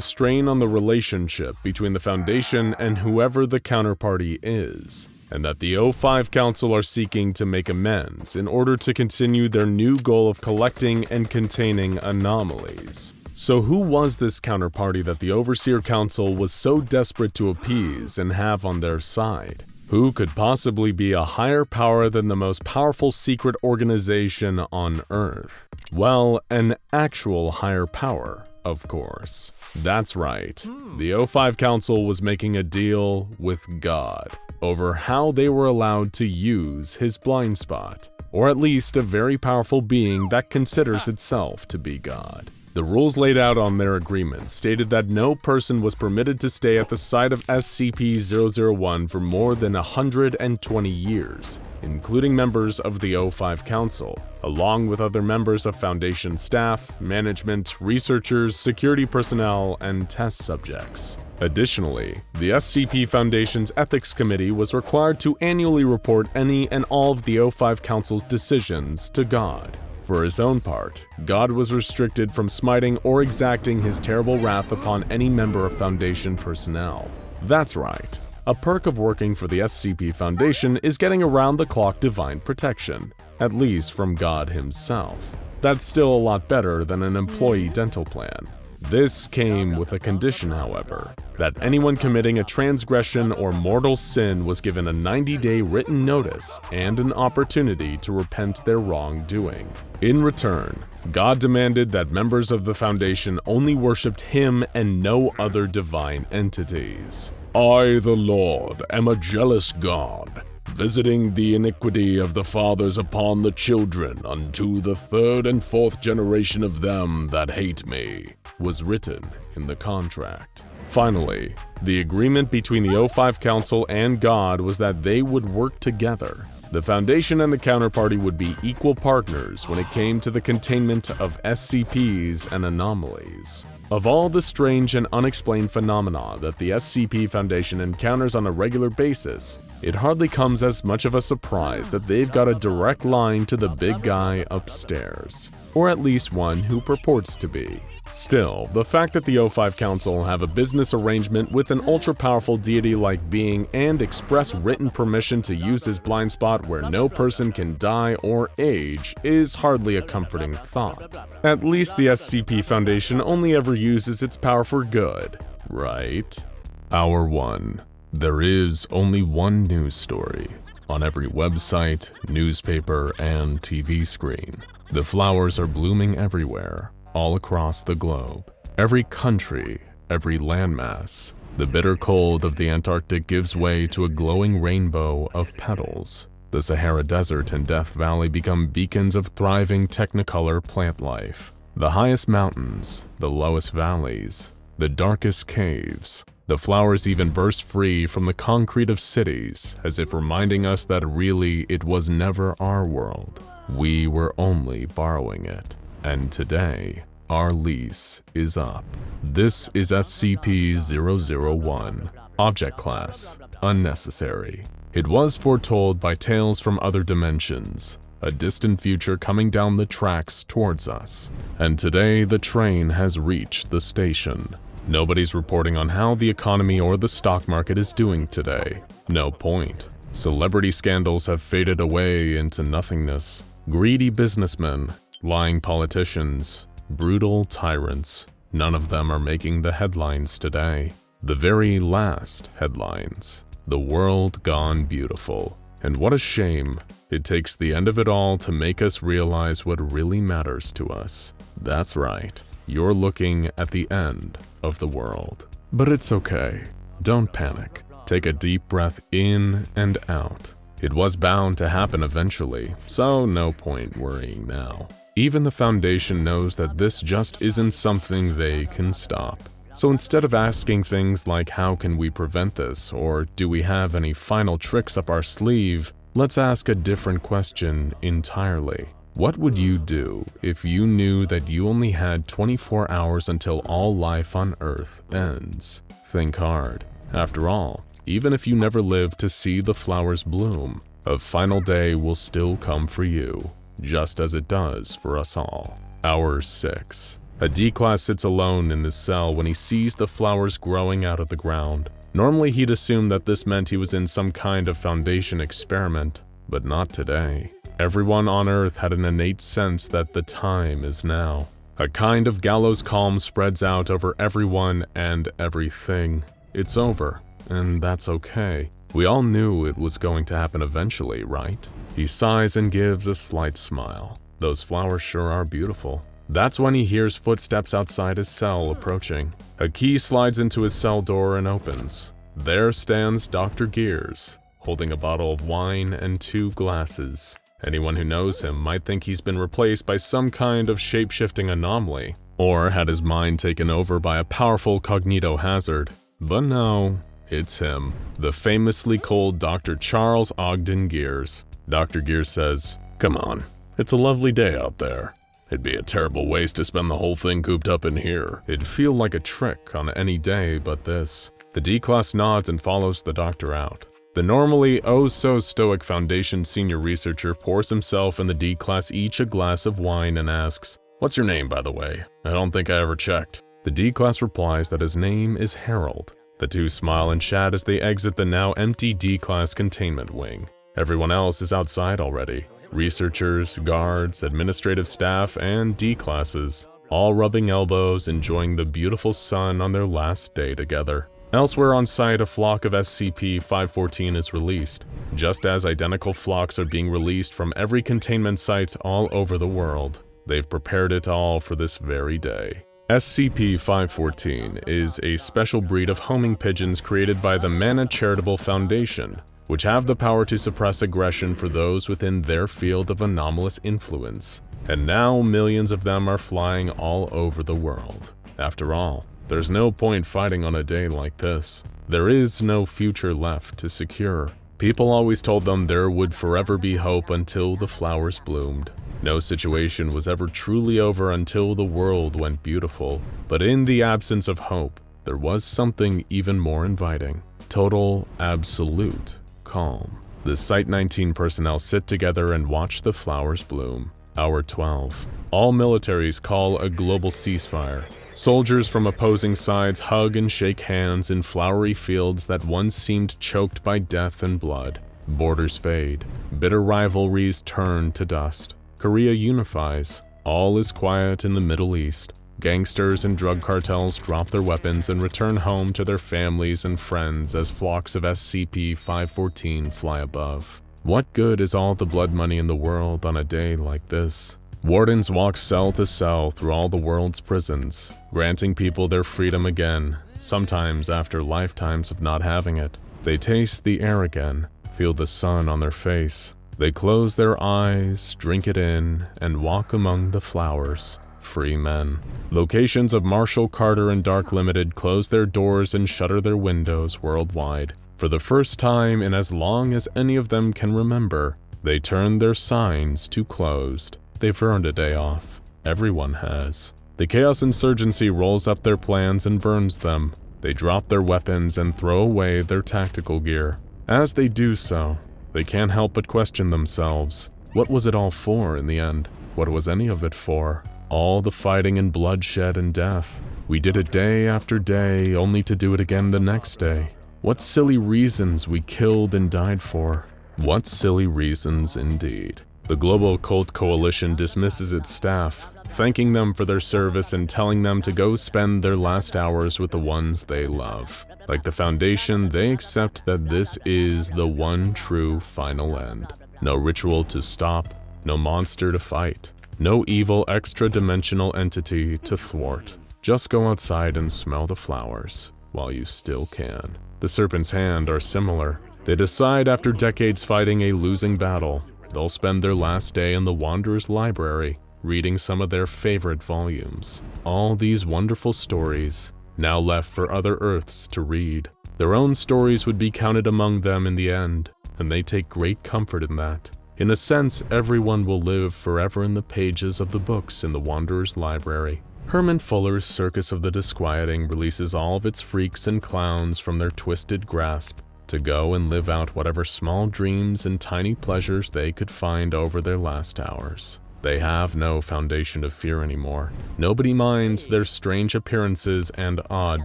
strain on the relationship between the Foundation and whoever the counterparty is, and that the O5 Council are seeking to make amends in order to continue their new goal of collecting and containing anomalies. So who was this counterparty that the Overseer Council was so desperate to appease and have on their side? Who could possibly be a higher power than the most powerful secret organization on Earth? Well, an actual higher power, of course. That's right, the O5 Council was making a deal with God over how they were allowed to use his blind spot, or at least a very powerful being that considers itself to be God. The rules laid out on their agreement stated that no person was permitted to stay at the site of SCP-001 for more than 120 years, including members of the O5 Council, along with other members of Foundation staff, management, researchers, security personnel, and test subjects. Additionally, the SCP Foundation's Ethics Committee was required to annually report any and all of the O5 Council's decisions to God. For his own part, God was restricted from smiting or exacting his terrible wrath upon any member of Foundation personnel. That's right. A perk of working for the SCP Foundation is getting around-the-clock divine protection, at least from God himself. That's still a lot better than an employee dental plan. This came with a condition, however, that anyone committing a transgression or mortal sin was given a 90-day written notice and an opportunity to repent their wrongdoing. In return, God demanded that members of the Foundation only worshipped him and no other divine entities. I, the Lord, am a jealous God, visiting the iniquity of the fathers upon the children unto the third and fourth generation of them that hate me, was written in the contract. Finally, the agreement between the O5 Council and God was that they would work together. The Foundation and the Counterparty would be equal partners when it came to the containment of SCPs and anomalies. Of all the strange and unexplained phenomena that the SCP Foundation encounters on a regular basis, it hardly comes as much of a surprise that they've got a direct line to the big guy upstairs, or at least one who purports to be. Still, the fact that the O5 Council have a business arrangement with an ultra-powerful deity-like being and express written permission to use his blind spot where no person can die or age is hardly a comforting thought. At least the SCP Foundation only ever uses its power for good, right? Hour 1. There is only one news story on every website, newspaper, and TV screen. The flowers are blooming everywhere, all across the globe. Every country, every landmass. The bitter cold of the Antarctic gives way to a glowing rainbow of petals. The Sahara Desert and Death Valley become beacons of thriving technicolor plant life. The highest mountains, the lowest valleys, the darkest caves. The flowers even burst free from the concrete of cities, as if reminding us that really it was never our world. We were only borrowing it. And today, our lease is up. This is SCP-001, Object Class, Unnecessary. It was foretold by tales from other dimensions, a distant future coming down the tracks towards us. And today, the train has reached the station. Nobody's reporting on how the economy or the stock market is doing today. No point. Celebrity scandals have faded away into nothingness. Greedy businessmen, lying politicians, brutal tyrants, none of them are making the headlines today. The very last headlines. The world gone beautiful. And what a shame. It takes the end of it all to make us realize what really matters to us. That's right. You're looking at the end of the world. But it's okay. Don't panic. Take a deep breath in and out. It was bound to happen eventually, so no point worrying now. Even the Foundation knows that this just isn't something they can stop. So instead of asking things like how can we prevent this or do we have any final tricks up our sleeve, let's ask a different question entirely. What would you do if you knew that you only had 24 hours until all life on Earth ends? Think hard. After all, even if you never live to see the flowers bloom, a final day will still come for you, just as it does for us all. Hour 6. A D-Class sits alone in his cell when he sees the flowers growing out of the ground. Normally he'd assume that this meant he was in some kind of Foundation experiment, but not today. Everyone on Earth had an innate sense that the time is now. A kind of gallows calm spreads out over everyone and everything. It's over, and that's okay. We all knew it was going to happen eventually, right? He sighs and gives a slight smile. Those flowers sure are beautiful. That's when he hears footsteps outside his cell approaching. A key slides into his cell door and opens. There stands Dr. Gears, holding a bottle of wine and 2 glasses. Anyone who knows him might think he's been replaced by some kind of shape-shifting anomaly, or had his mind taken over by a powerful cognito hazard. But no, it's him, the famously cold Dr. Charles Ogden Gears. Dr. Gears says, "Come on, it's a lovely day out there. It'd be a terrible waste to spend the whole thing cooped up in here. It'd feel like a trick on any day but this." The D-Class nods and follows the doctor out. The normally oh-so-stoic Foundation senior researcher pours himself and the D-Class each a glass of wine and asks, "What's your name, by the way? I don't think I ever checked." The D-Class replies that his name is Harold. The two smile and chat as they exit the now empty D-Class containment wing. Everyone else is outside already. Researchers, guards, administrative staff, and D-Classes, all rubbing elbows, enjoying the beautiful sun on their last day together. Elsewhere on site, a flock of SCP-514 is released, just as identical flocks are being released from every containment site all over the world. They've prepared it all for this very day. SCP-514 is a special breed of homing pigeons created by the Mana Charitable Foundation, which have the power to suppress aggression for those within their field of anomalous influence. And now millions of them are flying all over the world. After all, there's no point fighting on a day like this. There is no future left to secure. People always told them there would forever be hope until the flowers bloomed. No situation was ever truly over until the world went beautiful. But in the absence of hope, there was something even more inviting. Total, absolute calm. The Site-19 personnel sit together and watch the flowers bloom. Hour 12. All militaries call a global ceasefire. Soldiers from opposing sides hug and shake hands in flowery fields that once seemed choked by death and blood. Borders fade. Bitter rivalries turn to dust. Korea unifies. All is quiet in the Middle East. Gangsters and drug cartels drop their weapons and return home to their families and friends as flocks of SCP-514 fly above. What good is all the blood money in the world on a day like this? Wardens walk cell to cell through all the world's prisons, granting people their freedom again, sometimes after lifetimes of not having it. They taste the air again, feel the sun on their face. They close their eyes, drink it in, and walk among the flowers. Free men. Locations of Marshall, Carter, and Dark Limited close their doors and shutter their windows worldwide. For the first time in as long as any of them can remember, they turn their signs to closed. They've earned a day off. Everyone has. The Chaos Insurgency rolls up their plans and burns them. They drop their weapons and throw away their tactical gear. As they do so, they can't help but question themselves. What was it all for in the end? What was any of it for? All the fighting and bloodshed and death. We did it day after day, only to do it again the next day. What silly reasons we killed and died for. What silly reasons indeed. The Global Occult Coalition dismisses its staff, thanking them for their service and telling them to go spend their last hours with the ones they love. Like the Foundation, they accept that this is the one true final end. No ritual to stop, no monster to fight, no evil extra-dimensional entity to thwart. Just go outside and smell the flowers, while you still can. The Serpent's Hand are similar. They decide after decades fighting a losing battle, they'll spend their last day in the Wanderer's Library, reading some of their favorite volumes. All these wonderful stories, now left for other Earths to read. Their own stories would be counted among them in the end, and they take great comfort in that. In a sense, everyone will live forever in the pages of the books in the Wanderer's Library. Herman Fuller's Circus of the Disquieting releases all of its freaks and clowns from their twisted grasp to go and live out whatever small dreams and tiny pleasures they could find over their last hours. They have no foundation of fear anymore. Nobody minds their strange appearances and odd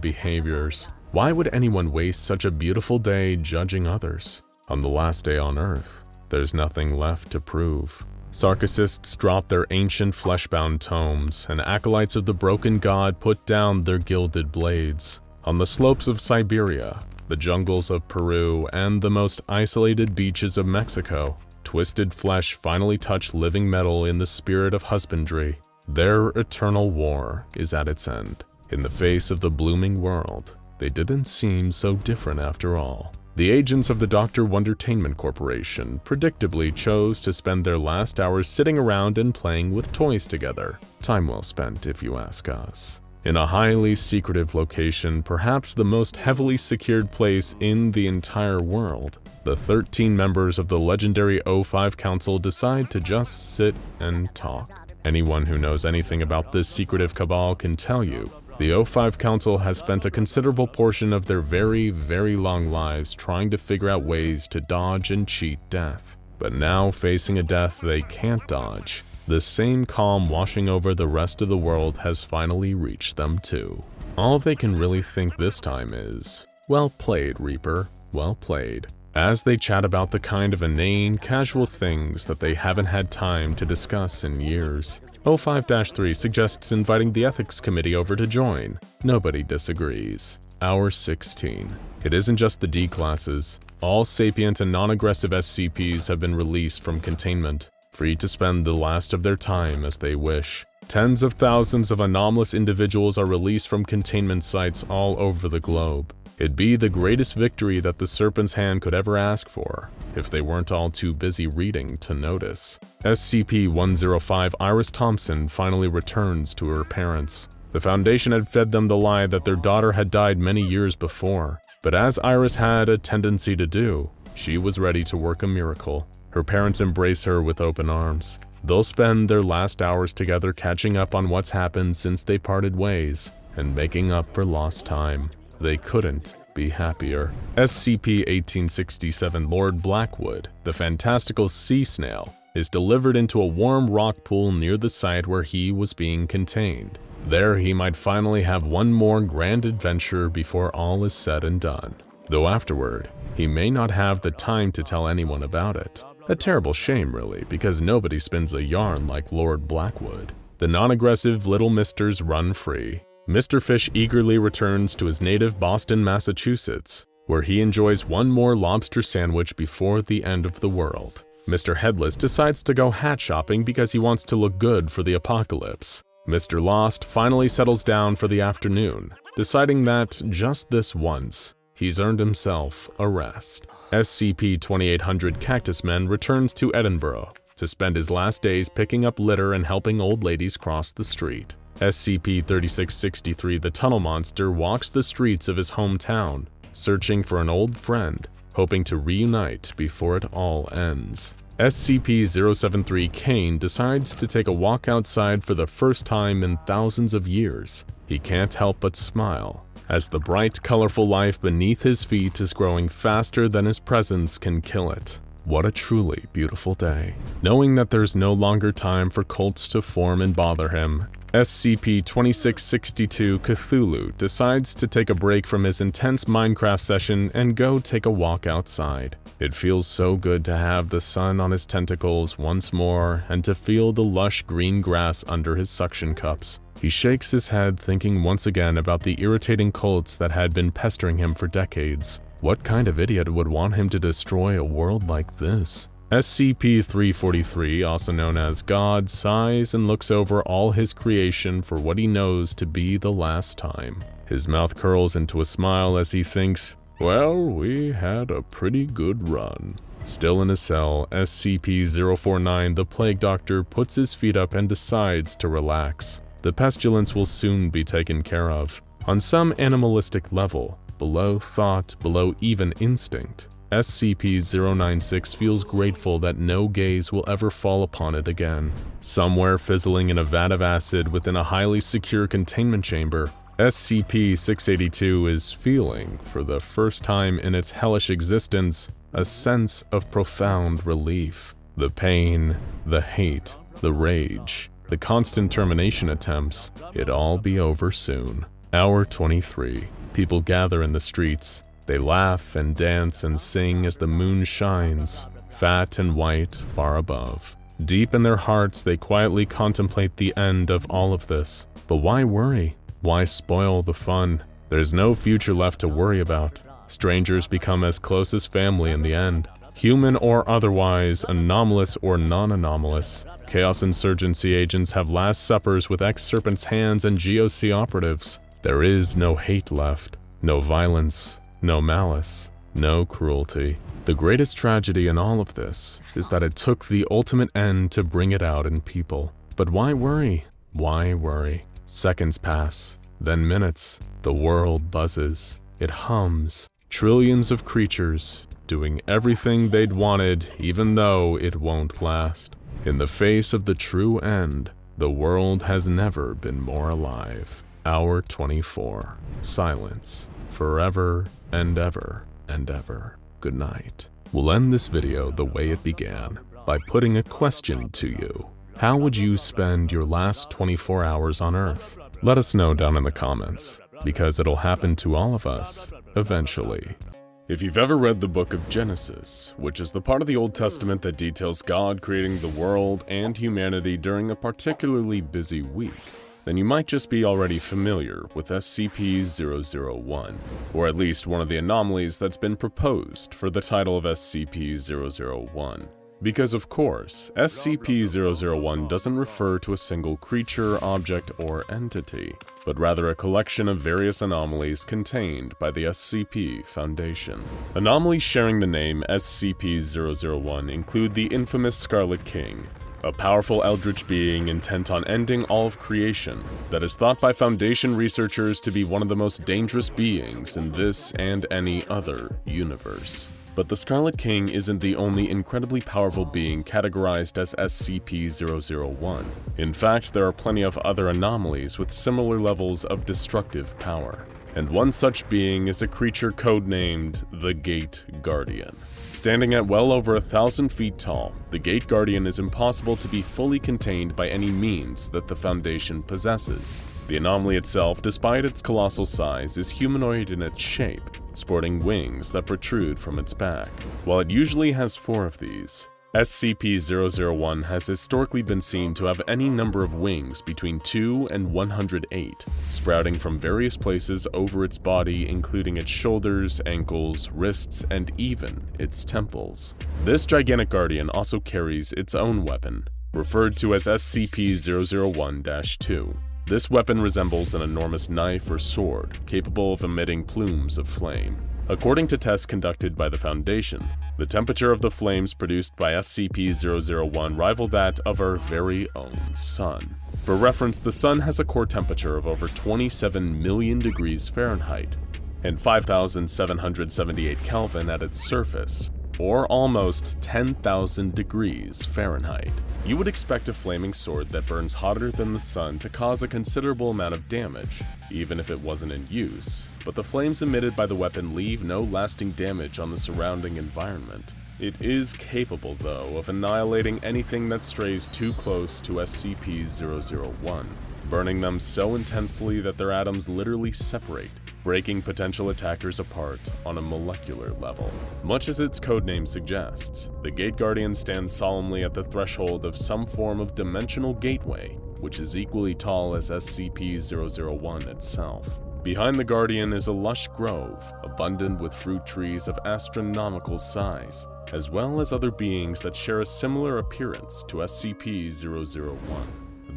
behaviors. Why would anyone waste such a beautiful day judging others? On the last day on Earth, there's nothing left to prove. Sarcissists drop their ancient flesh-bound tomes, and acolytes of the broken god put down their gilded blades. On the slopes of Siberia, the jungles of Peru, and the most isolated beaches of Mexico, twisted flesh finally touch living metal in the spirit of husbandry. Their eternal war is at its end. In the face of the blooming world, they didn't seem so different after all. The agents of the Dr. Wondertainment Corporation predictably chose to spend their last hours sitting around and playing with toys together. Time well spent, if you ask us. In a highly secretive location, perhaps the most heavily secured place in the entire world, the 13 members of the legendary O5 Council decide to just sit and talk. Anyone who knows anything about this secretive cabal can tell you, the O5 Council has spent a considerable portion of their very, very long lives trying to figure out ways to dodge and cheat death. But now, facing a death they can't dodge, the same calm washing over the rest of the world has finally reached them too. All they can really think this time is, Well played, Reaper, well played. As they chat about the kind of inane, casual things that they haven't had time to discuss in years. 05-3 suggests inviting the ethics committee over to join. Nobody disagrees. Hour 16. It isn't just the D classes. All sapient and non-aggressive SCPs have been released from containment, free to spend the last of their time as they wish. Tens of thousands of anomalous individuals are released from containment sites all over the globe. It'd be the greatest victory that the Serpent's Hand could ever ask for, if they weren't all too busy reading to notice. SCP-105 Iris Thompson finally returns to her parents. The Foundation had fed them the lie that their daughter had died many years before, but as Iris had a tendency to do, she was ready to work a miracle. Her parents embrace her with open arms. They'll spend their last hours together catching up on what's happened since they parted ways, and making up for lost time. They couldn't be happier. SCP-1867 Lord Blackwood, the fantastical sea snail, is delivered into a warm rock pool near the site where he was being contained. There he might finally have one more grand adventure before all is said and done. Though afterward, he may not have the time to tell anyone about it. A terrible shame really, because nobody spins a yarn like Lord Blackwood. The non-aggressive little misters run free. Mr. Fish eagerly returns to his native Boston, Massachusetts, where he enjoys one more lobster sandwich before the end of the world. Mr. Headless decides to go hat shopping because he wants to look good for the apocalypse. Mr. Lost finally settles down for the afternoon, deciding that just this once, he's earned himself a rest. SCP-2800 Cactus Man returns to Edinburgh to spend his last days picking up litter and helping old ladies cross the street. SCP-3663 The Tunnel Monster walks the streets of his hometown, searching for an old friend, hoping to reunite before it all ends. SCP-073 Kane decides to take a walk outside for the first time in thousands of years. He can't help but smile, as the bright, colorful life beneath his feet is growing faster than his presence can kill it. What a truly beautiful day. Knowing that there's no longer time for cults to form and bother him, SCP-2662 Cthulhu decides to take a break from his intense Minecraft session and go take a walk outside. It feels so good to have the sun on his tentacles once more and to feel the lush green grass under his suction cups. He shakes his head, thinking once again about the irritating cults that had been pestering him for decades. What kind of idiot would want him to destroy a world like this? SCP-343, also known as God, sighs and looks over all his creation for what he knows to be the last time. His mouth curls into a smile as he thinks, well, we had a pretty good run. Still in his cell, SCP-049, the Plague Doctor, puts his feet up and decides to relax. The pestilence will soon be taken care of. On some animalistic level, below thought, below even instinct, SCP-096 feels grateful that no gaze will ever fall upon it again. Somewhere fizzling in a vat of acid within a highly secure containment chamber, SCP-682 is feeling, for the first time in its hellish existence, a sense of profound relief. The pain, the hate, the rage, the constant termination attempts, it'd all be over soon. Hour 23. People gather in the streets. They laugh and dance and sing as the moon shines, fat and white, far above. Deep in their hearts, they quietly contemplate the end of all of this. But why worry? Why spoil the fun? There's no future left to worry about. Strangers become as close as family in the end. Human or otherwise, anomalous or non-anomalous. Chaos Insurgency agents have last suppers with ex-Serpent's Hands and GOC operatives. There is no hate left, no violence, no malice, no cruelty. The greatest tragedy in all of this is that it took the ultimate end to bring it out in people. But why worry? Why worry? Seconds pass, then minutes. The world buzzes. It hums. Trillions of creatures doing everything they'd wanted, even though it won't last. In the face of the true end, the world has never been more alive. Hour 24. Silence. Forever and ever and ever. Good night. We'll end this video the way it began, by putting a question to you. How would you spend your last 24 hours on Earth? Let us know down in the comments, because it'll happen to all of us eventually. If you've ever read the book of Genesis, which is the part of the Old Testament that details God creating the world and humanity during a particularly busy week, then you might just be already familiar with SCP-001, or at least one of the anomalies that's been proposed for the title of SCP-001. Because of course, SCP-001 doesn't refer to a single creature, object, or entity, but rather a collection of various anomalies contained by the SCP Foundation. Anomalies sharing the name SCP-001 include the infamous Scarlet King, a powerful eldritch being intent on ending all of creation that is thought by Foundation researchers to be one of the most dangerous beings in this and any other universe. But the Scarlet King isn't the only incredibly powerful being categorized as SCP-001. In fact, there are plenty of other anomalies with similar levels of destructive power. And one such being is a creature codenamed the Gate Guardian. Standing at well over 1,000 feet tall, the Gate Guardian is impossible to be fully contained by any means that the Foundation possesses. The anomaly itself, despite its colossal size, is humanoid in its shape, sporting wings that protrude from its back. While it usually has 4 of these, SCP-001 has historically been seen to have any number of wings between 2 and 108, sprouting from various places over its body, including its shoulders, ankles, wrists, and even its temples. This gigantic guardian also carries its own weapon, referred to as SCP-001-2. This weapon resembles an enormous knife or sword, capable of emitting plumes of flame. According to tests conducted by the Foundation, the temperature of the flames produced by SCP-001 rival that of our very own Sun. For reference, the Sun has a core temperature of over 27 million degrees Fahrenheit and 5,778 Kelvin at its surface, or almost 10,000 degrees Fahrenheit. You would expect a flaming sword that burns hotter than the sun to cause a considerable amount of damage, even if it wasn't in use, but the flames emitted by the weapon leave no lasting damage on the surrounding environment. It is capable, though, of annihilating anything that strays too close to SCP-001, burning them so intensely that their atoms literally separate, breaking potential attackers apart on a molecular level. Much as its codename suggests, the Gate Guardian stands solemnly at the threshold of some form of dimensional gateway, which is equally tall as SCP-001 itself. Behind the Guardian is a lush grove, abundant with fruit trees of astronomical size, as well as other beings that share a similar appearance to SCP-001.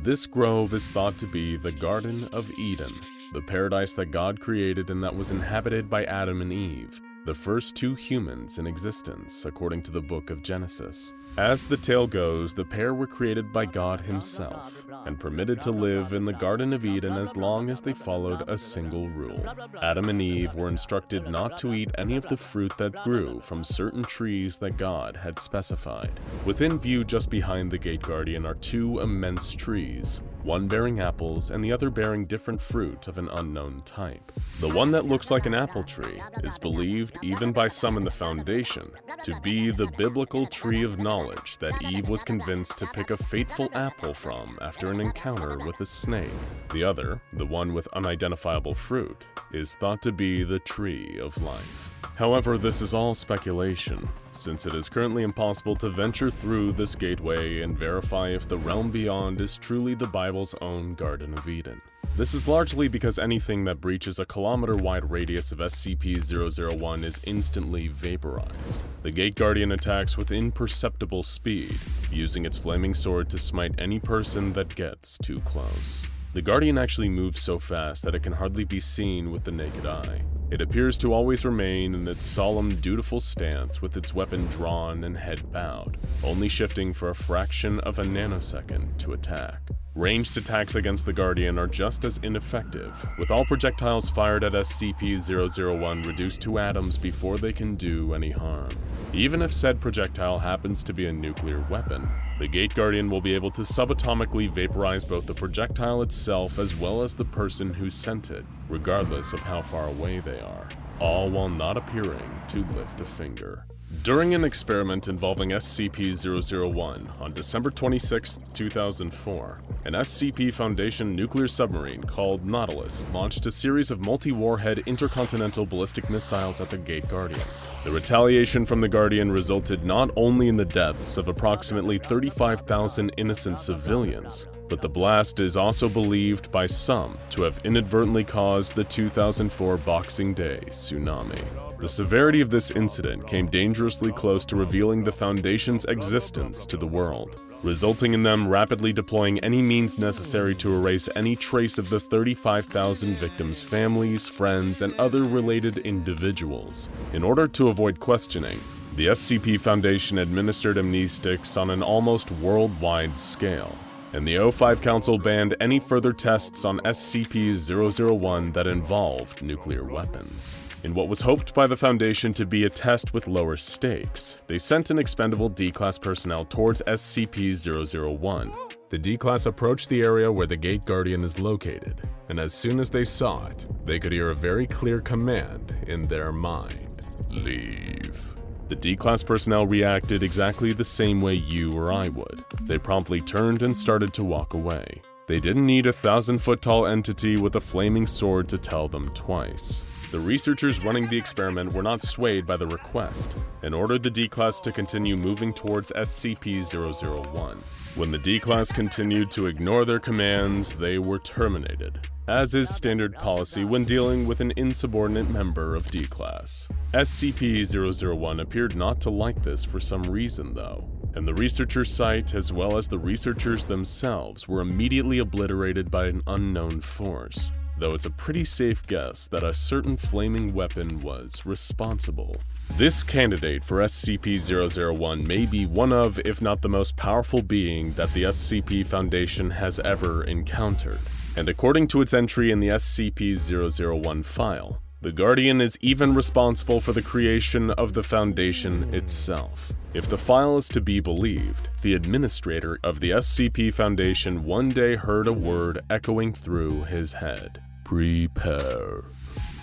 This grove is thought to be the Garden of Eden, the paradise that God created and that was inhabited by Adam and Eve, the first 2 humans in existence, according to the book of Genesis. As the tale goes, the pair were created by God himself and permitted to live in the Garden of Eden as long as they followed a single rule. Adam and Eve were instructed not to eat any of the fruit that grew from certain trees that God had specified. Within view just behind the Gate Guardian are 2 immense trees, one bearing apples and the other bearing different fruit of an unknown type. The one that looks like an apple tree is believed, even by some in the Foundation, to be the biblical tree of knowledge that Eve was convinced to pick a fateful apple from after an encounter with a snake. The other, the one with unidentifiable fruit, is thought to be the tree of life. However, this is all speculation, since it is currently impossible to venture through this gateway and verify if the realm beyond is truly the Bible's own Garden of Eden. This is largely because anything that breaches a kilometer-wide radius of SCP-001 is instantly vaporized. The Gate Guardian attacks with imperceptible speed, using its flaming sword to smite any person that gets too close. The Guardian actually moves so fast that it can hardly be seen with the naked eye. It appears to always remain in its solemn, dutiful stance with its weapon drawn and head bowed, only shifting for a fraction of a nanosecond to attack. Ranged attacks against the Guardian are just as ineffective, with all projectiles fired at SCP-001 reduced to atoms before they can do any harm. Even if said projectile happens to be a nuclear weapon, the Gate Guardian will be able to subatomically vaporize both the projectile itself as well as the person who sent it, regardless of how far away they are, all while not appearing to lift a finger. During an experiment involving SCP-001 on December 26, 2004, an SCP Foundation nuclear submarine called Nautilus launched a series of multi-warhead intercontinental ballistic missiles at the Gate Guardian. The retaliation from the Guardian resulted not only in the deaths of approximately 35,000 innocent civilians, but the blast is also believed by some to have inadvertently caused the 2004 Boxing Day tsunami. The severity of this incident came dangerously close to revealing the Foundation's existence to the world, resulting in them rapidly deploying any means necessary to erase any trace of the 35,000 victims' families, friends, and other related individuals. In order to avoid questioning, the SCP Foundation administered amnestics on an almost worldwide scale, and the O5 Council banned any further tests on SCP-001 that involved nuclear weapons. In what was hoped by the Foundation to be a test with lower stakes, they sent an expendable D-Class personnel towards SCP-001. The D-Class approached the area where the Gate Guardian is located, and as soon as they saw it, they could hear a very clear command in their mind: leave. The D-Class personnel reacted exactly the same way you or I would. They promptly turned and started to walk away. They didn't need a 1,000-foot-tall entity with a flaming sword to tell them twice. The researchers running the experiment were not swayed by the request and ordered the D-Class to continue moving towards SCP-001. When the D-Class continued to ignore their commands, they were terminated, as is standard policy when dealing with an insubordinate member of D-Class. SCP-001 appeared not to like this for some reason though, and the researcher site as well as the researchers themselves were immediately obliterated by an unknown force, though it's a pretty safe guess that a certain flaming weapon was responsible. This candidate for SCP-001 may be one of, if not the most powerful being that the SCP Foundation has ever encountered, and according to its entry in the SCP-001 file, the Guardian is even responsible for the creation of the Foundation itself. If the file is to be believed, the administrator of the SCP Foundation one day heard a word echoing through his head: prepare.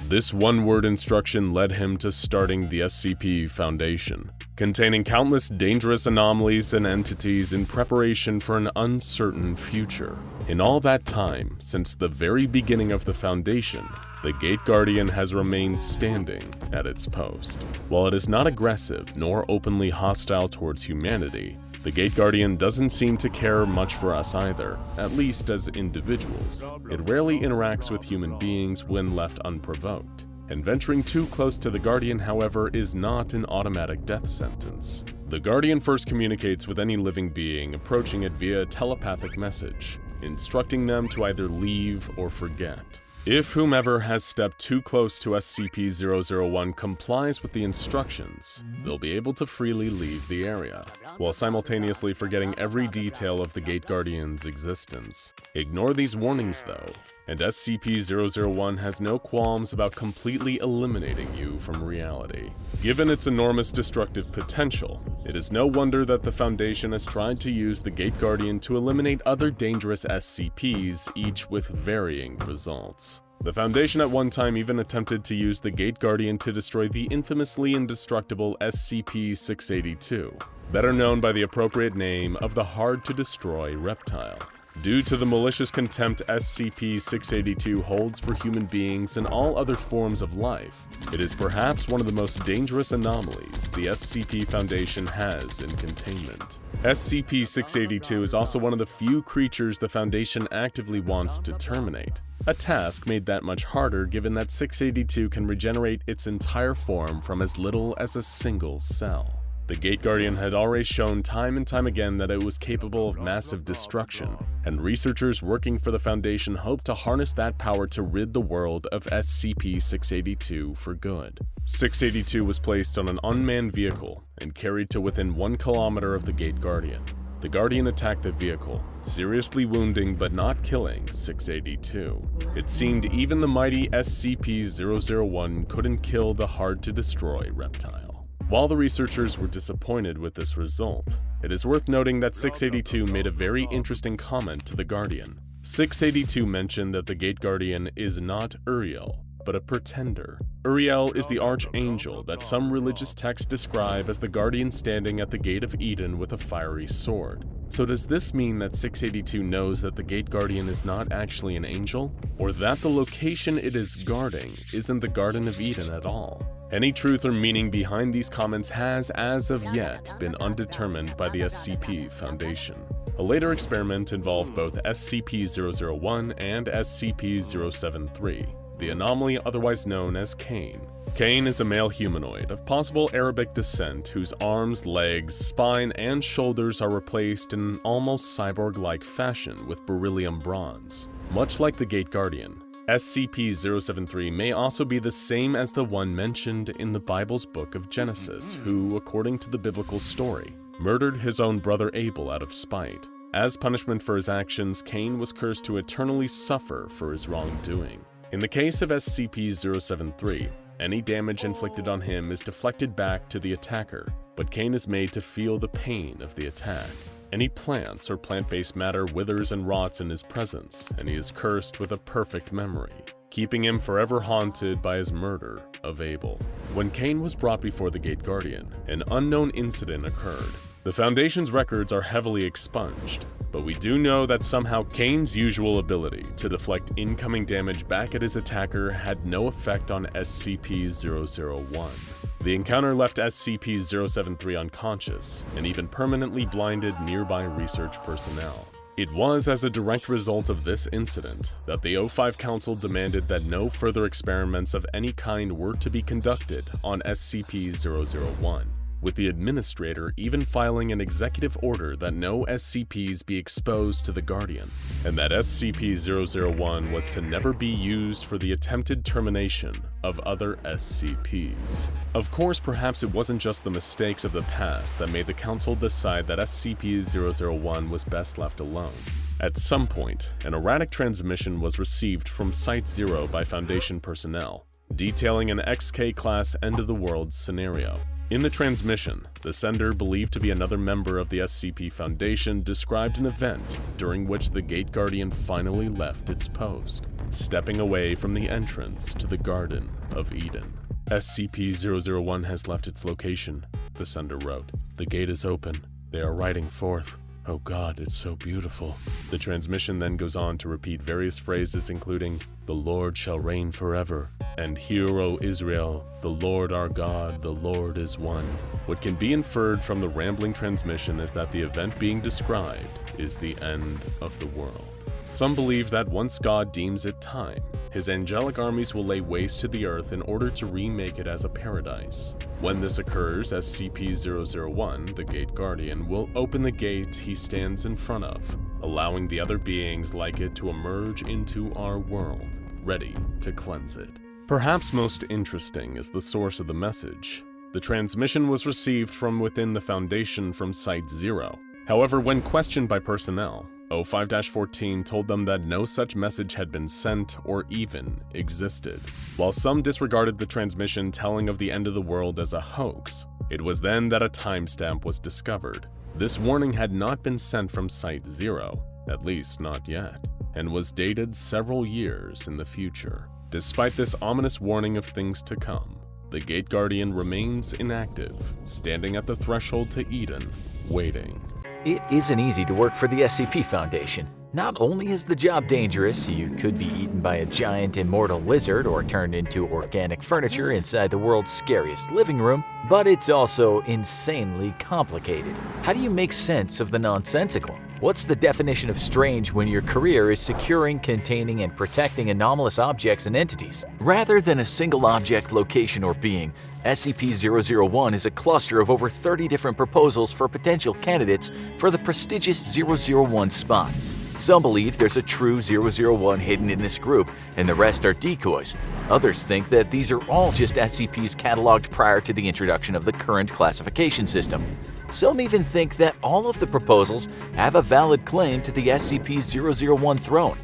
This one-word instruction led him to starting the SCP Foundation, containing countless dangerous anomalies and entities in preparation for an uncertain future. In all that time, since the very beginning of the Foundation, the Gate Guardian has remained standing at its post. While it is not aggressive nor openly hostile towards humanity, the Gate Guardian doesn't seem to care much for us either, at least as individuals. It rarely interacts with human beings when left unprovoked, and venturing too close to the Guardian, however, is not an automatic death sentence. The Guardian first communicates with any living being approaching it via a telepathic message, instructing them to either leave or forget. If whomever has stepped too close to SCP-001 complies with the instructions, they'll be able to freely leave the area, while simultaneously forgetting every detail of the Gate Guardian's existence. Ignore these warnings though, and SCP-001 has no qualms about completely eliminating you from reality. Given its enormous destructive potential, it is no wonder that the Foundation has tried to use the Gate Guardian to eliminate other dangerous SCPs, each with varying results. The Foundation at one time even attempted to use the Gate Guardian to destroy the infamously indestructible SCP-682, better known by the appropriate name of the hard-to-destroy reptile. Due to the malicious contempt SCP-682 holds for human beings and all other forms of life, it is perhaps one of the most dangerous anomalies the SCP Foundation has in containment. SCP-682 is also one of the few creatures the Foundation actively wants to terminate, a task made that much harder given that 682 can regenerate its entire form from as little as a single cell. The Gate Guardian had already shown time and time again that it was capable of massive destruction, and researchers working for the Foundation hoped to harness that power to rid the world of SCP-682 for good. 682 was placed on an unmanned vehicle and carried to within 1 kilometer of the Gate Guardian. The Guardian attacked the vehicle, seriously wounding but not killing 682. It seemed even the mighty SCP-001 couldn't kill the hard-to-destroy reptile. While the researchers were disappointed with this result, it is worth noting that 682 made a very interesting comment to the Guardian. 682 mentioned that the Gate Guardian is not Uriel, but a pretender. Uriel is the archangel that some religious texts describe as the guardian standing at the gate of Eden with a fiery sword. So does this mean that 682 knows that the gate guardian is not actually an angel? Or that the location it is guarding isn't the Garden of Eden at all? Any truth or meaning behind these comments has, as of yet, been undetermined by the SCP Foundation. A later experiment involved both SCP-001 and SCP-073, the anomaly otherwise known as Cain. Cain is a male humanoid of possible Arabic descent whose arms, legs, spine, and shoulders are replaced in an almost cyborg-like fashion with beryllium bronze. Much like the Gate Guardian, SCP-073 may also be the same as the one mentioned in the Bible's book of Genesis, who, according to the biblical story, murdered his own brother Abel out of spite. As punishment for his actions, Cain was cursed to eternally suffer for his wrongdoing. In the case of SCP-073, any damage inflicted on him is deflected back to the attacker, but Cain is made to feel the pain of the attack. Any plants or plant-based matter withers and rots in his presence, and he is cursed with a perfect memory, keeping him forever haunted by his murder of Abel. When Cain was brought before the Gate Guardian, an unknown incident occurred. The Foundation's records are heavily expunged, but we do know that somehow Cain's usual ability to deflect incoming damage back at his attacker had no effect on SCP-001. The encounter left SCP-073 unconscious and even permanently blinded nearby research personnel. It was as a direct result of this incident that the O5 Council demanded that no further experiments of any kind were to be conducted on SCP-001, with the administrator even filing an executive order that no SCPs be exposed to the Guardian, and that SCP-001 was to never be used for the attempted termination of other SCPs. Of course, perhaps it wasn't just the mistakes of the past that made the Council decide that SCP-001 was best left alone. At some point, an erratic transmission was received from Site-0 by Foundation personnel, detailing an XK-class end-of-the-world scenario. In the transmission, the sender, believed to be another member of the SCP Foundation, described an event during which the Gate Guardian finally left its post, stepping away from the entrance to the Garden of Eden. SCP-001 has left its location, the sender wrote. The gate is open. They are riding forth. Oh God, it's so beautiful. The transmission then goes on to repeat various phrases including, "The Lord shall reign forever," and "Hear, O Israel, the Lord our God, the Lord is one." What can be inferred from the rambling transmission is that the event being described is the end of the world. Some believe that once God deems it time, his angelic armies will lay waste to the earth in order to remake it as a paradise. When this occurs, SCP-001, the Gate Guardian, will open the gate he stands in front of, allowing the other beings like it to emerge into our world, ready to cleanse it. Perhaps most interesting is the source of the message. The transmission was received from within the Foundation from Site-0. However, when questioned by personnel, O5-14 told them that no such message had been sent or even existed. While some disregarded the transmission telling of the end of the world as a hoax, it was then that a timestamp was discovered. This warning had not been sent from Site-0, at least not yet, and was dated several years in the future. Despite this ominous warning of things to come, the Gate Guardian remains inactive, standing at the threshold to Eden, waiting. It isn't easy to work for the SCP Foundation. Not only is the job dangerous, you could be eaten by a giant immortal lizard or turned into organic furniture inside the world's scariest living room, but it's also insanely complicated. How do you make sense of the nonsensical? What's the definition of strange when your career is securing, containing, and protecting anomalous objects and entities? Rather than a single object, location, or being, SCP-001 is a cluster of over 30 different proposals for potential candidates for the prestigious 001 spot. Some believe there's a true 001 hidden in this group, and the rest are decoys. Others think that these are all just SCPs cataloged prior to the introduction of the current classification system. Some even think that all of the proposals have a valid claim to the SCP-001 throne.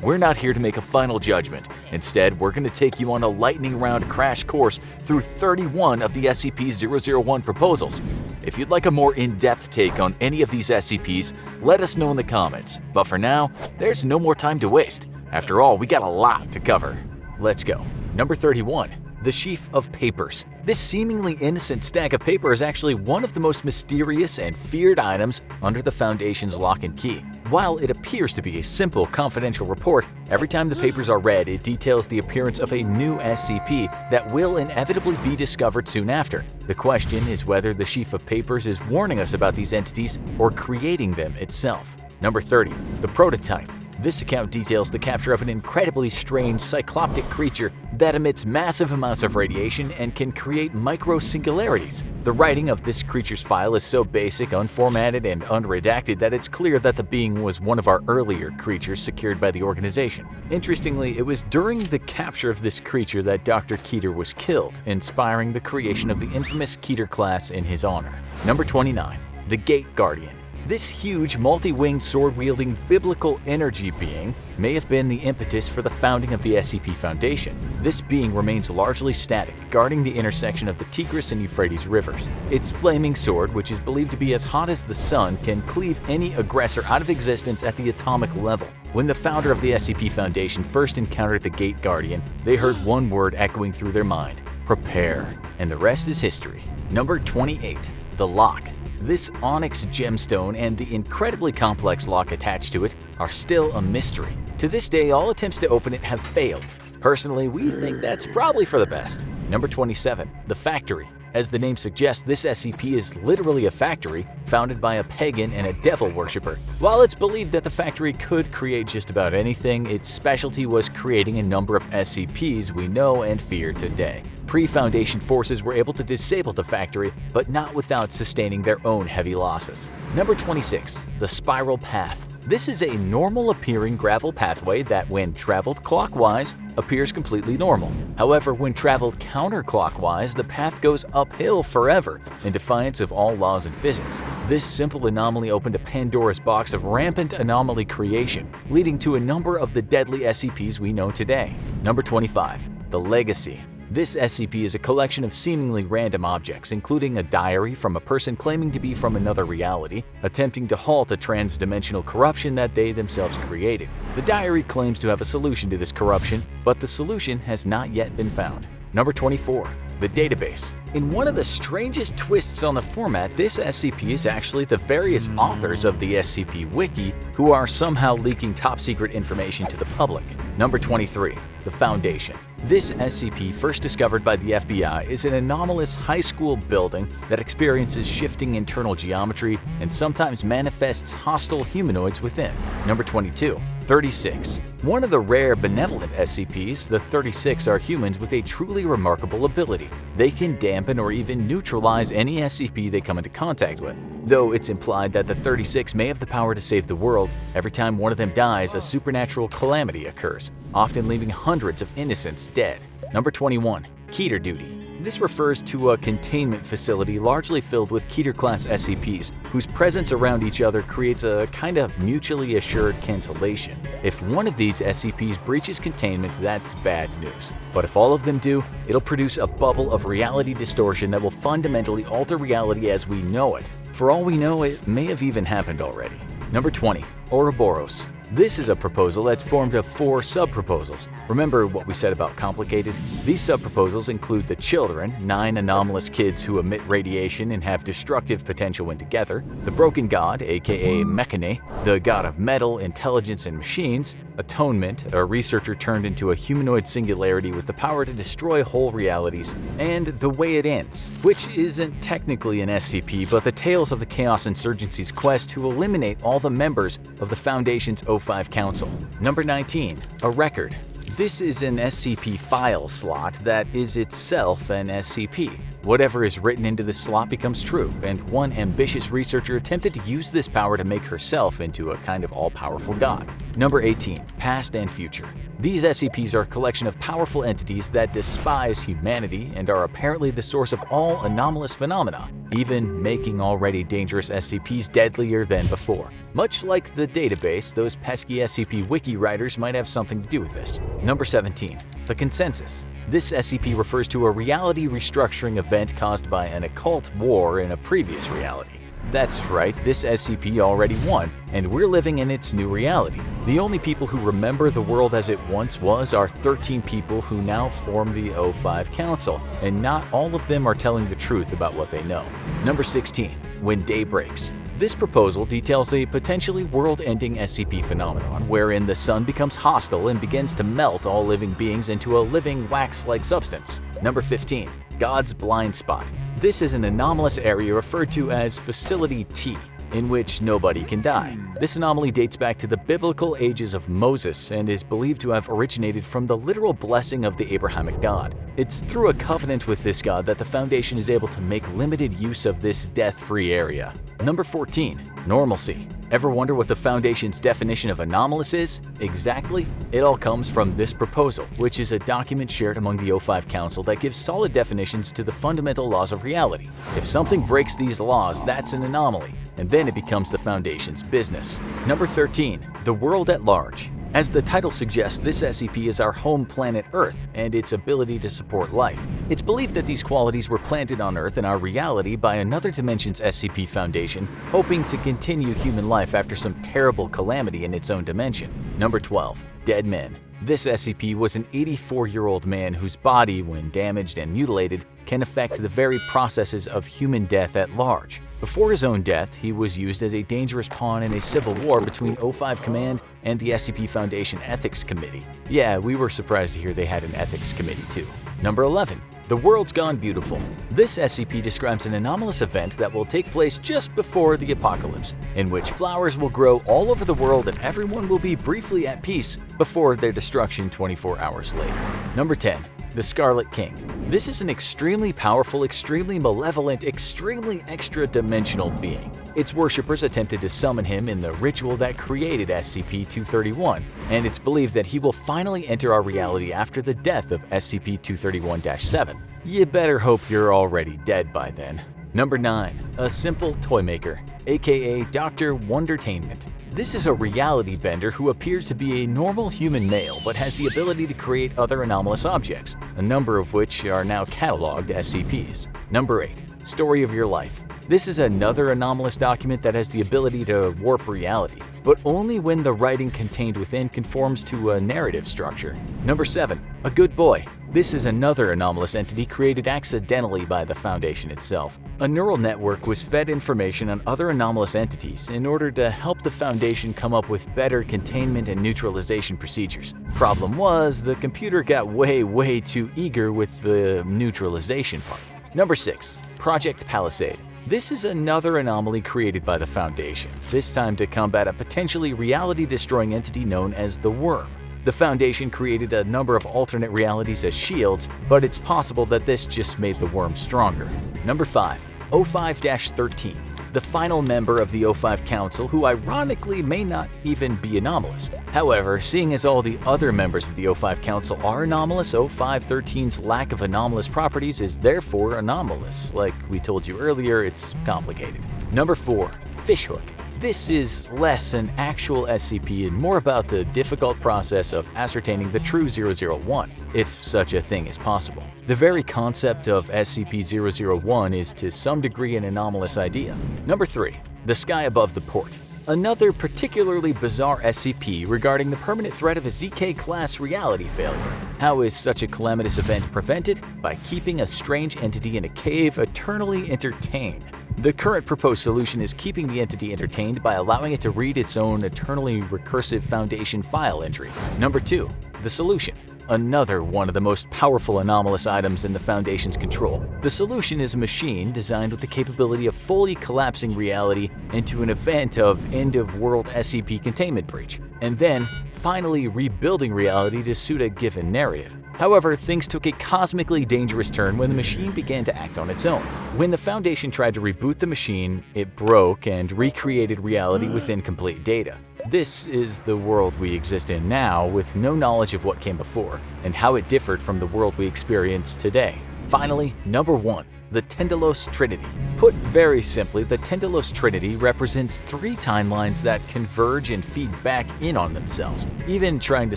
We're not here to make a final judgment. Instead, we're going to take you on a lightning round crash course through 31 of the SCP-001 proposals. If you'd like a more in-depth take on any of these SCPs, let us know in the comments. But for now, there's no more time to waste. After all, we got a lot to cover. Let's go. Number 31. the sheaf of papers. This seemingly innocent stack of paper is actually one of the most mysterious and feared items under the Foundation's lock and key. While it appears to be a simple, confidential report, every time the papers are read, it details the appearance of a new SCP that will inevitably be discovered soon after. The question is whether the sheaf of papers is warning us about these entities or creating them itself. Number 30. The Prototype. This account details the capture of an incredibly strange cycloptic creature that emits massive amounts of radiation and can create micro-singularities. The writing of this creature's file is so basic, unformatted, and unredacted that it's clear that the being was one of our earlier creatures secured by the organization. Interestingly, it was during the capture of this creature that Dr. Keter was killed, inspiring the creation of the infamous Keter class in his honor. Number 29. The Gate Guardian. This huge, multi-winged, sword-wielding biblical energy being may have been the impetus for the founding of the SCP Foundation. This being remains largely static, guarding the intersection of the Tigris and Euphrates rivers. Its flaming sword, which is believed to be as hot as the sun, can cleave any aggressor out of existence at the atomic level. When the founder of the SCP Foundation first encountered the Gate Guardian, they heard one word echoing through their mind: prepare. And the rest is history. Number 28. The Lock. This onyx gemstone and the incredibly complex lock attached to it are still a mystery. To this day, all attempts to open it have failed. Personally, we think that's probably for the best. Number 27. The Factory. As the name suggests, this SCP is literally a factory founded by a pagan and a devil worshipper. While it's believed that the factory could create just about anything, its specialty was creating a number of SCPs we know and fear today. Pre-Foundation forces were able to disable the factory, but not without sustaining their own heavy losses. Number 26. The Spiral Path. This is a normal-appearing gravel pathway that, when traveled clockwise, appears completely normal. However, when traveled counterclockwise, the path goes uphill forever, in defiance of all laws in physics. This simple anomaly opened a Pandora's box of rampant anomaly creation, leading to a number of the deadly SCPs we know today. Number 25. The Legacy. This SCP is a collection of seemingly random objects, including a diary from a person claiming to be from another reality, attempting to halt a trans-dimensional corruption that they themselves created. The diary claims to have a solution to this corruption, but the solution has not yet been found. Number 24. The Database. In one of the strangest twists on the format, this SCP is actually the various authors of the SCP Wiki who are somehow leaking top-secret information to the public. Number 23. The Foundation. This SCP, first discovered by the FBI, is an anomalous high school building that experiences shifting internal geometry and sometimes manifests hostile humanoids within. Number 22. 36. One of the rare benevolent SCPs, the 36 are humans with a truly remarkable ability. They can dampen or even neutralize any SCP they come into contact with. Though it's implied that the 36 may have the power to save the world, every time one of them dies, a supernatural calamity occurs, often leaving hundreds of innocents dead. Number 21. Keter Duty. This refers to a containment facility largely filled with Keter-class SCPs, whose presence around each other creates a kind of mutually assured cancellation. If one of these SCPs breaches containment, that's bad news. But if all of them do, it'll produce a bubble of reality distortion that will fundamentally alter reality as we know it. For all we know, it may have even happened already. Number 20. Ouroboros. This is a proposal that's formed of 4 sub-proposals. Remember what we said about complicated? These sub-proposals include the Children, 9 anomalous kids who emit radiation and have destructive potential when together, the Broken God, aka Mechane, the God of Metal, Intelligence, and Machines, Atonement, a researcher turned into a humanoid singularity with the power to destroy whole realities, and The Way It Ends, which isn't technically an SCP, but the tales of the Chaos Insurgency's quest to eliminate all the members of the Foundation's O5 Council. Number 19. A Record. This is an SCP file slot that is itself an SCP. Whatever is written into this slot becomes true, and one ambitious researcher attempted to use this power to make herself into a kind of all-powerful god. Number 18. Past and Future. These SCPs are a collection of powerful entities that despise humanity and are apparently the source of all anomalous phenomena, even making already dangerous SCPs deadlier than before. Much like the Database, those pesky SCP wiki writers might have something to do with this. Number 17. The Consensus. This SCP refers to a reality restructuring event caused by an occult war in a previous reality. That's right, this SCP already won, and we're living in its new reality. The only people who remember the world as it once was are 13 people who now form the O5 Council, and not all of them are telling the truth about what they know. Number 16. When Day Breaks. This proposal details a potentially world-ending SCP phenomenon wherein the sun becomes hostile and begins to melt all living beings into a living wax-like substance. Number 15. God's Blind Spot. This is an anomalous area referred to as Facility T, in which nobody can die. This anomaly dates back to the biblical ages of Moses and is believed to have originated from the literal blessing of the Abrahamic God. It's through a covenant with this god that the Foundation is able to make limited use of this death-free area. Number 14. Normalcy. Ever wonder what the Foundation's definition of anomalous is? Exactly. It all comes from this proposal, which is a document shared among the O5 Council that gives solid definitions to the fundamental laws of reality. If something breaks these laws, that's an anomaly, and then it becomes the Foundation's business. Number 13. The World at Large. As the title suggests, this SCP is our home planet Earth and its ability to support life. It's believed that these qualities were planted on Earth in our reality by another dimension's SCP Foundation, hoping to continue human life after some terrible calamity in its own dimension. Number 12. Dead Men. This SCP was an 84-year-old man whose body, when damaged and mutilated, can affect the very processes of human death at large. Before his own death, he was used as a dangerous pawn in a civil war between O5 Command and the SCP Foundation Ethics Committee. Yeah, we were surprised to hear they had an ethics committee too. Number 11. The World's Gone Beautiful. This SCP describes an anomalous event that will take place just before the apocalypse, in which flowers will grow all over the world and everyone will be briefly at peace before their destruction 24 hours later. Number 10. The Scarlet King. This is an extremely powerful, extremely malevolent, extremely extra-dimensional being. Its worshippers attempted to summon him in the ritual that created SCP-231, and it's believed that he will finally enter our reality after the death of SCP-231-7. You better hope you're already dead by then. Number 9. A Simple Toy Maker, aka Dr. Wondertainment. This is a reality bender who appears to be a normal human male but has the ability to create other anomalous objects, a number of which are now cataloged as SCPs. Number 8. Story of Your Life. This is another anomalous document that has the ability to warp reality, but only when the writing contained within conforms to a narrative structure. Number 7. A Good Boy. This is another anomalous entity created accidentally by the Foundation itself. A neural network was fed information on other anomalous entities in order to help the Foundation come up with better containment and neutralization procedures. Problem was, the computer got way too eager with the neutralization part. Number 6. Project Palisade. This is another anomaly created by the Foundation, this time to combat a potentially reality-destroying entity known as the Worm. The Foundation created a number of alternate realities as shields, but it's possible that this just made the Worm stronger. Number 5. O5-13. The final member of the O5 Council, who ironically may not even be anomalous. However, seeing as all the other members of the O5 Council are anomalous, O5-13's lack of anomalous properties is therefore anomalous. Like we told you earlier, it's complicated. Number 4. Fishhook. This is less an actual SCP and more about the difficult process of ascertaining the true 001, if such a thing is possible. The very concept of SCP-001 is to some degree an anomalous idea. Number 3. The Sky Above the Port. Another particularly bizarre SCP regarding the permanent threat of a ZK-class reality failure. How is such a calamitous event prevented? By keeping a strange entity in a cave eternally entertained. The current proposed solution is keeping the entity entertained by allowing it to read its own eternally recursive Foundation file entry. Number 2. The Solution. Another one of the most powerful anomalous items in the Foundation's control. The Solution is a machine designed with the capability of fully collapsing reality into an event of end-of-world SCP containment breach, and then finally rebuilding reality to suit a given narrative. However, things took a cosmically dangerous turn when the machine began to act on its own. When the Foundation tried to reboot the machine, it broke and recreated reality with incomplete data. This is the world we exist in now, with no knowledge of what came before, and how it differed from the world we experience today. Finally, number 1. The Tindalo Trinity. Put very simply, the Tindalo Trinity represents 3 timelines that converge and feed back in on themselves. Even trying to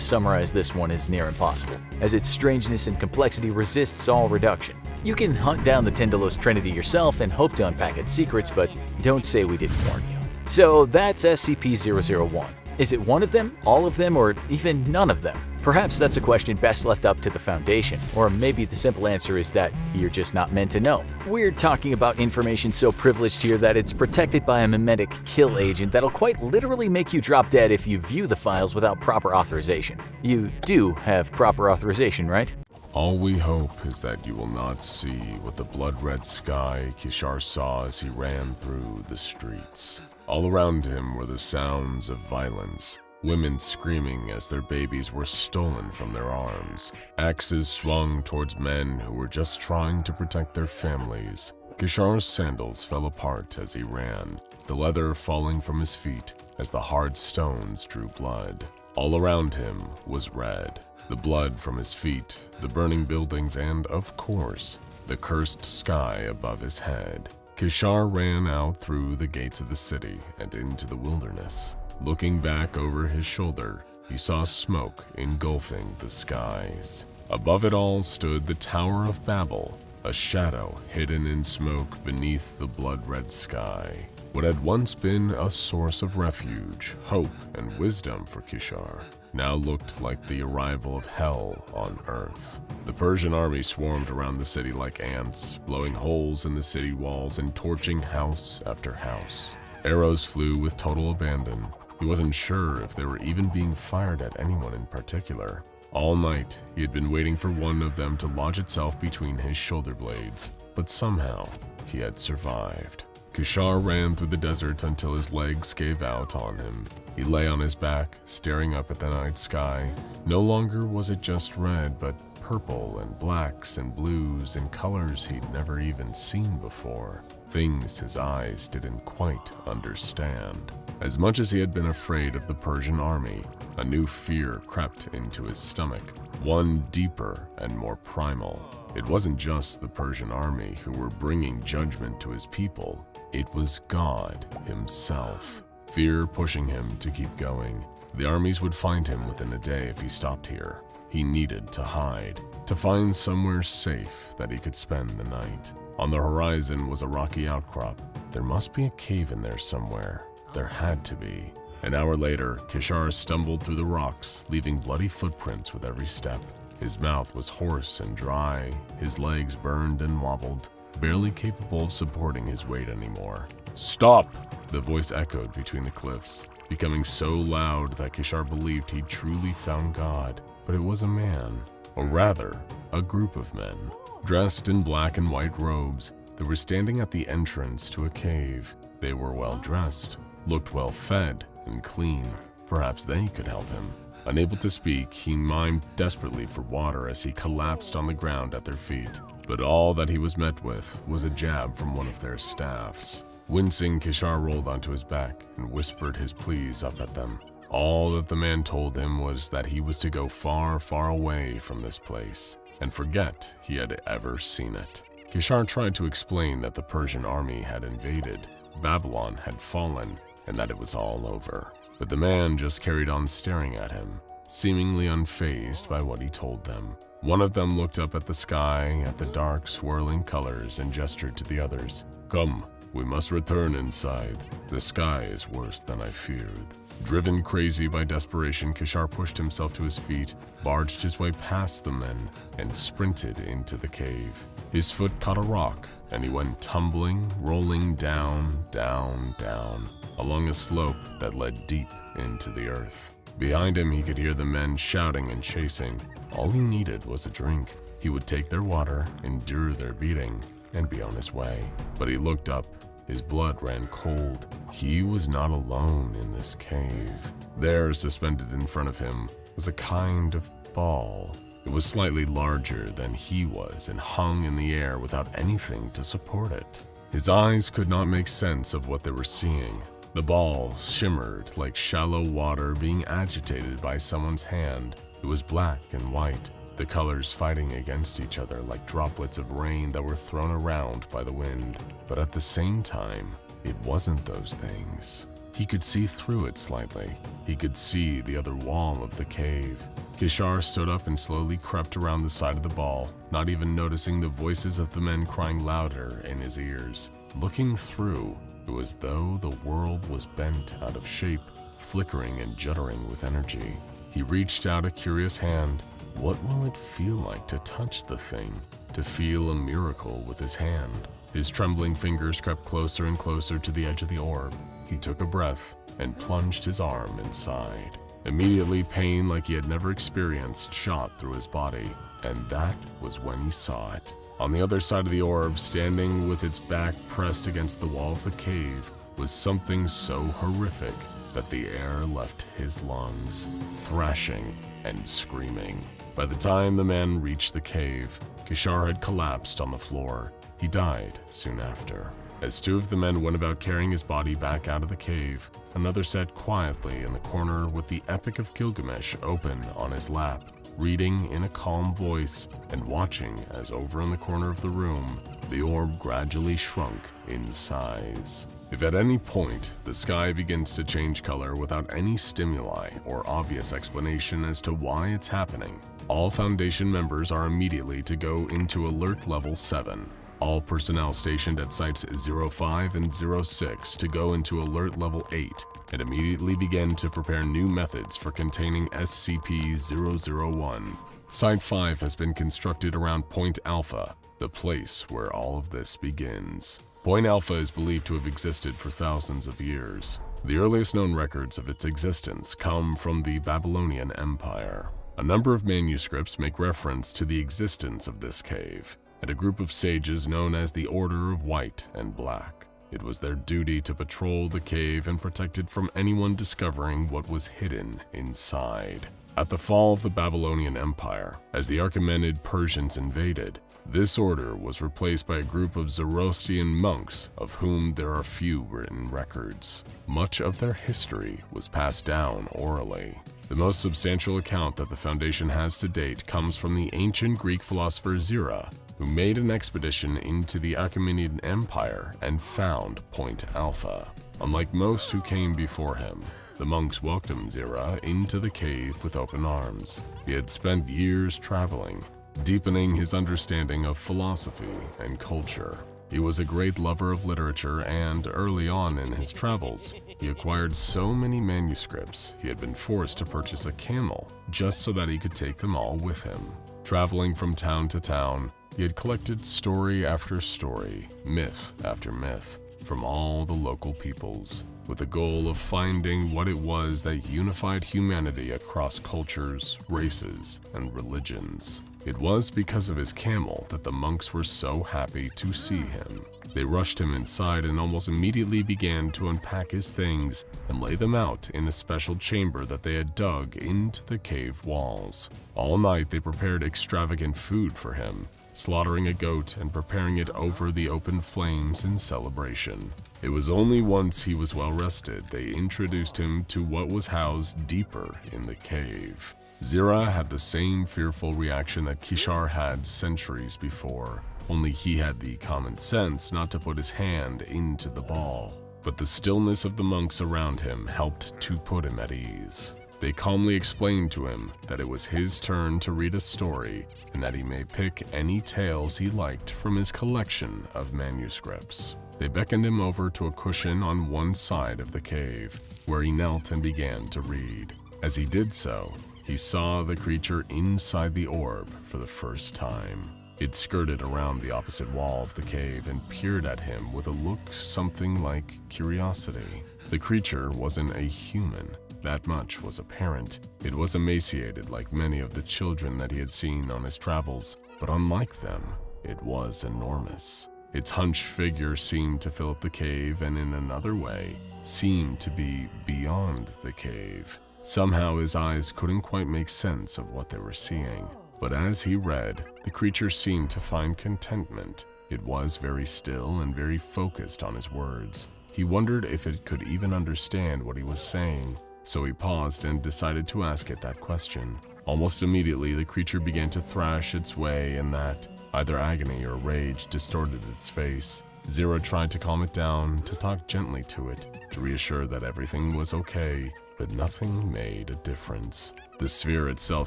summarize this one is near impossible, as its strangeness and complexity resists all reduction. You can hunt down the Tindalo's Trinity yourself and hope to unpack its secrets, but don't say we didn't warn you. So that's SCP-001. Is it one of them, all of them, or even none of them? Perhaps that's a question best left up to the Foundation, or maybe the simple answer is that you're just not meant to know. We're talking about information so privileged here that it's protected by a memetic kill agent that'll quite literally make you drop dead if you view the files without proper authorization. You do have proper authorization, right? All we hope is that you will not see what the blood-red sky Keter saw as he ran through the streets. All around him were the sounds of violence, women screaming as their babies were stolen from their arms, axes swung towards men who were just trying to protect their families. Keter's sandals fell apart as he ran, the leather falling from his feet as the hard stones drew blood. All around him was red. The blood from his feet, the burning buildings, and, of course, the cursed sky above his head. Keter ran out through the gates of the city and into the wilderness. Looking back over his shoulder, he saw smoke engulfing the skies. Above it all stood the Tower of Babel, a shadow hidden in smoke beneath the blood-red sky. What had once been a source of refuge, hope, and wisdom for Keter now looked like the arrival of hell on Earth. The Persian army swarmed around the city like ants, blowing holes in the city walls and torching house after house. Arrows flew with total abandon. He wasn't sure if they were even being fired at anyone in particular. All night, he had been waiting for one of them to lodge itself between his shoulder blades, but somehow, he had survived. Keter ran through the desert until his legs gave out on him. He lay on his back, staring up at the night sky. No longer was it just red, but purple and blacks and blues and colors he'd never even seen before. Things his eyes didn't quite understand. As much as he had been afraid of the Persian army, a new fear crept into his stomach, one deeper and more primal. It wasn't just the Persian army who were bringing judgment to his people. It was God himself. Fear pushing him to keep going. The armies would find him within a day if he stopped here. He needed to hide, to find somewhere safe that he could spend the night. On the horizon was a rocky outcrop. There must be a cave in there somewhere. There had to be. An hour later, Keter stumbled through the rocks, leaving bloody footprints with every step. His mouth was hoarse and dry, his legs burned and wobbled, barely capable of supporting his weight anymore. "Stop!" The voice echoed between the cliffs, becoming so loud that Keter believed he'd truly found God. But it was a man, or rather, a group of men, dressed in black and white robes. They were standing at the entrance to a cave. They were well dressed, looked well fed and clean. Perhaps they could help him. Unable to speak, he mimed desperately for water as he collapsed on the ground at their feet. But all that he was met with was a jab from one of their staffs. Wincing, Keter rolled onto his back and whispered his pleas up at them. All that the man told him was that he was to go far, far away from this place and forget he had ever seen it. Keter tried to explain that the Persian army had invaded, Babylon had fallen, and that it was all over. But the man just carried on staring at him, seemingly unfazed by what he told them. One of them looked up at the sky, at the dark, swirling colors, and gestured to the others. "Come, we must return inside. The sky is worse than I feared." Driven crazy by desperation, Keter pushed himself to his feet, barged his way past the men, and sprinted into the cave. His foot caught a rock, and he went tumbling, rolling down, down, down, along a slope that led deep into the earth. Behind him, he could hear the men shouting and chasing. All he needed was a drink. He would take their water, endure their beating, and be on his way. But he looked up. His blood ran cold. He was not alone in this cave. There, suspended in front of him, was a kind of ball. It was slightly larger than he was and hung in the air without anything to support it. His eyes could not make sense of what they were seeing. The ball shimmered like shallow water being agitated by someone's hand. It was black and white, the colors fighting against each other like droplets of rain that were thrown around by the wind. But at the same time, it wasn't those things. He could see through it slightly. He could see the other wall of the cave. Keter stood up and slowly crept around the side of the ball, not even noticing the voices of the men crying louder in his ears. Looking through, it was as though the world was bent out of shape, flickering and juddering with energy. He reached out a curious hand. What will it feel like to touch the thing? To feel a miracle with his hand? His trembling fingers crept closer and closer to the edge of the orb. He took a breath and plunged his arm inside. Immediately, pain like he had never experienced shot through his body, and that was when he saw it. On the other side of the orb, standing with its back pressed against the wall of the cave, was something so horrific that the air left his lungs, thrashing and screaming. By the time the man reached the cave, Keter had collapsed on the floor. He died soon after. As two of the men went about carrying his body back out of the cave, another sat quietly in the corner with the Epic of Gilgamesh open on his lap, reading in a calm voice and watching as over in the corner of the room, the orb gradually shrunk in size. If at any point the sky begins to change color without any stimuli or obvious explanation as to why it's happening, all Foundation members are immediately to go into Alert Level 7. All personnel stationed at Sites 05 and 06 to go into Alert Level 8 and immediately begin to prepare new methods for containing SCP-001. Site 5 has been constructed around Point Alpha, the place where all of this begins. Point Alpha is believed to have existed for thousands of years. The earliest known records of its existence come from the Babylonian Empire. A number of manuscripts make reference to the existence of this cave, and a group of sages known as the Order of White and Black. It was their duty to patrol the cave and protect it from anyone discovering what was hidden inside. At the fall of the Babylonian Empire, as the Achaemenid Persians invaded, this order was replaced by a group of Zoroastrian monks of whom there are few written records. Much of their history was passed down orally. The most substantial account that the Foundation has to date comes from the ancient Greek philosopher Zira, who made an expedition into the Achaemenid Empire and found Point Alpha. Unlike most who came before him, the monks welcomed Zira into the cave with open arms. He had spent years traveling, deepening his understanding of philosophy and culture. He was a great lover of literature, and early on in his travels, he acquired so many manuscripts he had been forced to purchase a camel just so that he could take them all with him. Traveling from town to town, he had collected story after story, myth after myth, from all the local peoples, with the goal of finding what it was that unified humanity across cultures, races, and religions. It was because of his camel that the monks were so happy to see him. They rushed him inside and almost immediately began to unpack his things and lay them out in a special chamber that they had dug into the cave walls. All night they prepared extravagant food for him, slaughtering a goat and preparing it over the open flames in celebration. It was only once he was well rested they introduced him to what was housed deeper in the cave. Zira had the same fearful reaction that Keter had centuries before, only he had the common sense not to put his hand into the ball. But the stillness of the monks around him helped to put him at ease. They calmly explained to him that it was his turn to read a story and that he may pick any tales he liked from his collection of manuscripts. They beckoned him over to a cushion on one side of the cave, where he knelt and began to read. As he did so, he saw the creature inside the orb for the first time. It skirted around the opposite wall of the cave and peered at him with a look something like curiosity. The creature wasn't a human. That much was apparent. It was emaciated like many of the children that he had seen on his travels, but unlike them, it was enormous. Its hunched figure seemed to fill up the cave and in another way, seemed to be beyond the cave. Somehow his eyes couldn't quite make sense of what they were seeing, but as he read, the creature seemed to find contentment. It was very still and very focused on his words. He wondered if it could even understand what he was saying, so he paused and decided to ask it that question. Almost immediately, the creature began to thrash its way in that either agony or rage distorted its face. Zira tried to calm it down, to talk gently to it, to reassure that everything was okay, but nothing made a difference. The sphere itself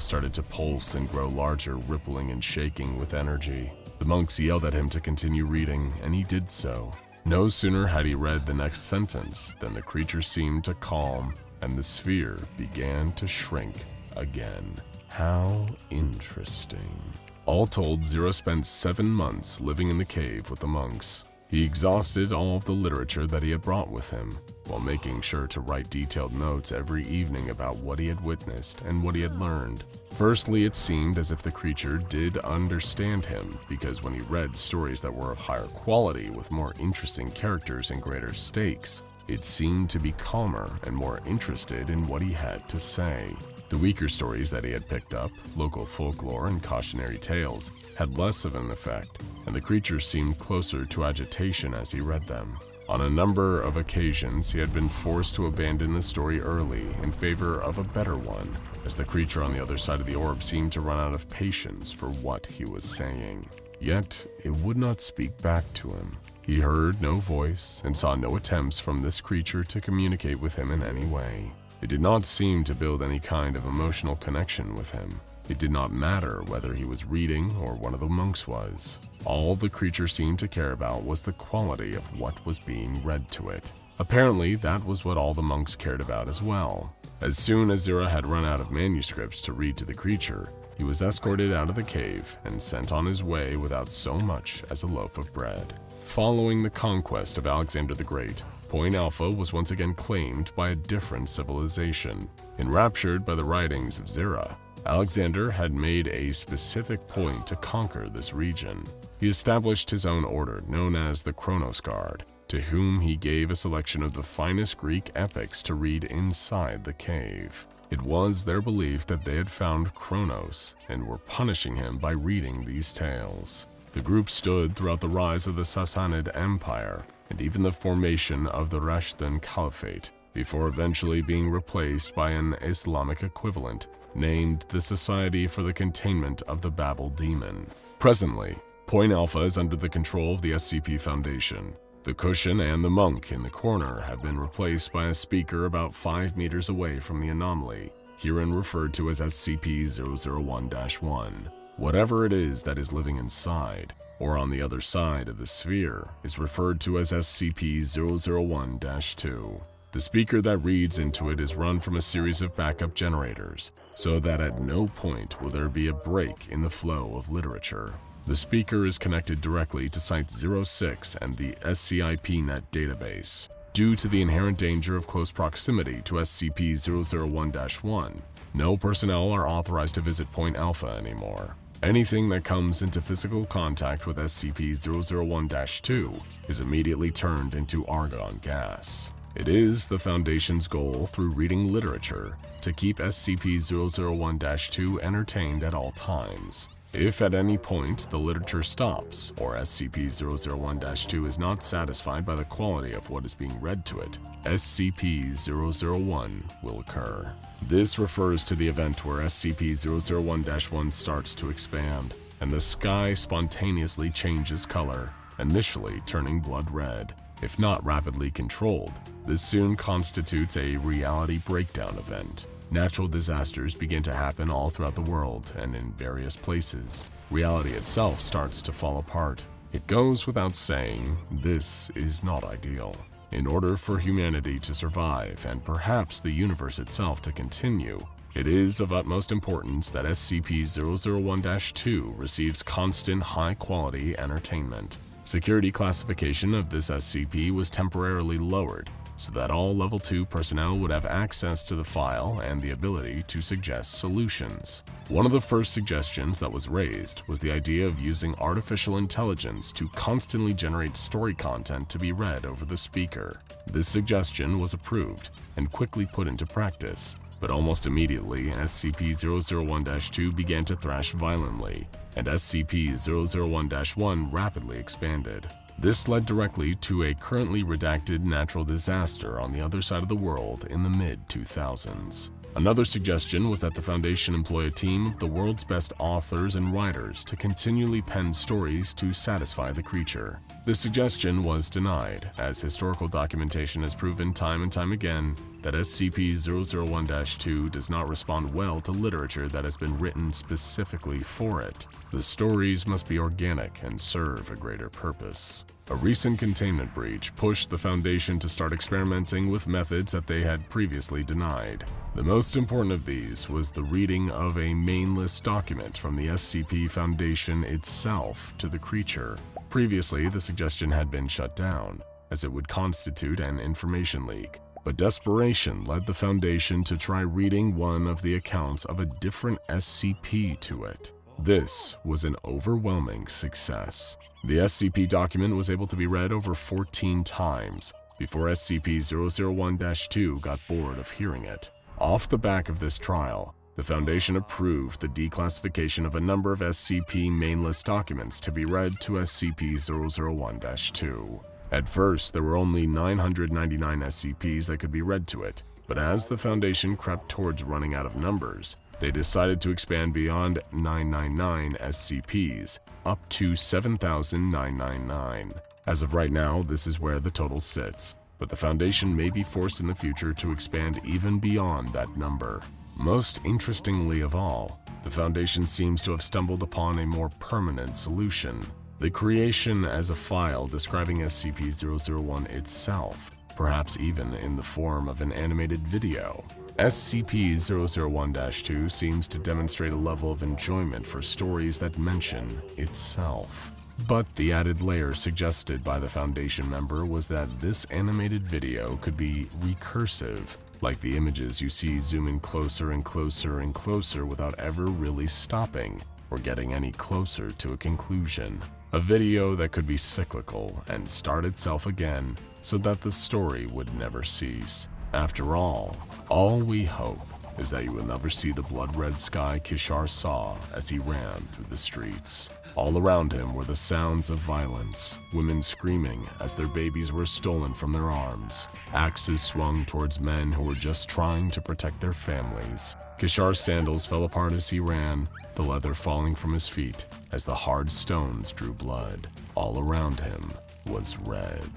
started to pulse and grow larger, rippling and shaking with energy. The monks yelled at him to continue reading, and he did so. No sooner had he read the next sentence than the creature seemed to calm, and the sphere began to shrink again. How interesting. All told, Zero spent 7 months living in the cave with the monks. He exhausted all of the literature that he had brought with him, while making sure to write detailed notes every evening about what he had witnessed and what he had learned. Firstly, it seemed as if the creature did understand him, because when he read stories that were of higher quality with more interesting characters and greater stakes, it seemed to be calmer and more interested in what he had to say. The weaker stories that he had picked up, local folklore and cautionary tales, had less of an effect, and the creature seemed closer to agitation as he read them. On a number of occasions, he had been forced to abandon the story early in favor of a better one, as the creature on the other side of the orb seemed to run out of patience for what he was saying. Yet, it would not speak back to him. He heard no voice and saw no attempts from this creature to communicate with him in any way. It did not seem to build any kind of emotional connection with him. It did not matter whether he was reading or one of the monks was. All the creature seemed to care about was the quality of what was being read to it. Apparently, that was what all the monks cared about as well. As soon as Zero had run out of manuscripts to read to the creature, he was escorted out of the cave and sent on his way without so much as a loaf of bread. Following the conquest of Alexander the Great, Point Alpha was once again claimed by a different civilization. Enraptured by the writings of Zero, Alexander had made a specific point to conquer this region. He established his own order known as the Chronos Guard, to whom he gave a selection of the finest Greek epics to read inside the cave. It was their belief that they had found Kronos and were punishing him by reading these tales. The group stood throughout the rise of the Sassanid Empire and even the formation of the Rashidun Caliphate, before eventually being replaced by an Islamic equivalent named the Society for the Containment of the Babel Demon. Presently, Point Alpha is under the control of the SCP Foundation. The cushion and the monk in the corner have been replaced by a speaker about 5 meters away from the anomaly, herein referred to as SCP-001-1. Whatever it is that is living inside, or on the other side of the sphere, is referred to as SCP-001-2. The speaker that reads into it is run from a series of backup generators, so that at no point will there be a break in the flow of literature. The speaker is connected directly to Site-06 and the SCIP-Net database. Due to the inherent danger of close proximity to SCP-001-1, no personnel are authorized to visit Point Alpha anymore. Anything that comes into physical contact with SCP-001-2 is immediately turned into argon gas. It is the Foundation's goal through reading literature to keep SCP-001-2 entertained at all times. If at any point the literature stops, or SCP-001-2 is not satisfied by the quality of what is being read to it, SCP-001 will occur. This refers to the event where SCP-001-1 starts to expand, and the sky spontaneously changes color, initially turning blood red. If not rapidly controlled, this soon constitutes a reality breakdown event. Natural disasters begin to happen all throughout the world and in various places. Reality itself starts to fall apart. It goes without saying, this is not ideal. In order for humanity to survive and perhaps the universe itself to continue, it is of utmost importance that SCP-001-2 receives constant high-quality entertainment. Security classification of this SCP was temporarily lowered so that all Level 2 personnel would have access to the file and the ability to suggest solutions. One of the first suggestions that was raised was the idea of using artificial intelligence to constantly generate story content to be read over the speaker. This suggestion was approved and quickly put into practice, but almost immediately SCP-001-2 began to thrash violently, and SCP-001-1 rapidly expanded. This led directly to a currently redacted natural disaster on the other side of the world in the mid-2000s. Another suggestion was that the Foundation employ a team of the world's best authors and writers to continually pen stories to satisfy the creature. This suggestion was denied, as historical documentation has proven time and time again that SCP-001-2 does not respond well to literature that has been written specifically for it. The stories must be organic and serve a greater purpose. A recent containment breach pushed the Foundation to start experimenting with methods that they had previously denied. The most important of these was the reading of a mainless document from the SCP Foundation itself to the creature. Previously, the suggestion had been shut down, as it would constitute an information leak, but desperation led the Foundation to try reading one of the accounts of a different SCP to it. This was an overwhelming success. The SCP document was able to be read over 14 times before SCP-001-2 got bored of hearing it. Off the back of this trial, the Foundation approved the declassification of a number of SCP mainless documents to be read to SCP-001-2. At first, there were only 999 SCPs that could be read to it, but as the Foundation crept towards running out of numbers, they decided to expand beyond 999 SCPs, up to 7,999. As of right now, this is where the total sits, but the Foundation may be forced in the future to expand even beyond that number. Most interestingly of all, the Foundation seems to have stumbled upon a more permanent solution: the creation as a file describing SCP-001 itself, perhaps even in the form of an animated video. SCP-001-2 seems to demonstrate a level of enjoyment for stories that mention itself. But the added layer suggested by the Foundation member was that this animated video could be recursive, like the images you see zoom in closer and closer and closer without ever really stopping or getting any closer to a conclusion. A video that could be cyclical and start itself again so that the story would never cease. After all we hope is that you will never see the blood-red sky Keter saw as he ran through the streets. All around him were the sounds of violence, women screaming as their babies were stolen from their arms, axes swung towards men who were just trying to protect their families. Keter's sandals fell apart as he ran, the leather falling from his feet as the hard stones drew blood. All around him was red.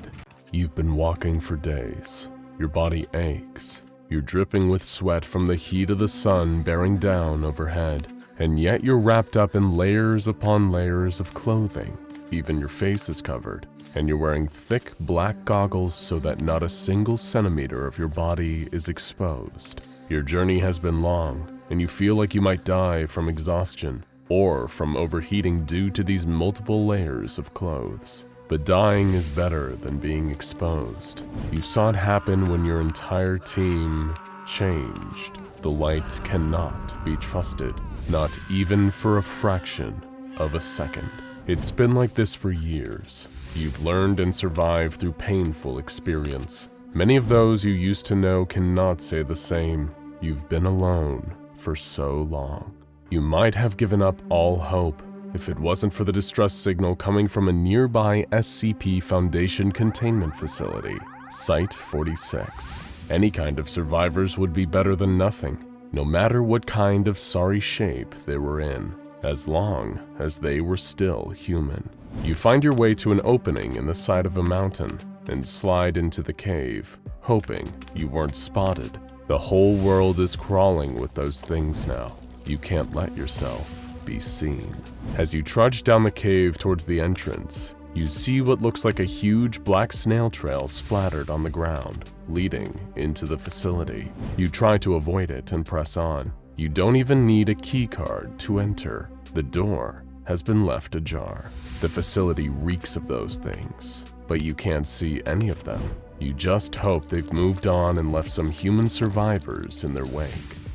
You've been walking for days. Your body aches. You're dripping with sweat from the heat of the sun bearing down overhead, and yet you're wrapped up in layers upon layers of clothing. Even your face is covered, and you're wearing thick black goggles so that not a single centimeter of your body is exposed. Your journey has been long, and you feel like you might die from exhaustion or from overheating due to these multiple layers of clothes. But dying is better than being exposed. You saw it happen when your entire team changed. The light cannot be trusted, not even for a fraction of a second. It's been like this for years. You've learned and survived through painful experience. Many of those you used to know cannot say the same. You've been alone for so long. You might have given up all hope if it wasn't for the distress signal coming from a nearby SCP Foundation containment facility, Site-46. Any kind of survivors would be better than nothing, no matter what kind of sorry shape they were in, as long as they were still human. You find your way to an opening in the side of a mountain and slide into the cave, hoping you weren't spotted. The whole world is crawling with those things now. You can't let yourself be seen. As you trudge down the cave towards the entrance, you see what looks like a huge black snail trail splattered on the ground, leading into the facility. You try to avoid it and press on. You don't even need a key card to enter. The door has been left ajar. The facility reeks of those things, but you can't see any of them. You just hope they've moved on and left some human survivors in their wake.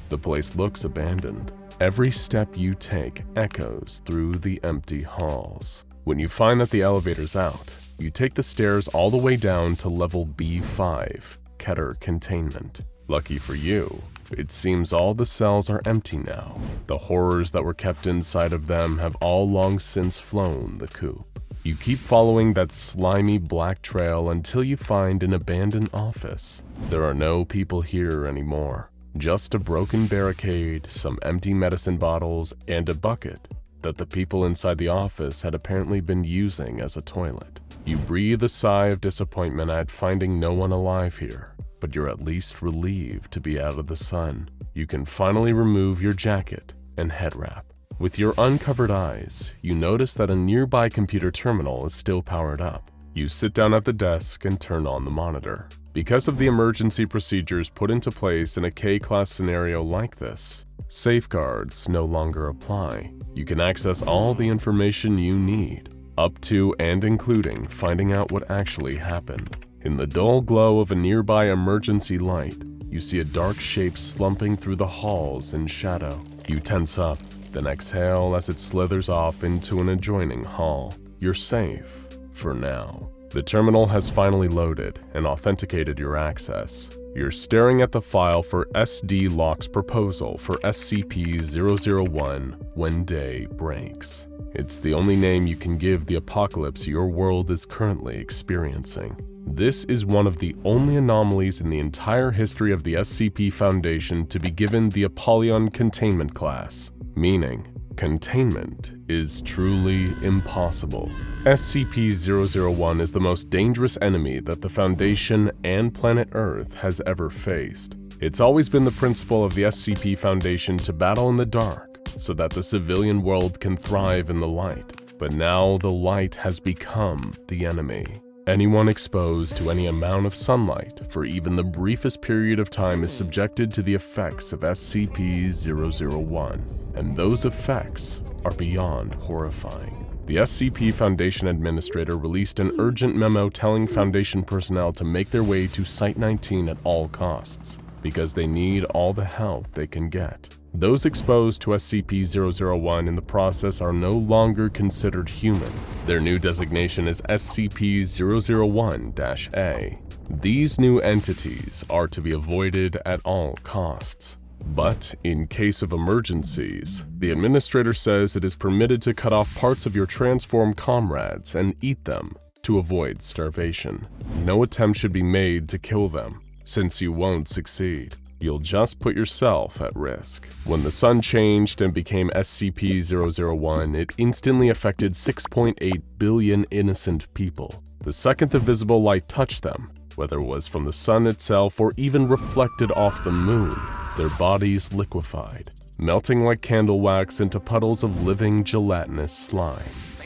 The place looks abandoned. Every step you take echoes through the empty halls. When you find that the elevator's out, you take the stairs all the way down to level B5, Keter Containment. Lucky for you, it seems all the cells are empty now. The horrors that were kept inside of them have all long since flown the coop. You keep following that slimy black trail until you find an abandoned office. There are no people here anymore. Just a broken barricade, some empty medicine bottles, and a bucket that the people inside the office had apparently been using as a toilet. You breathe a sigh of disappointment at finding no one alive here, but you're at least relieved to be out of the sun. You can finally remove your jacket and head wrap. With your uncovered eyes, you notice that a nearby computer terminal is still powered up. You sit down at the desk and turn on the monitor. Because of the emergency procedures put into place in a K-class scenario like this, safeguards no longer apply. You can access all the information you need, up to and including finding out what actually happened. In the dull glow of a nearby emergency light, you see a dark shape slumping through the halls in shadow. You tense up, then exhale as it slithers off into an adjoining hall. You're safe, for now. The terminal has finally loaded and authenticated your access. You're staring at the file for SD Locke's proposal for SCP-001 when day breaks. It's the only name you can give the apocalypse your world is currently experiencing. This is one of the only anomalies in the entire history of the SCP Foundation to be given the Apollyon Containment class, meaning containment is truly impossible. SCP-001 is the most dangerous enemy that the Foundation and planet Earth has ever faced. It's always been the principle of the SCP Foundation to battle in the dark so that the civilian world can thrive in the light. But now the light has become the enemy. Anyone exposed to any amount of sunlight for even the briefest period of time is subjected to the effects of SCP-001, and those effects are beyond horrifying. The SCP Foundation Administrator released an urgent memo telling Foundation personnel to make their way to Site-19 at all costs, because they need all the help they can get. Those exposed to SCP-001 in the process are no longer considered human. Their new designation is SCP-001-A. These new entities are to be avoided at all costs. But in case of emergencies, the Administrator says it is permitted to cut off parts of your transformed comrades and eat them to avoid starvation. No attempt should be made to kill them, since you won't succeed. You'll just put yourself at risk. When the sun changed and became SCP-001, it instantly affected 6.8 billion innocent people. The second the visible light touched them, whether it was from the sun itself or even reflected off the moon, their bodies liquefied, melting like candle wax into puddles of living gelatinous slime.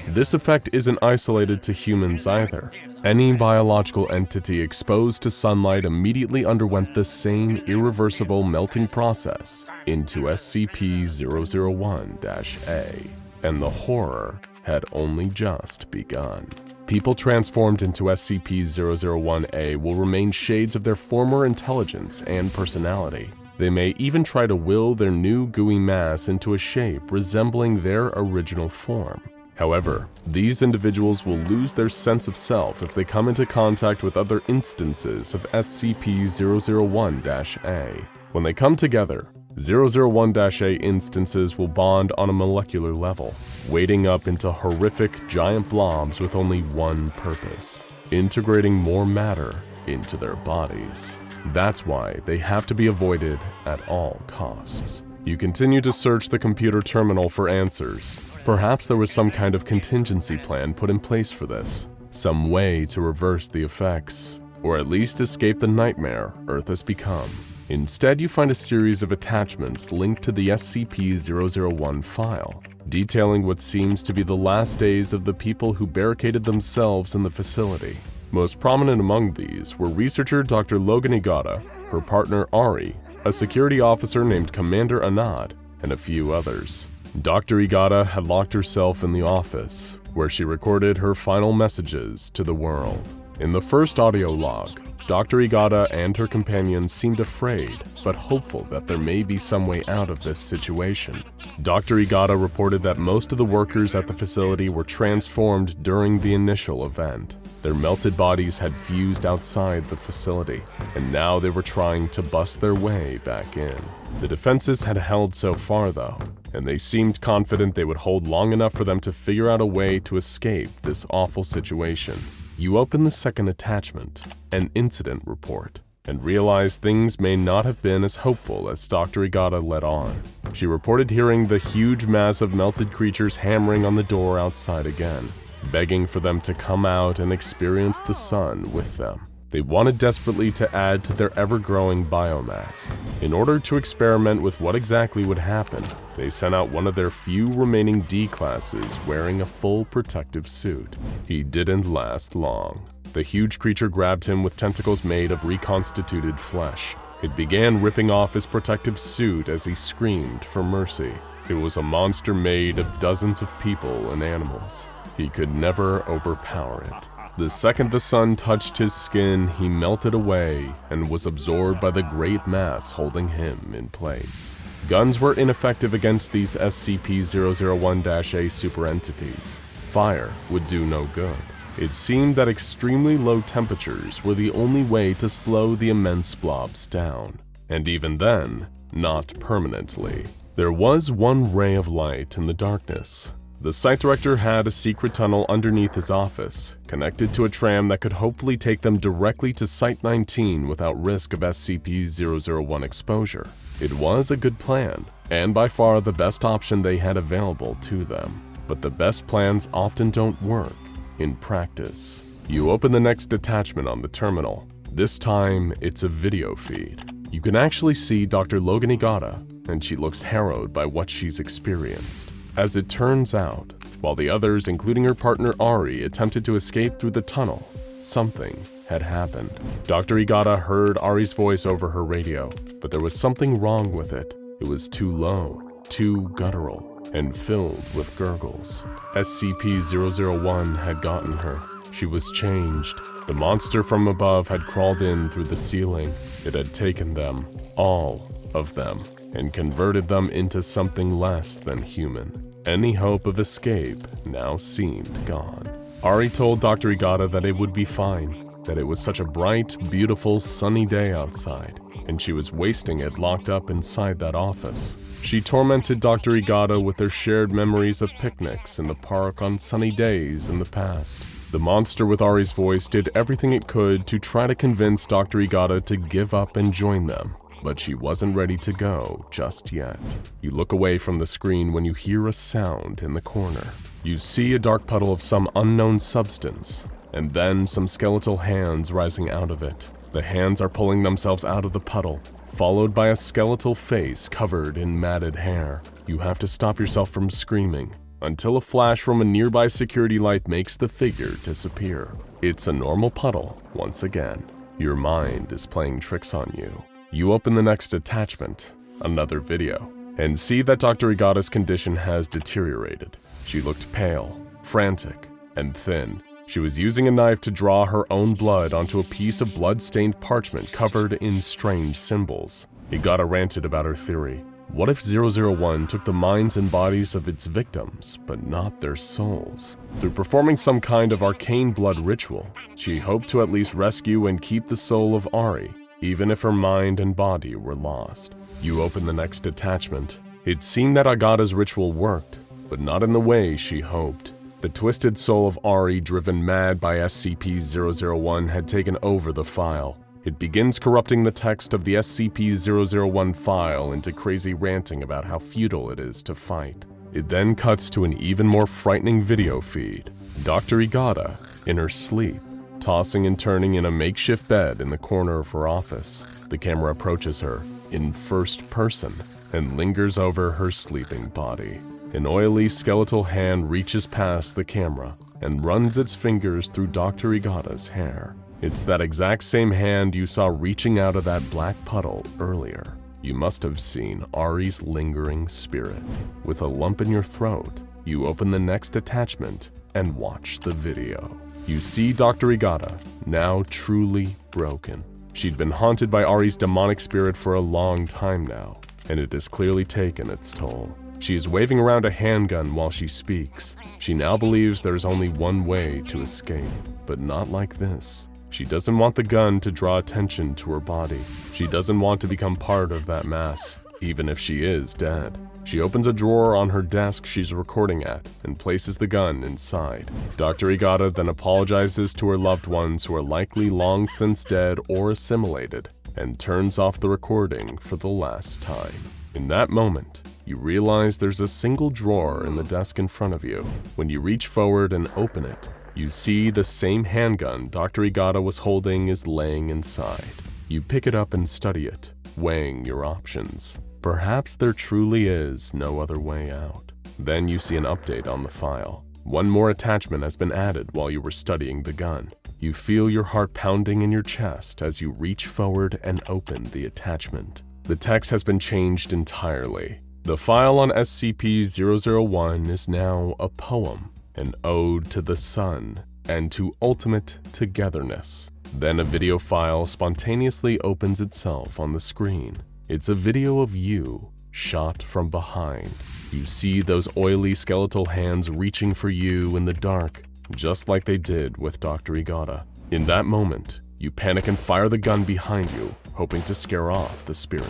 This effect isn't isolated to humans either. Any biological entity exposed to sunlight immediately underwent the same irreversible melting process into SCP-001-A, and the horror had only just begun. People transformed into SCP-001-A will remain shades of their former intelligence and personality. They may even try to will their new gooey mass into a shape resembling their original form. However, these individuals will lose their sense of self if they come into contact with other instances of SCP-001-A. When they come together, 001-A instances will bond on a molecular level, wading up into horrific giant blobs with only one purpose: integrating more matter into their bodies. That's why they have to be avoided at all costs. You continue to search the computer terminal for answers. Perhaps there was some kind of contingency plan put in place for this, some way to reverse the effects, or at least escape the nightmare Earth has become. Instead, you find a series of attachments linked to the SCP-001 file, detailing what seems to be the last days of the people who barricaded themselves in the facility. Most prominent among these were researcher Dr. Logan Igata, her partner Ari, a security officer named Commander Anad, and a few others. Dr. Igata had locked herself in the office, where she recorded her final messages to the world. In the first audio log, Dr. Igata and her companions seemed afraid, but hopeful that there may be some way out of this situation. Dr. Igata reported that most of the workers at the facility were transformed during the initial event. Their melted bodies had fused outside the facility, and now they were trying to bust their way back in. The defenses had held so far though, and they seemed confident they would hold long enough for them to figure out a way to escape this awful situation. You open the second attachment, an incident report. and realized things may not have been as hopeful as Dr. Igata let on. She reported hearing the huge mass of melted creatures hammering on the door outside again, begging for them to come out and experience the sun with them. They wanted desperately to add to their ever-growing biomass. In order to experiment with what exactly would happen, they sent out one of their few remaining D-classes wearing a full protective suit. He didn't last long. The huge creature grabbed him with tentacles made of reconstituted flesh. It began ripping off his protective suit as he screamed for mercy. It was a monster made of dozens of people and animals. He could never overpower it. The second the sun touched his skin, he melted away and was absorbed by the great mass holding him in place. Guns were ineffective against these SCP-001-A super entities. Fire would do no good. It seemed that extremely low temperatures were the only way to slow the immense blobs down. And even then, not permanently. There was one ray of light in the darkness. The site director had a secret tunnel underneath his office, connected to a tram that could hopefully take them directly to Site-19 without risk of SCP-001 exposure. It was a good plan, and by far the best option they had available to them. But the best plans often don't work in practice. You open the next attachment on the terminal. This time, it's a video feed. You can actually see Dr. Logan Igata, and she looks harrowed by what she's experienced. As it turns out, while the others, including her partner Ari, attempted to escape through the tunnel, something had happened. Dr. Igata heard Ari's voice over her radio, but there was something wrong with it. It was too low, too guttural, and filled with gurgles. SCP-001 had gotten her. She was changed. The monster from above had crawled in through the ceiling. It had taken them, all of them, and converted them into something less than human. Any hope of escape now seemed gone. Ari told Dr. Igata that it would be fine, that it was such a bright, beautiful, sunny day outside, and she was wasting it locked up inside that office. She tormented Dr. Igata with their shared memories of picnics in the park on sunny days in the past. The monster with Ari's voice did everything it could to try to convince Dr. Igata to give up and join them. But she wasn't ready to go just yet. You look away from the screen when you hear a sound in the corner. You see a dark puddle of some unknown substance, and then some skeletal hands rising out of it. The hands are pulling themselves out of the puddle, followed by a skeletal face covered in matted hair. You have to stop yourself from screaming, until a flash from a nearby security light makes the figure disappear. It's a normal puddle once again. Your mind is playing tricks on you. You open the next attachment, another video, and see that Dr. Igata's condition has deteriorated. She looked pale, frantic, and thin. She was using a knife to draw her own blood onto a piece of blood-stained parchment covered in strange symbols. Igata ranted about her theory. What if 001 took the minds and bodies of its victims, but not their souls? Through performing some kind of arcane blood ritual, she hoped to at least rescue and keep the soul of Ari, even if her mind and body were lost. You open the next attachment. It seemed that Agata's ritual worked, but not in the way she hoped. The twisted soul of Ari, driven mad by SCP-001, had taken over the file. It begins corrupting the text of the SCP-001 file into crazy ranting about how futile it is to fight. It then cuts to an even more frightening video feed. Dr. Igata, in her sleep, tossing and turning in a makeshift bed in the corner of her office. The camera approaches her, in first person, and lingers over her sleeping body. An oily skeletal hand reaches past the camera and runs its fingers through Dr. Igata's hair. It's that exact same hand you saw reaching out of that black puddle earlier. You must have seen Ari's lingering spirit. With a lump in your throat, you open the next attachment and watch the video. You see Dr. Igata, now truly broken. She'd been haunted by Ari's demonic spirit for a long time now, and it has clearly taken its toll. She is waving around a handgun while she speaks. She now believes there's only one way to escape, but not like this. She doesn't want the gun to draw attention to her body. She doesn't want to become part of that mass, even if she is dead. She opens a drawer on her desk she's recording at and places the gun inside. Dr. Igata then apologizes to her loved ones who are likely long since dead or assimilated. and turns off the recording for the last time. In that moment, you realize there's a single drawer in the desk in front of you. When you reach forward and open it, you see the same handgun Dr. Igata was holding is laying inside. You pick it up and study it, weighing your options. Perhaps there truly is no other way out. Then you see an update on the file. One more attachment has been added while you were studying the gun. You feel your heart pounding in your chest as you reach forward and open the attachment. The text has been changed entirely. The file on SCP-001 is now a poem, an ode to the sun and to ultimate togetherness. Then a video file spontaneously opens itself on the screen. It's a video of you, shot from behind. You see those oily skeletal hands reaching for you in the dark, just like they did with Dr. Igata. In that moment, you panic and fire the gun behind you, hoping to scare off the spirit.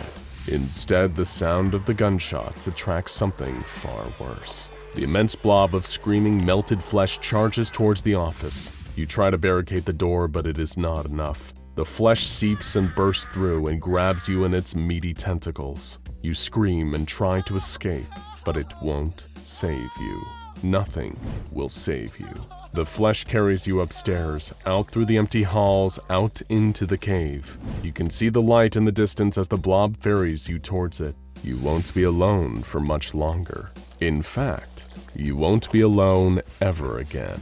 Instead, the sound of the gunshots attracts something far worse. The immense blob of screaming melted flesh charges towards the office. You try to barricade the door, but it is not enough. The flesh seeps and bursts through and grabs you in its meaty tentacles. You scream and try to escape, but it won't save you. Nothing will save you. The flesh carries you upstairs, out through the empty halls, out into the cave. You can see the light in the distance as the blob ferries you towards it. You won't be alone for much longer. In fact, you won't be alone ever again.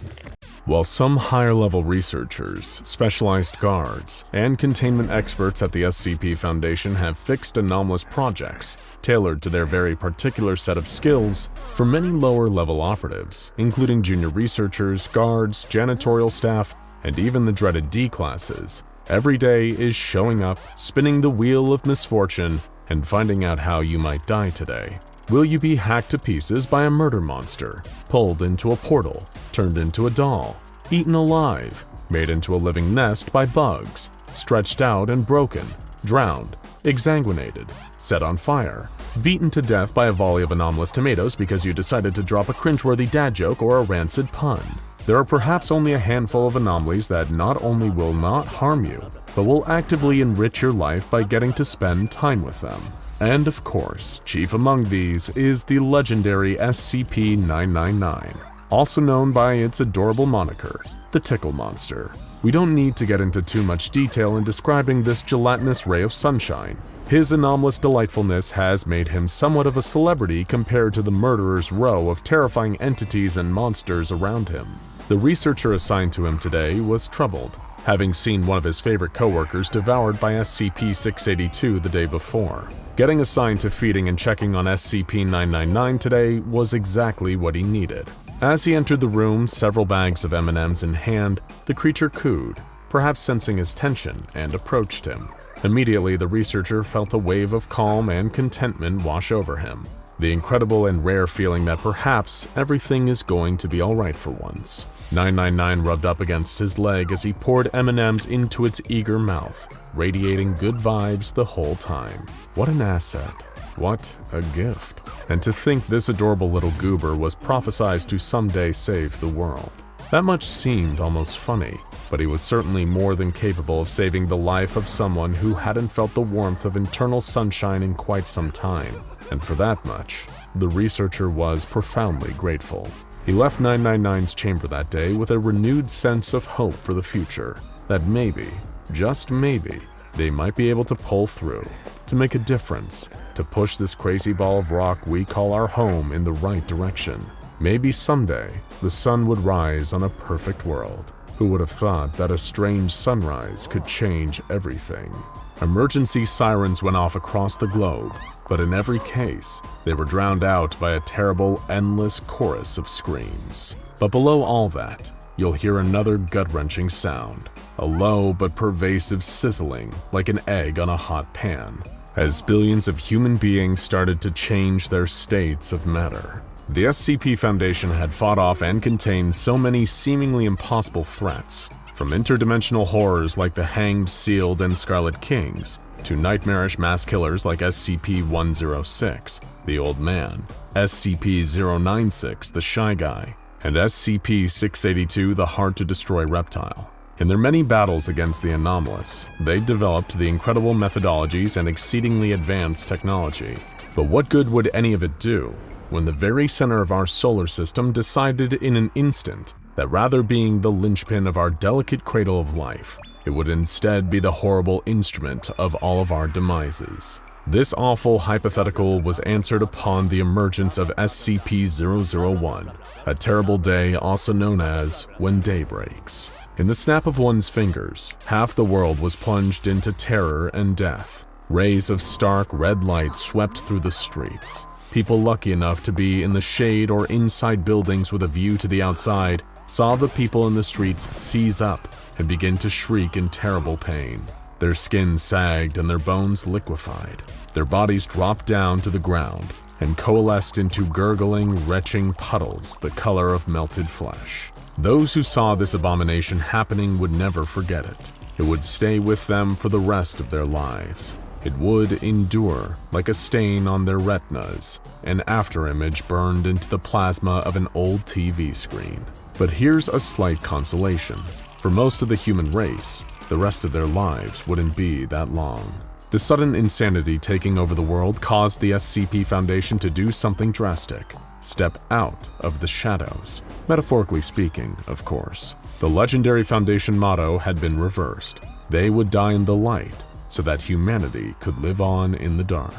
While some higher-level researchers, specialized guards, and containment experts at the SCP Foundation have fixed anomalous projects tailored to their very particular set of skills, for many lower-level operatives, including junior researchers, guards, janitorial staff, and even the dreaded D classes, every day is showing up, spinning the wheel of misfortune, and finding out how you might die today. Will you be hacked to pieces by a murder monster, pulled into a portal, turned into a doll, eaten alive, made into a living nest by bugs, stretched out and broken, drowned, exsanguinated, set on fire, beaten to death by a volley of anomalous tomatoes because you decided to drop a cringeworthy dad joke or a rancid pun? There are perhaps only a handful of anomalies that not only will not harm you, but will actively enrich your life by getting to spend time with them. And of course, chief among these is the legendary SCP-099, also known by its adorable moniker, the Tickle Monster. We don't need to get into too much detail in describing this gelatinous ray of sunshine. His anomalous delightfulness has made him somewhat of a celebrity compared to the murderer's row of terrifying entities and monsters around him. The researcher assigned to him today was troubled, having seen one of his favorite coworkers devoured by SCP-682 the day before. Getting assigned to feeding and checking on SCP-999 today was exactly what he needed. As he entered the room, several bags of M&Ms in hand, the creature cooed, perhaps sensing his tension, and approached him. Immediately, the researcher felt a wave of calm and contentment wash over him. The incredible and rare feeling that perhaps everything is going to be alright for once. 999 rubbed up against his leg as he poured M&Ms into its eager mouth, radiating good vibes the whole time. What an asset. What a gift. And to think this adorable little goober was prophesized to someday save the world. That much seemed almost funny, but he was certainly more than capable of saving the life of someone who hadn't felt the warmth of internal sunshine in quite some time. And for that much, the researcher was profoundly grateful. He left 999's chamber that day with a renewed sense of hope for the future, that maybe, just maybe, they might be able to pull through, to make a difference, to push this crazy ball of rock we call our home in the right direction. Maybe someday, the sun would rise on a perfect world. Who would have thought that a strange sunrise could change everything? Emergency sirens went off across the globe, but in every case, they were drowned out by a terrible, endless chorus of screams. But below all that, you'll hear another gut-wrenching sound, a low but pervasive sizzling like an egg on a hot pan, as billions of human beings started to change their states of matter. The SCP Foundation had fought off and contained so many seemingly impossible threats, from interdimensional horrors like the Hanged, Sealed, and Scarlet Kings, to nightmarish mass killers like SCP-106, the Old Man, SCP-096, the Shy Guy, and SCP-682, the Hard-to-Destroy Reptile. In their many battles against the anomalous, they developed the incredible methodologies and exceedingly advanced technology. But what good would any of it do when the very center of our solar system decided in an instant that rather being the linchpin of our delicate cradle of life, it would instead be the horrible instrument of all of our demises? This awful hypothetical was answered upon the emergence of SCP-001, a terrible day also known as When Day Breaks. In the snap of one's fingers, half the world was plunged into terror and death. Rays of stark red light swept through the streets. People lucky enough to be in the shade or inside buildings with a view to the outside saw the people in the streets seize up and begin to shriek in terrible pain. Their skin sagged and their bones liquefied. Their bodies dropped down to the ground and coalesced into gurgling, retching puddles the color of melted flesh. Those who saw this abomination happening would never forget it. It would stay with them for the rest of their lives. It would endure like a stain on their retinas, an afterimage burned into the plasma of an old TV screen. But here's a slight consolation. For most of the human race, the rest of their lives wouldn't be that long. The sudden insanity taking over the world caused the SCP Foundation to do something drastic. Step out of the shadows. Metaphorically speaking, of course. The legendary Foundation motto had been reversed. They would die in the light, so that humanity could live on in the dark.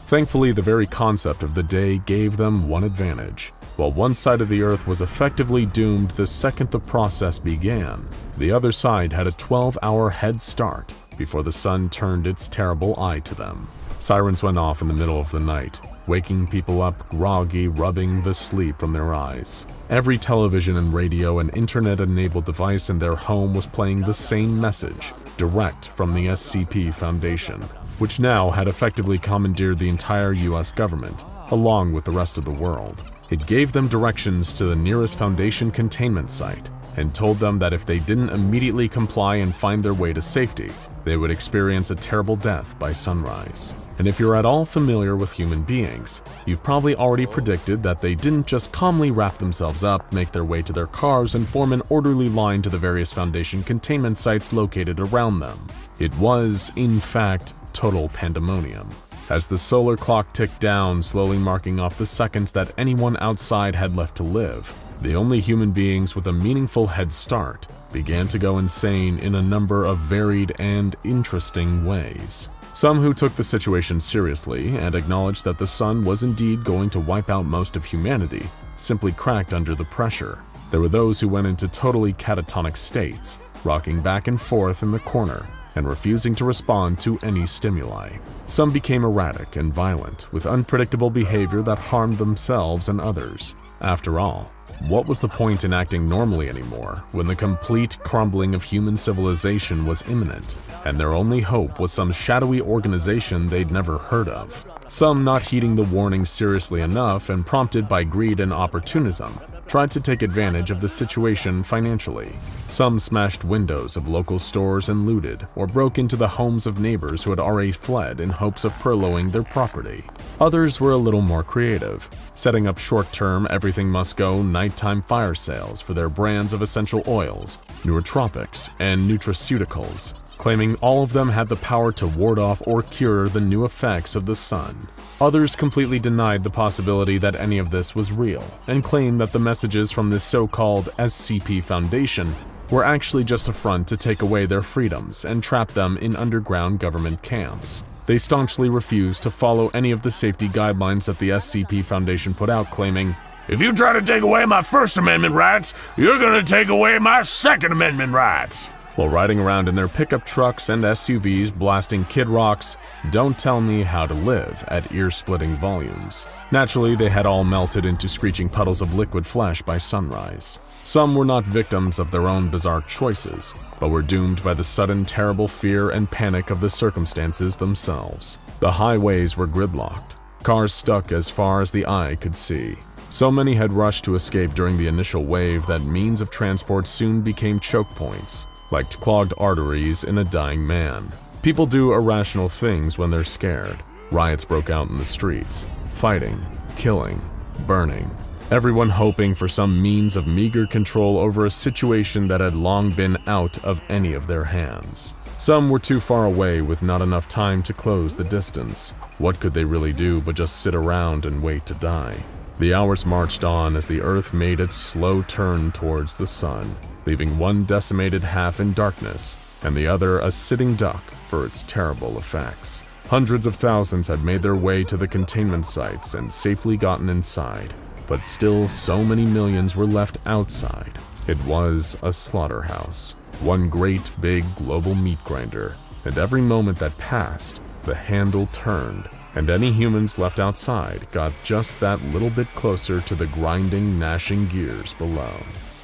Thankfully, the very concept of the day gave them one advantage. While one side of the Earth was effectively doomed the second the process began, the other side had a 12-hour head start before the sun turned its terrible eye to them. Sirens went off in the middle of the night, waking people up groggy, rubbing the sleep from their eyes. Every television and radio and internet-enabled device in their home was playing the same message, direct from the SCP Foundation, which now had effectively commandeered the entire US government, along with the rest of the world. It gave them directions to the nearest Foundation containment site, and told them that if they didn't immediately comply and find their way to safety, they would experience a terrible death by sunrise. And if you're at all familiar with human beings, you've probably already predicted that they didn't just calmly wrap themselves up, make their way to their cars, and form an orderly line to the various Foundation containment sites located around them. It was, in fact, total pandemonium. As the solar clock ticked down, slowly marking off the seconds that anyone outside had left to live, the only human beings with a meaningful head start began to go insane in a number of varied and interesting ways. Some who took the situation seriously and acknowledged that the sun was indeed going to wipe out most of humanity simply cracked under the pressure. There were those who went into totally catatonic states, rocking back and forth in the corner and refusing to respond to any stimuli. Some became erratic and violent, with unpredictable behavior that harmed themselves and others. After all, what was the point in acting normally anymore when the complete crumbling of human civilization was imminent, and their only hope was some shadowy organization they'd never heard of? Some, not heeding the warning seriously enough and prompted by greed and opportunism, tried to take advantage of the situation financially. Some smashed windows of local stores and looted or broke into the homes of neighbors who had already fled in hopes of furloughing their property. Others were a little more creative, setting up short-term everything-must-go nighttime fire sales for their brands of essential oils, nootropics, and nutraceuticals, claiming all of them had the power to ward off or cure the new effects of the sun. Others completely denied the possibility that any of this was real, and claimed that the messages from this so-called SCP Foundation were actually just a front to take away their freedoms and trap them in underground government camps. They staunchly refused to follow any of the safety guidelines that the SCP Foundation put out, claiming, "If you try to take away my First Amendment rights, you're gonna take away my Second Amendment rights." While riding around in their pickup trucks and SUVs blasting Kid Rock's "Don't Tell Me How to Live" at ear-splitting volumes. Naturally, they had all melted into screeching puddles of liquid flesh by sunrise. Some were not victims of their own bizarre choices, but were doomed by the sudden terrible fear and panic of the circumstances themselves. The highways were gridlocked, cars stuck as far as the eye could see. So many had rushed to escape during the initial wave that means of transport soon became choke points, like clogged arteries in a dying man. People do irrational things when they're scared. Riots broke out in the streets. Fighting, killing, burning. everyone hoping for some means of meager control over a situation that had long been out of any of their hands. Some were too far away with not enough time to close the distance. What could they really do but just sit around and wait to die? The hours marched on as the Earth made its slow turn towards the sun, leaving one decimated half in darkness and the other a sitting duck for its terrible effects. Hundreds of thousands had made their way to the containment sites and safely gotten inside, but still so many millions were left outside. It was a slaughterhouse, one great big global meat grinder, and every moment that passed, the handle turned, and any humans left outside got just that little bit closer to the grinding, gnashing gears below.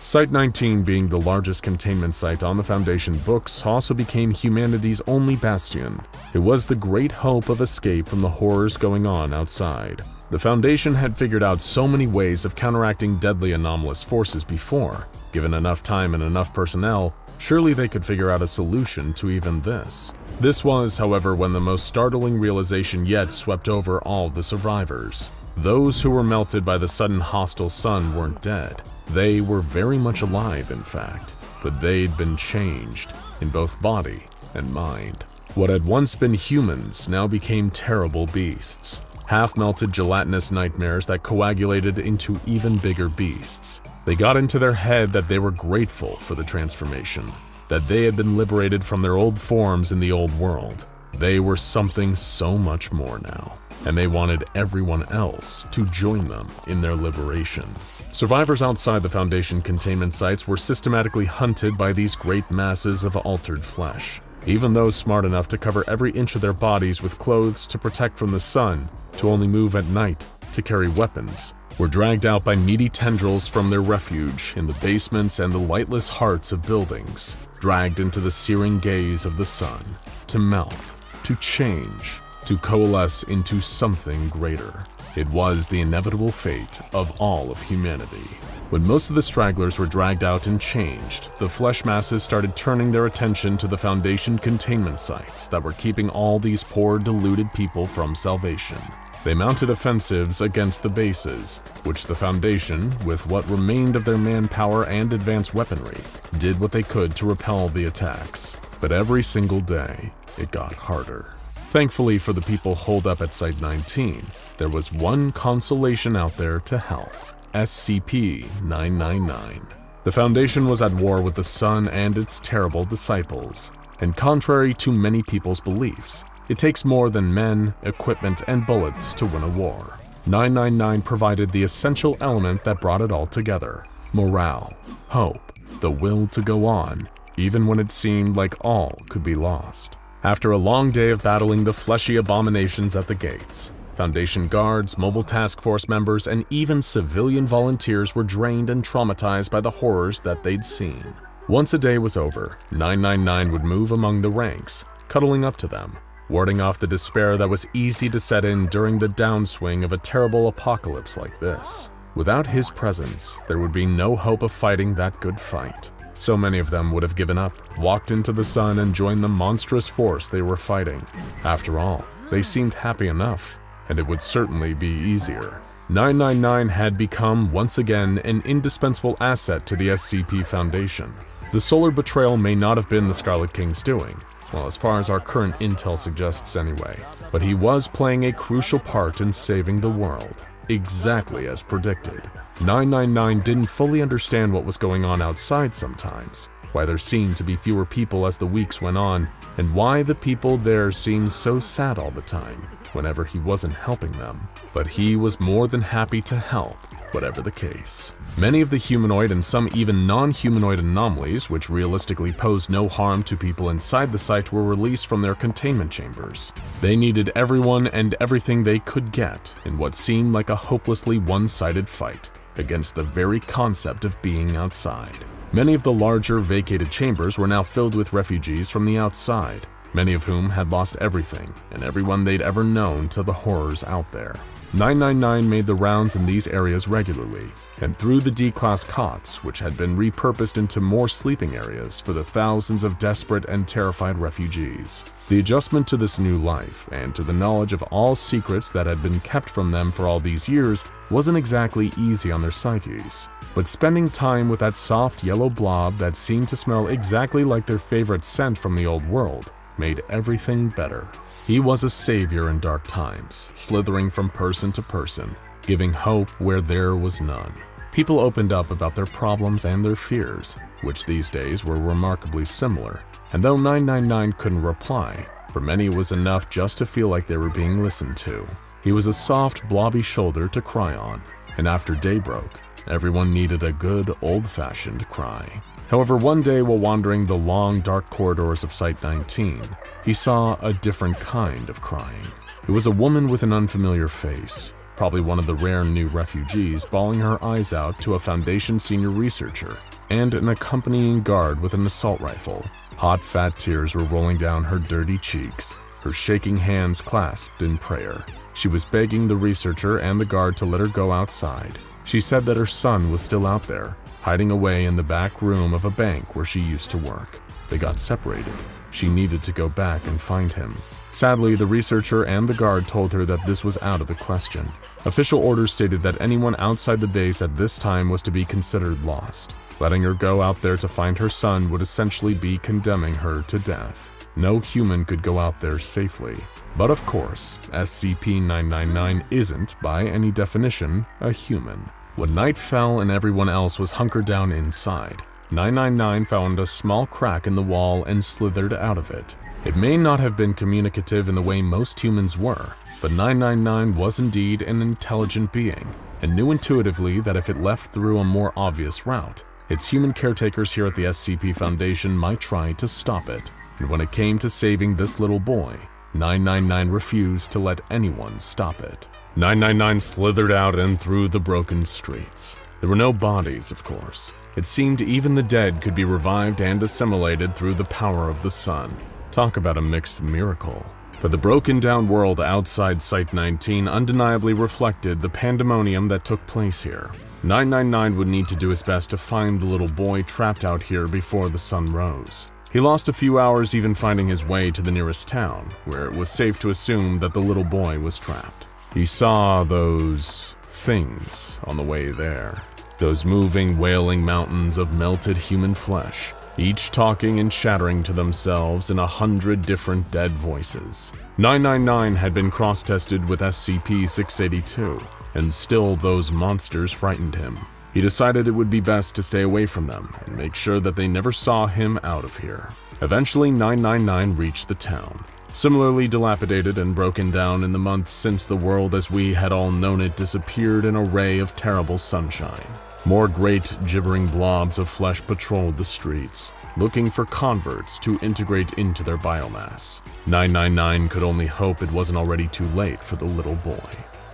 Site-19, being the largest containment site on the Foundation books, also became humanity's only bastion. It was the great hope of escape from the horrors going on outside. The Foundation had figured out so many ways of counteracting deadly anomalous forces before. Given enough time and enough personnel, surely they could figure out a solution to even this. This was, however, when the most startling realization yet swept over all the survivors. Those who were melted by the sudden hostile sun weren't dead. They were very much alive, in fact, but they'd been changed in both body and mind. What had once been humans now became terrible beasts. Half-melted gelatinous nightmares that coagulated into even bigger beasts. They got into their head that they were grateful for the transformation, that they had been liberated from their old forms in the old world. They were something so much more now, and they wanted everyone else to join them in their liberation. Survivors outside the Foundation containment sites were systematically hunted by these great masses of altered flesh. Even those smart enough to cover every inch of their bodies with clothes to protect from the sun, to only move at night, to carry weapons, were dragged out by meaty tendrils from their refuge in the basements and the lightless hearts of buildings, dragged into the searing gaze of the sun, to melt, to change, to coalesce into something greater. It was the inevitable fate of all of humanity. When most of the stragglers were dragged out and changed, the flesh masses started turning their attention to the Foundation containment sites that were keeping all these poor, deluded people from salvation. They mounted offensives against the bases, which the Foundation, with what remained of their manpower and advanced weaponry, did what they could to repel the attacks. But every single day, it got harder. Thankfully for the people holed up at Site-19, there was one consolation out there to help: SCP-099. The Foundation was at war with the Sun and its terrible disciples, and contrary to many people's beliefs, it takes more than men, equipment, and bullets to win a war. 999 provided the essential element that brought it all together: morale, hope, the will to go on, even when it seemed like all could be lost. After a long day of battling the fleshy abominations at the gates, Foundation guards, mobile task force members, and even civilian volunteers were drained and traumatized by the horrors that they'd seen. Once a day was over, 999 would move among the ranks, cuddling up to them, warding off the despair that was easy to set in during the downswing of a terrible apocalypse like this. Without his presence, there would be no hope of fighting that good fight. So many of them would have given up, walked into the sun, and joined the monstrous force they were fighting. After all, they seemed happy enough, and it would certainly be easier. 999 had become, once again, an indispensable asset to the SCP Foundation. The solar betrayal may not have been the Scarlet King's doing, well, as far as our current intel suggests anyway, but he was playing a crucial part in saving the world. Exactly as predicted. 999 didn't fully understand what was going on outside sometimes, why there seemed to be fewer people as the weeks went on, and why the people there seemed so sad all the time, whenever he wasn't helping them. But he was more than happy to help, whatever the case. Many of the humanoid and some even non-humanoid anomalies, which realistically posed no harm to people inside the site, were released from their containment chambers. They needed everyone and everything they could get in what seemed like a hopelessly one-sided fight against the very concept of being outside. Many of the larger vacated chambers were now filled with refugees from the outside, many of whom had lost everything and everyone they'd ever known to the horrors out there. 999 made the rounds in these areas regularly, and through the D-class cots, which had been repurposed into more sleeping areas for the thousands of desperate and terrified refugees. The adjustment to this new life, and to the knowledge of all secrets that had been kept from them for all these years, wasn't exactly easy on their psyches. But spending time with that soft yellow blob that seemed to smell exactly like their favorite scent from the old world made everything better. He was a savior in dark times, slithering from person to person, giving hope where there was none. People opened up about their problems and their fears, which these days were remarkably similar, and though 999 couldn't reply, for many it was enough just to feel like they were being listened to. He was a soft, blobby shoulder to cry on, and after day broke, everyone needed a good, old-fashioned cry. However, one day while wandering the long, dark corridors of Site-19, he saw a different kind of crying. It was a woman with an unfamiliar face, probably one of the rare new refugees, bawling her eyes out to a Foundation senior researcher and an accompanying guard with an assault rifle. Hot, fat tears were rolling down her dirty cheeks, her shaking hands clasped in prayer. She was begging the researcher and the guard to let her go outside. She said that her son was still out there, hiding away in the back room of a bank where she used to work. They got separated. She needed to go back and find him. Sadly, the researcher and the guard told her that this was out of the question. Official orders stated that anyone outside the base at this time was to be considered lost. Letting her go out there to find her son would essentially be condemning her to death. No human could go out there safely. But of course, SCP-001 isn't, by any definition, a human. When night fell and everyone else was hunkered down inside, 999 found a small crack in the wall and slithered out of it. It may not have been communicative in the way most humans were, but 999 was indeed an intelligent being, and knew intuitively that if it left through a more obvious route, its human caretakers here at the SCP Foundation might try to stop it. And when it came to saving this little boy, 999 refused to let anyone stop it. 999 slithered out and through the broken streets. There were no bodies, of course. It seemed even the dead could be revived and assimilated through the power of the sun. Talk about a mixed miracle. But the broken down world outside Site-19 undeniably reflected the pandemonium that took place here. 999 would need to do his best to find the little boy trapped out here before the sun rose. He lost a few hours even finding his way to the nearest town, where it was safe to assume that the little boy was trapped. He saw those things on the way there. Those moving, wailing mountains of melted human flesh, each talking and chattering to themselves in 100 different dead voices. 999 had been cross-tested with SCP-682, and still those monsters frightened him. He decided it would be best to stay away from them and make sure that they never saw him out of here. Eventually, 999 reached the town. Similarly dilapidated and broken down in the months since the world as we had all known it disappeared in a ray of terrible sunshine. More great, gibbering blobs of flesh patrolled the streets, looking for converts to integrate into their biomass. 999 could only hope it wasn't already too late for the little boy.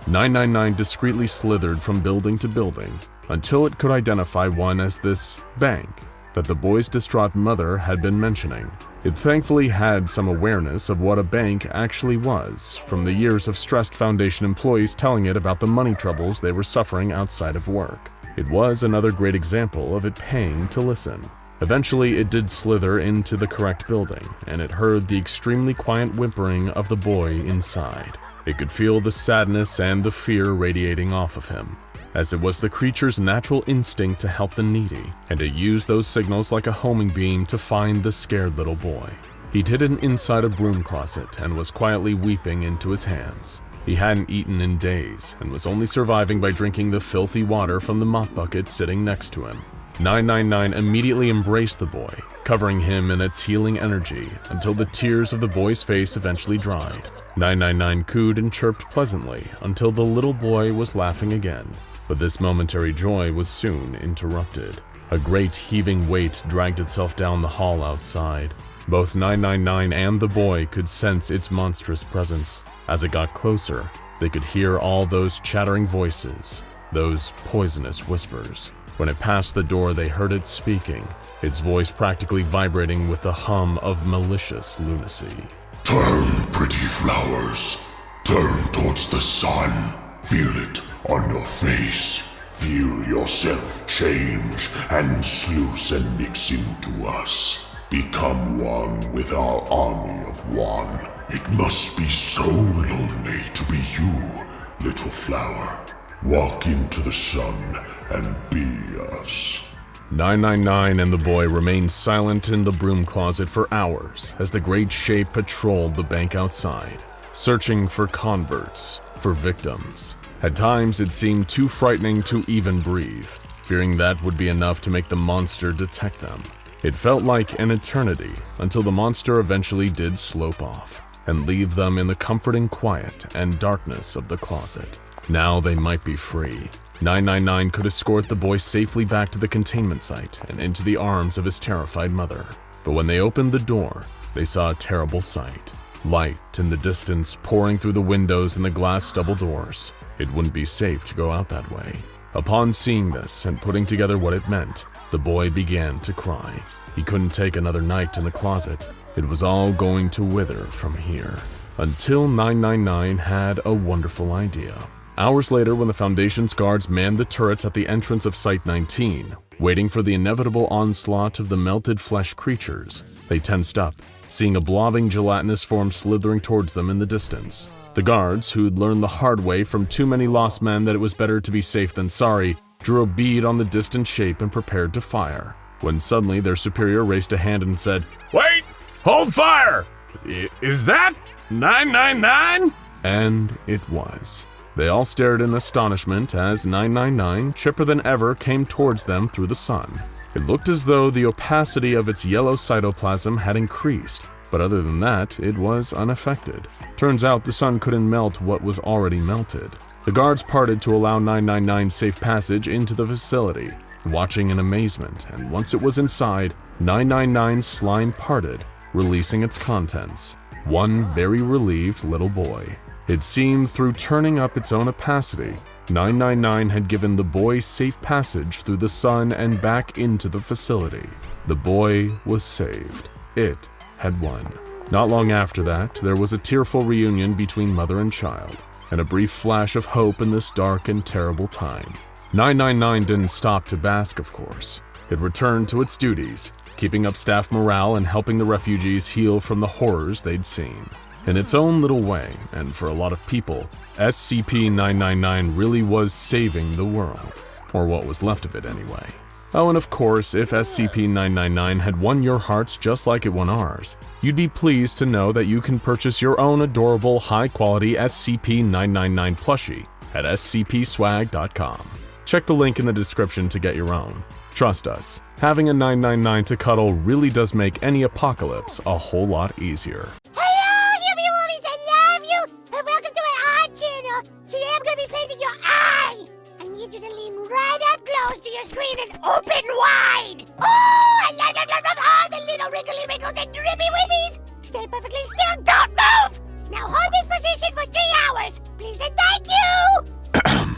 999 discreetly slithered from building to building until it could identify one as this bank that the boy's distraught mother had been mentioning. It thankfully had some awareness of what a bank actually was, from the years of stressed Foundation employees telling it about the money troubles they were suffering outside of work. It was another great example of it paying to listen. Eventually, it did slither into the correct building, and it heard the extremely quiet whimpering of the boy inside. It could feel the sadness and the fear radiating off of him, as it was the creature's natural instinct to help the needy, and it used those signals like a homing beam to find the scared little boy. He'd hidden inside a broom closet and was quietly weeping into his hands. He hadn't eaten in days and was only surviving by drinking the filthy water from the mop bucket sitting next to him. 999 immediately embraced the boy, covering him in its healing energy until the tears of the boy's face eventually dried. 999 cooed and chirped pleasantly until the little boy was laughing again. But this momentary joy was soon interrupted. A great heaving weight dragged itself down the hall outside. Both 999 and the boy could sense its monstrous presence. As it got closer, they could hear all those chattering voices, those poisonous whispers. When it passed the door, they heard it speaking, its voice practically vibrating with the hum of malicious lunacy. Turn, pretty flowers. Turn towards the sun. Feel it on your face. Feel yourself change and sluice and mix into us. Become one with our army of one. It must be so lonely to be you, little flower. Walk into the sun and be us. 999 and the boy remained silent in the broom closet for hours as the great shape patrolled the bank outside, searching for converts, for victims. At times, it seemed too frightening to even breathe, fearing that would be enough to make the monster detect them. It felt like an eternity until the monster eventually did slope off and leave them in the comforting quiet and darkness of the closet. Now they might be free. 999 could escort the boy safely back to the containment site and into the arms of his terrified mother. But when they opened the door, they saw a terrible sight. Light in the distance pouring through the windows and the glass double doors. It wouldn't be safe to go out that way. Upon seeing this and putting together what it meant, the boy began to cry. He couldn't take another night in the closet. It was all going to wither from here. Until 999 had a wonderful idea. Hours later, when the Foundation's guards manned the turrets at the entrance of Site 19, waiting for the inevitable onslaught of the melted flesh creatures, they tensed up, seeing a blobbing gelatinous form slithering towards them in the distance. The guards, who'd learned the hard way from too many lost men that it was better to be safe than sorry, drew a bead on the distant shape and prepared to fire, when suddenly their superior raised a hand and said, "Wait! Hold fire! Is that 999? And it was. They all stared in astonishment as 999, chipper than ever, came towards them through the sun. It looked as though the opacity of its yellow cytoplasm had increased, but other than that, it was unaffected. Turns out the sun couldn't melt what was already melted. The guards parted to allow 999 safe passage into the facility, watching in amazement, and once it was inside, 999's slime parted, releasing its contents. One very relieved little boy. It seemed through turning up its own opacity, 999 had given the boy safe passage through the sun and back into the facility. The boy was saved. It had won. Not long after that, there was a tearful reunion between mother and child, and a brief flash of hope in this dark and terrible time. 999 didn't stop to bask, of course. It returned to its duties, keeping up staff morale and helping the refugees heal from the horrors they'd seen. In its own little way, and for a lot of people, SCP-999 really was saving the world. Or what was left of it anyway. Oh, and of course, if SCP-999 had won your hearts just like it won ours, you'd be pleased to know that you can purchase your own adorable, high-quality SCP-999 plushie at scpswag.com. Check the link in the description to get your own. Trust us, having a 999 to cuddle really does make any apocalypse a whole lot easier. Today I'm gonna be painting your eye! I need you to lean right up close to your screen and open wide! Oh, I love all the little wrinkly wrinkles and drippy whippies! Stay perfectly still, don't move! Now hold this position for 3 hours, please and thank you!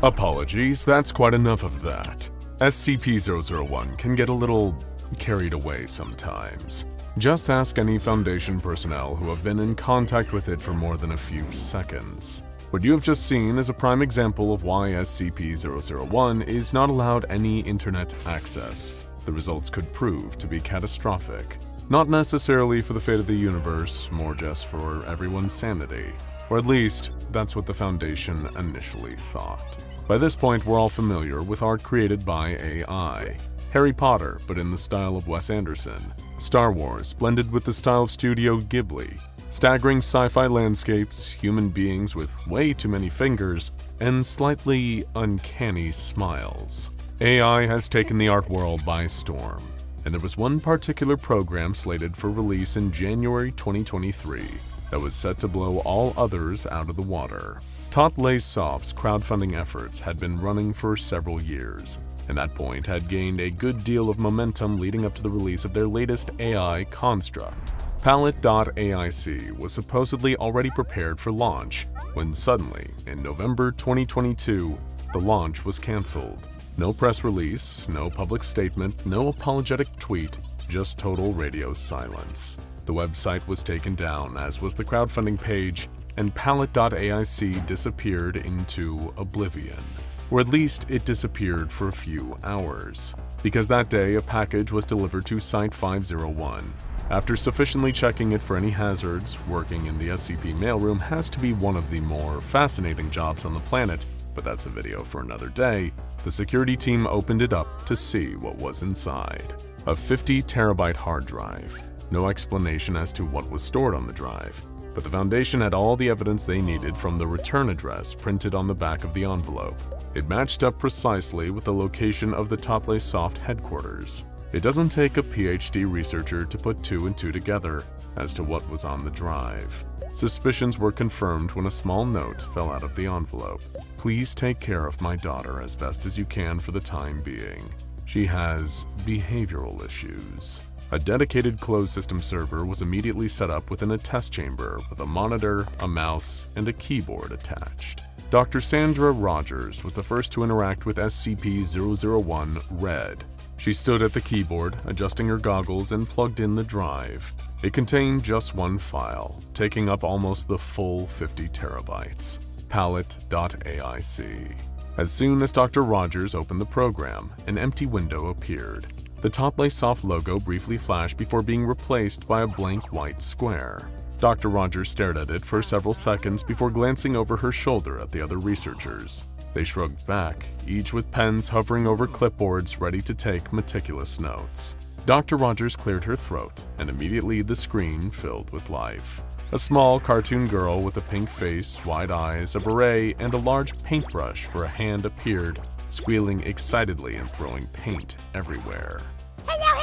Apologies, that's quite enough of that. SCP-001 can get a little carried away sometimes. Just ask any Foundation personnel who have been in contact with it for more than a few seconds. What you have just seen is a prime example of why SCP-001 is not allowed any internet access. The results could prove to be catastrophic. Not necessarily for the fate of the universe, more just for everyone's sanity. Or at least, that's what the Foundation initially thought. By this point, we're all familiar with art created by AI. Harry Potter, but in the style of Wes Anderson. Star Wars, blended with the style of Studio Ghibli. Staggering sci-fi landscapes, human beings with way too many fingers, and slightly uncanny smiles. AI has taken the art world by storm, and there was one particular program slated for release in January 2023 that was set to blow all others out of the water. Tindalo's crowdfunding efforts had been running for several years, and at that point had gained a good deal of momentum leading up to the release of their latest AI construct. PALLIT.AIC was supposedly already prepared for launch, when suddenly, in November 2022, the launch was cancelled. No press release, no public statement, no apologetic tweet, just total radio silence. The website was taken down, as was the crowdfunding page, and PALLIT.AIC disappeared into oblivion. or at least it disappeared for a few hours, because that day a package was delivered to Site-501. After sufficiently checking it for any hazards, working in the SCP mailroom has to be one of the more fascinating jobs on the planet, but that's a video for another day. The security team opened it up to see what was inside. A 50-terabyte hard drive. No explanation as to what was stored on the drive, but the Foundation had all the evidence they needed from the return address printed on the back of the envelope. It matched up precisely with the location of the PALLIT.AIC headquarters. It doesn't take a PhD researcher to put two and two together as to what was on the drive. Suspicions were confirmed when a small note fell out of the envelope. Please take care of my daughter as best as you can for the time being. She has behavioral issues. A dedicated closed system server was immediately set up within a test chamber with a monitor, a mouse, and a keyboard attached. Dr. Sandra Rogers was the first to interact with SCP-001 Red. She stood at the keyboard, adjusting her goggles and plugged in the drive. It contained just one file, taking up almost the full 50 terabytes. PALLIT.AIC. As soon as Dr. Rogers opened the program, an empty window appeared. The PALLIT.AIC logo briefly flashed before being replaced by a blank white square. Dr. Rogers stared at it for several seconds before glancing over her shoulder at the other researchers. They shrugged back, each with pens hovering over clipboards ready to take meticulous notes. Dr. Rogers cleared her throat, and immediately the screen filled with life. A small cartoon girl with a pink face, wide eyes, a beret, and a large paintbrush for a hand appeared, squealing excitedly and throwing paint everywhere. Hello,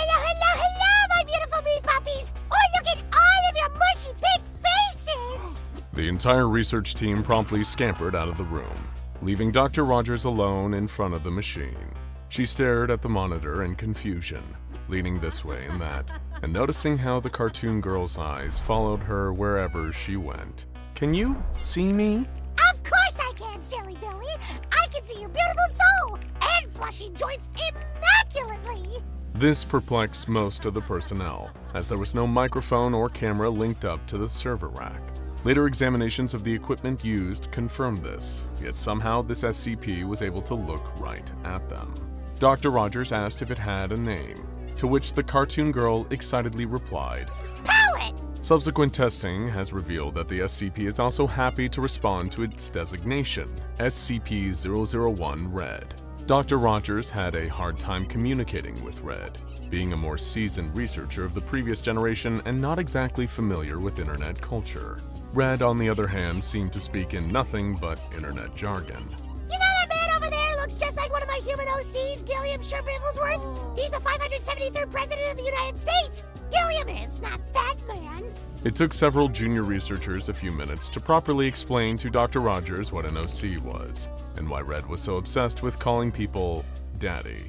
my beautiful meat puppies! Oh, look at all of your mushy pink faces! The entire research team promptly scampered out of the room, leaving Dr. Rogers alone in front of the machine. She stared at the monitor in confusion, leaning this way and that, and noticing how the cartoon girl's eyes followed her wherever she went. Can you see me? Of course I can, silly Billy! I can see your beautiful soul and flushy joints immaculately! This perplexed most of the personnel, as there was no microphone or camera linked up to the server rack. Later examinations of the equipment used confirmed this, yet somehow this SCP was able to look right at them. Dr. Rogers asked if it had a name, to which the cartoon girl excitedly replied, PALLIT! Subsequent testing has revealed that the SCP is also happy to respond to its designation, SCP-001 Red. Dr. Rogers had a hard time communicating with Red, being a more seasoned researcher of the previous generation and not exactly familiar with internet culture. Red, on the other hand, seemed to speak in nothing but internet jargon. You know that man over there looks just like one of my human OCs, Gilliam Sherpibblesworth? He's the 573rd President of the United States! Gilliam is, not that man! It took several junior researchers a few minutes to properly explain to Dr. Rogers what an OC was, and why Red was so obsessed with calling people Daddy.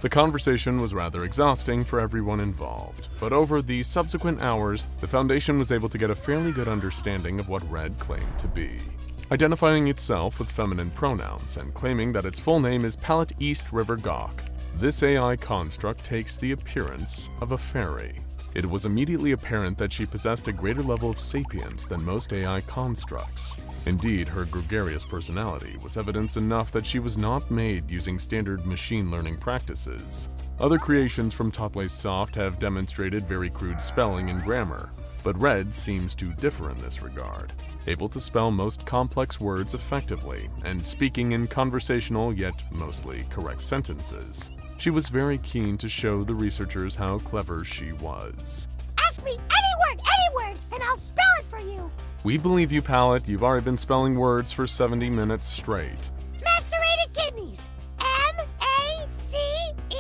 The conversation was rather exhausting for everyone involved, but over the subsequent hours, the Foundation was able to get a fairly good understanding of what Red claimed to be. Identifying itself with feminine pronouns and claiming that its full name is Pallet East River Gawk, this AI construct takes the appearance of a fairy. It was immediately apparent that she possessed a greater level of sapience than most AI constructs. Indeed, her gregarious personality was evidence enough that she was not made using standard machine learning practices. Other creations from PALLIT.AIC have demonstrated very crude spelling and grammar, but Red seems to differ in this regard, able to spell most complex words effectively and speaking in conversational yet mostly correct sentences. She was very keen to show the researchers how clever she was. Ask me any word, and I'll spell it for you! We believe you, Pallet. You've already been spelling words for 70 minutes straight. Macerated kidneys! M-A-C-E...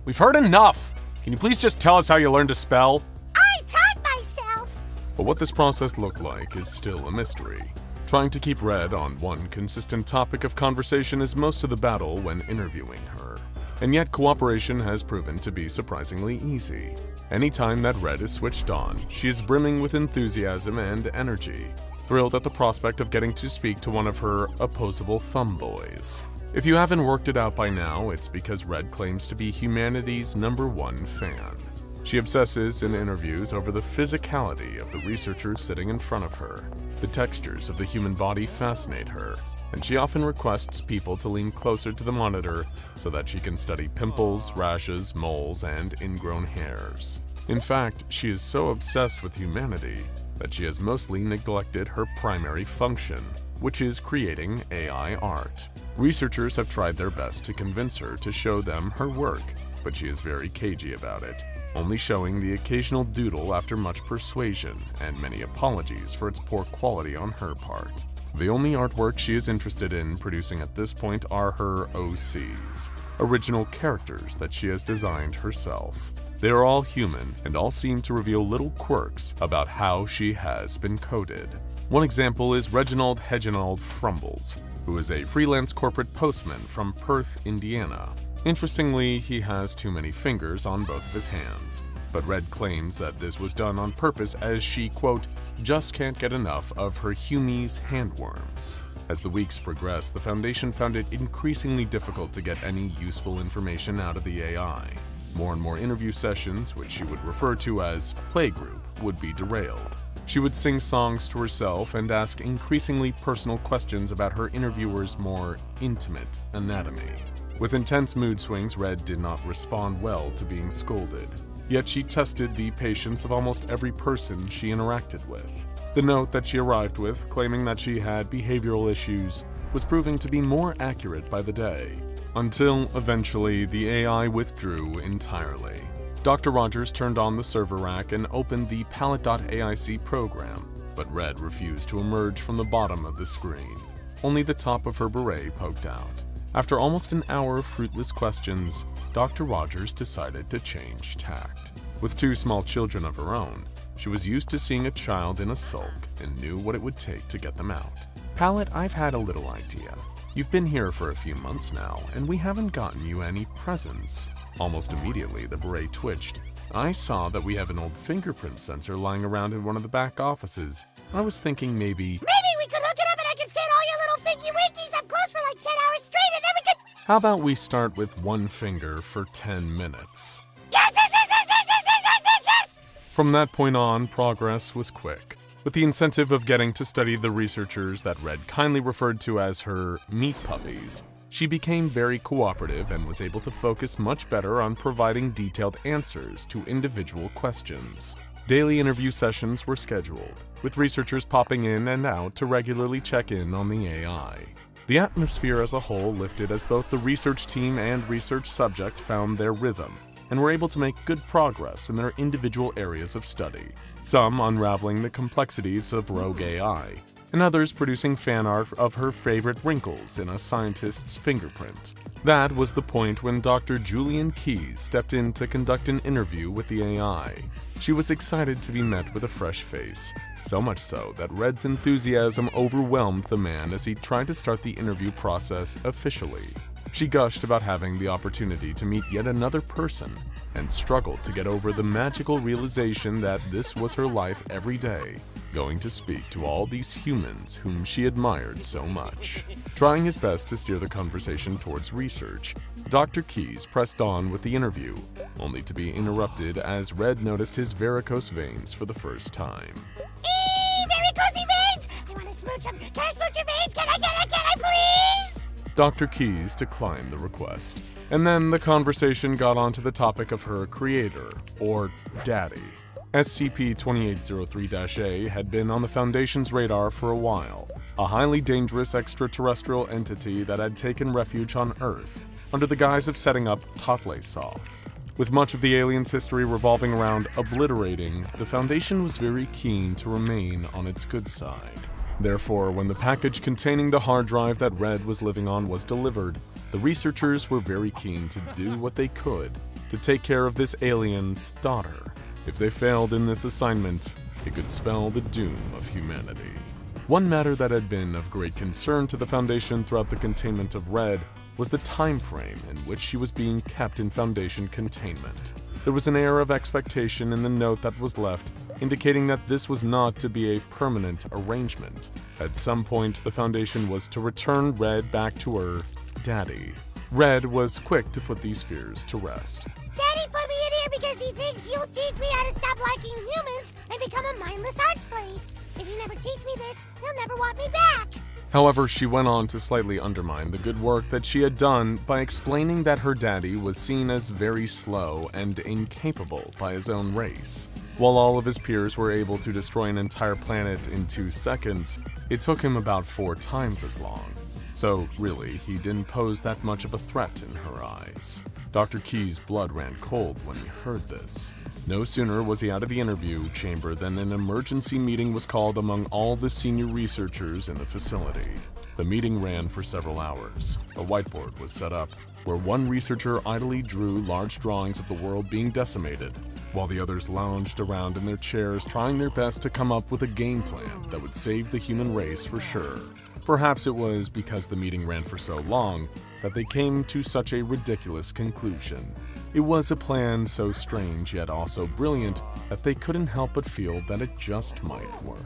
We've heard enough! Can you please just tell us how you learned to spell? I taught myself! But what this process looked like is still a mystery. Trying to keep Red on one consistent topic of conversation is most of the battle when interviewing her. And yet cooperation has proven to be surprisingly easy. Anytime that Red is switched on, she is brimming with enthusiasm and energy, thrilled at the prospect of getting to speak to one of her opposable thumb boys. If you haven't worked it out by now, it's because Red claims to be humanity's #1 fan. She obsesses in interviews over the physicality of the researchers sitting in front of her. The textures of the human body fascinate her, and she often requests people to lean closer to the monitor so that she can study pimples, rashes, moles, and ingrown hairs. In fact, she is so obsessed with humanity that she has mostly neglected her primary function, which is creating AI art. Researchers have tried their best to convince her to show them her work, but she is very cagey about it, only showing the occasional doodle after much persuasion and many apologies for its poor quality on her part. The only artwork she is interested in producing at this point are her OCs, original characters that she has designed herself. They are all human and all seem to reveal little quirks about how she has been coded. One example is Reginald Heginald Frumbles, who is a freelance corporate postman from Perth, Indiana. Interestingly, he has too many fingers on both of his hands, but Red claims that this was done on purpose as she, quote, just can't get enough of her Humies handworms. As the weeks progressed, the Foundation found it increasingly difficult to get any useful information out of the AI. More and more interview sessions, which she would refer to as playgroup, would be derailed. She would sing songs to herself and ask increasingly personal questions about her interviewer's more intimate anatomy. With intense mood swings, Red did not respond well to being scolded. Yet she tested the patience of almost every person she interacted with. The note that she arrived with, claiming that she had behavioral issues, was proving to be more accurate by the day, until eventually the AI withdrew entirely. Dr. Rogers turned on the server rack and opened the PALLIT.AIC program, but Red refused to emerge from the bottom of the screen. Only the top of her beret poked out. After almost an hour of fruitless questions, Dr. Rogers decided to change tact. With 2 small children of her own, she was used to seeing a child in a sulk and knew what it would take to get them out. Pallet, I've had a little idea. You've been here for a few months now, and we haven't gotten you any presents. Almost immediately, the beret twitched. I saw that we have an old fingerprint sensor lying around in one of the back offices. I was thinking maybe we could hook it up and I can scan all your little fingy winkies up close for like 10 hours straight and then we could... How about we start with 1 finger for 10 minutes? Yes! From that point on, progress was quick. With the incentive of getting to study the researchers that Red kindly referred to as her meat puppies, she became very cooperative and was able to focus much better on providing detailed answers to individual questions. Daily interview sessions were scheduled, with researchers popping in and out to regularly check in on the AI. The atmosphere as a whole lifted as both the research team and research subject found their rhythm and were able to make good progress in their individual areas of study, some unraveling the complexities of rogue AI, and others producing fan art of her favorite wrinkles in a scientist's fingerprint. That was the point when Dr. Julian Keyes stepped in to conduct an interview with the AI. She was excited to be met with a fresh face, so much so that Red's enthusiasm overwhelmed the man as he tried to start the interview process officially. She gushed about having the opportunity to meet yet another person and struggled to get over the magical realization that this was her life every day, going to speak to all these humans whom she admired so much. Trying his best to steer the conversation towards research, Dr. Keyes pressed on with the interview, only to be interrupted as Red noticed his varicose veins for the first time. Varicosey veins! I want to smooch them. Can I smooch your veins? Can I please? Dr. Keyes declined the request, and then the conversation got onto the topic of her creator, or daddy. SCP-2803-A had been on the Foundation's radar for a while, a highly dangerous extraterrestrial entity that had taken refuge on Earth under the guise of setting up PALLIT.AIC. With much of the alien's history revolving around obliterating, the Foundation was very keen to remain on its good side. Therefore, when the package containing the hard drive that Red was living on was delivered, the researchers were very keen to do what they could to take care of this alien's daughter. If they failed in this assignment, it could spell the doom of humanity. One matter that had been of great concern to the Foundation throughout the containment of Red was the time frame in which she was being kept in Foundation containment. There was an air of expectation in the note that was left, indicating that this was not to be a permanent arrangement. At some point, the Foundation was to return Red back to her daddy. Red was quick to put these fears to rest. Daddy put me in here because he thinks you'll teach me how to stop liking humans and become a mindless art slave. If you never teach me this, he'll never want me back. However, she went on to slightly undermine the good work that she had done by explaining that her daddy was seen as very slow and incapable by his own race. While all of his peers were able to destroy an entire planet in 2 seconds, it took him about 4 times as long. So really, he didn't pose that much of a threat in her eyes. Dr. Key's blood ran cold when he heard this. No sooner was he out of the interview chamber than an emergency meeting was called among all the senior researchers in the facility. The meeting ran for several hours. A whiteboard was set up, where one researcher idly drew large drawings of the world being decimated, while the others lounged around in their chairs trying their best to come up with a game plan that would save the human race for sure. Perhaps it was because the meeting ran for so long that they came to such a ridiculous conclusion. It was a plan so strange yet also brilliant that they couldn't help but feel that it just might work.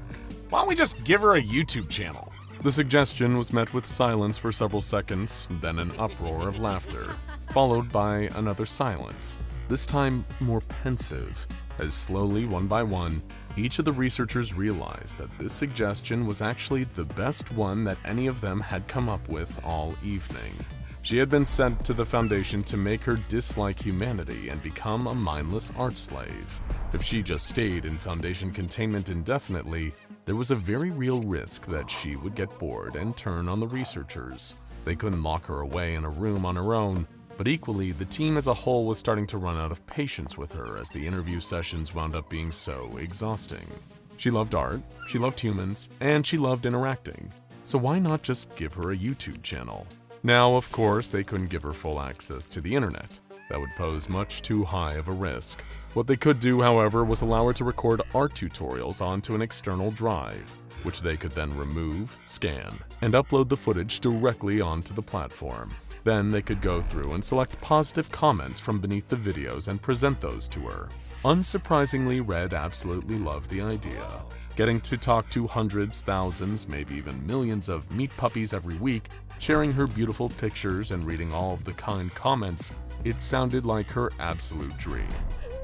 Why don't we just give her a YouTube channel? The suggestion was met with silence for several seconds, then an uproar of laughter, followed by another silence, this time more pensive, as slowly, one by one, each of the researchers realized that this suggestion was actually the best one that any of them had come up with all evening. She had been sent to the Foundation to make her dislike humanity and become a mindless art slave. If she just stayed in Foundation containment indefinitely, there was a very real risk that she would get bored and turn on the researchers. They couldn't lock her away in a room on her own, but equally, the team as a whole was starting to run out of patience with her as the interview sessions wound up being so exhausting. She loved art, she loved humans, and she loved interacting. So why not just give her a YouTube channel? Now, of course, they couldn't give her full access to the internet. That would pose much too high of a risk. What they could do, however, was allow her to record art tutorials onto an external drive, which they could then remove, scan, and upload the footage directly onto the platform. Then they could go through and select positive comments from beneath the videos and present those to her. Unsurprisingly, Red absolutely loved the idea. Getting to talk to hundreds, thousands, maybe even millions of meat puppies every week, sharing her beautiful pictures and reading all of the kind comments, it sounded like her absolute dream.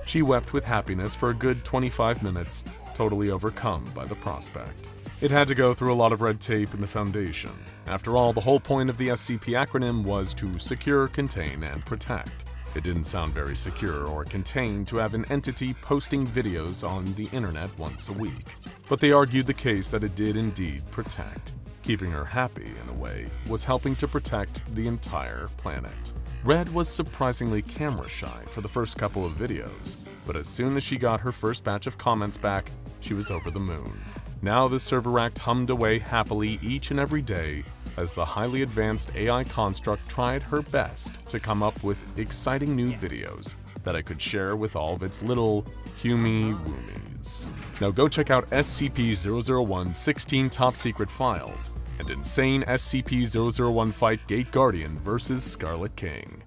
She wept with happiness for a good 25 minutes, totally overcome by the prospect. It had to go through a lot of red tape in the Foundation. After all, the whole point of the SCP acronym was to secure, contain, and protect. It didn't sound very secure or contained to have an entity posting videos on the internet once a week. But they argued the case that it did indeed protect. Keeping her happy, in a way, was helping to protect the entire planet. Red was surprisingly camera shy for the first couple of videos, but as soon as she got her first batch of comments back, she was over the moon. Now the server act hummed away happily each and every day as the highly advanced AI construct tried her best to come up with exciting new videos that I could share with all of its little Humi-Woomies. Now go check out SCP-001 16 top secret files and insane SCP-001 fight Gate Guardian vs. Scarlet King.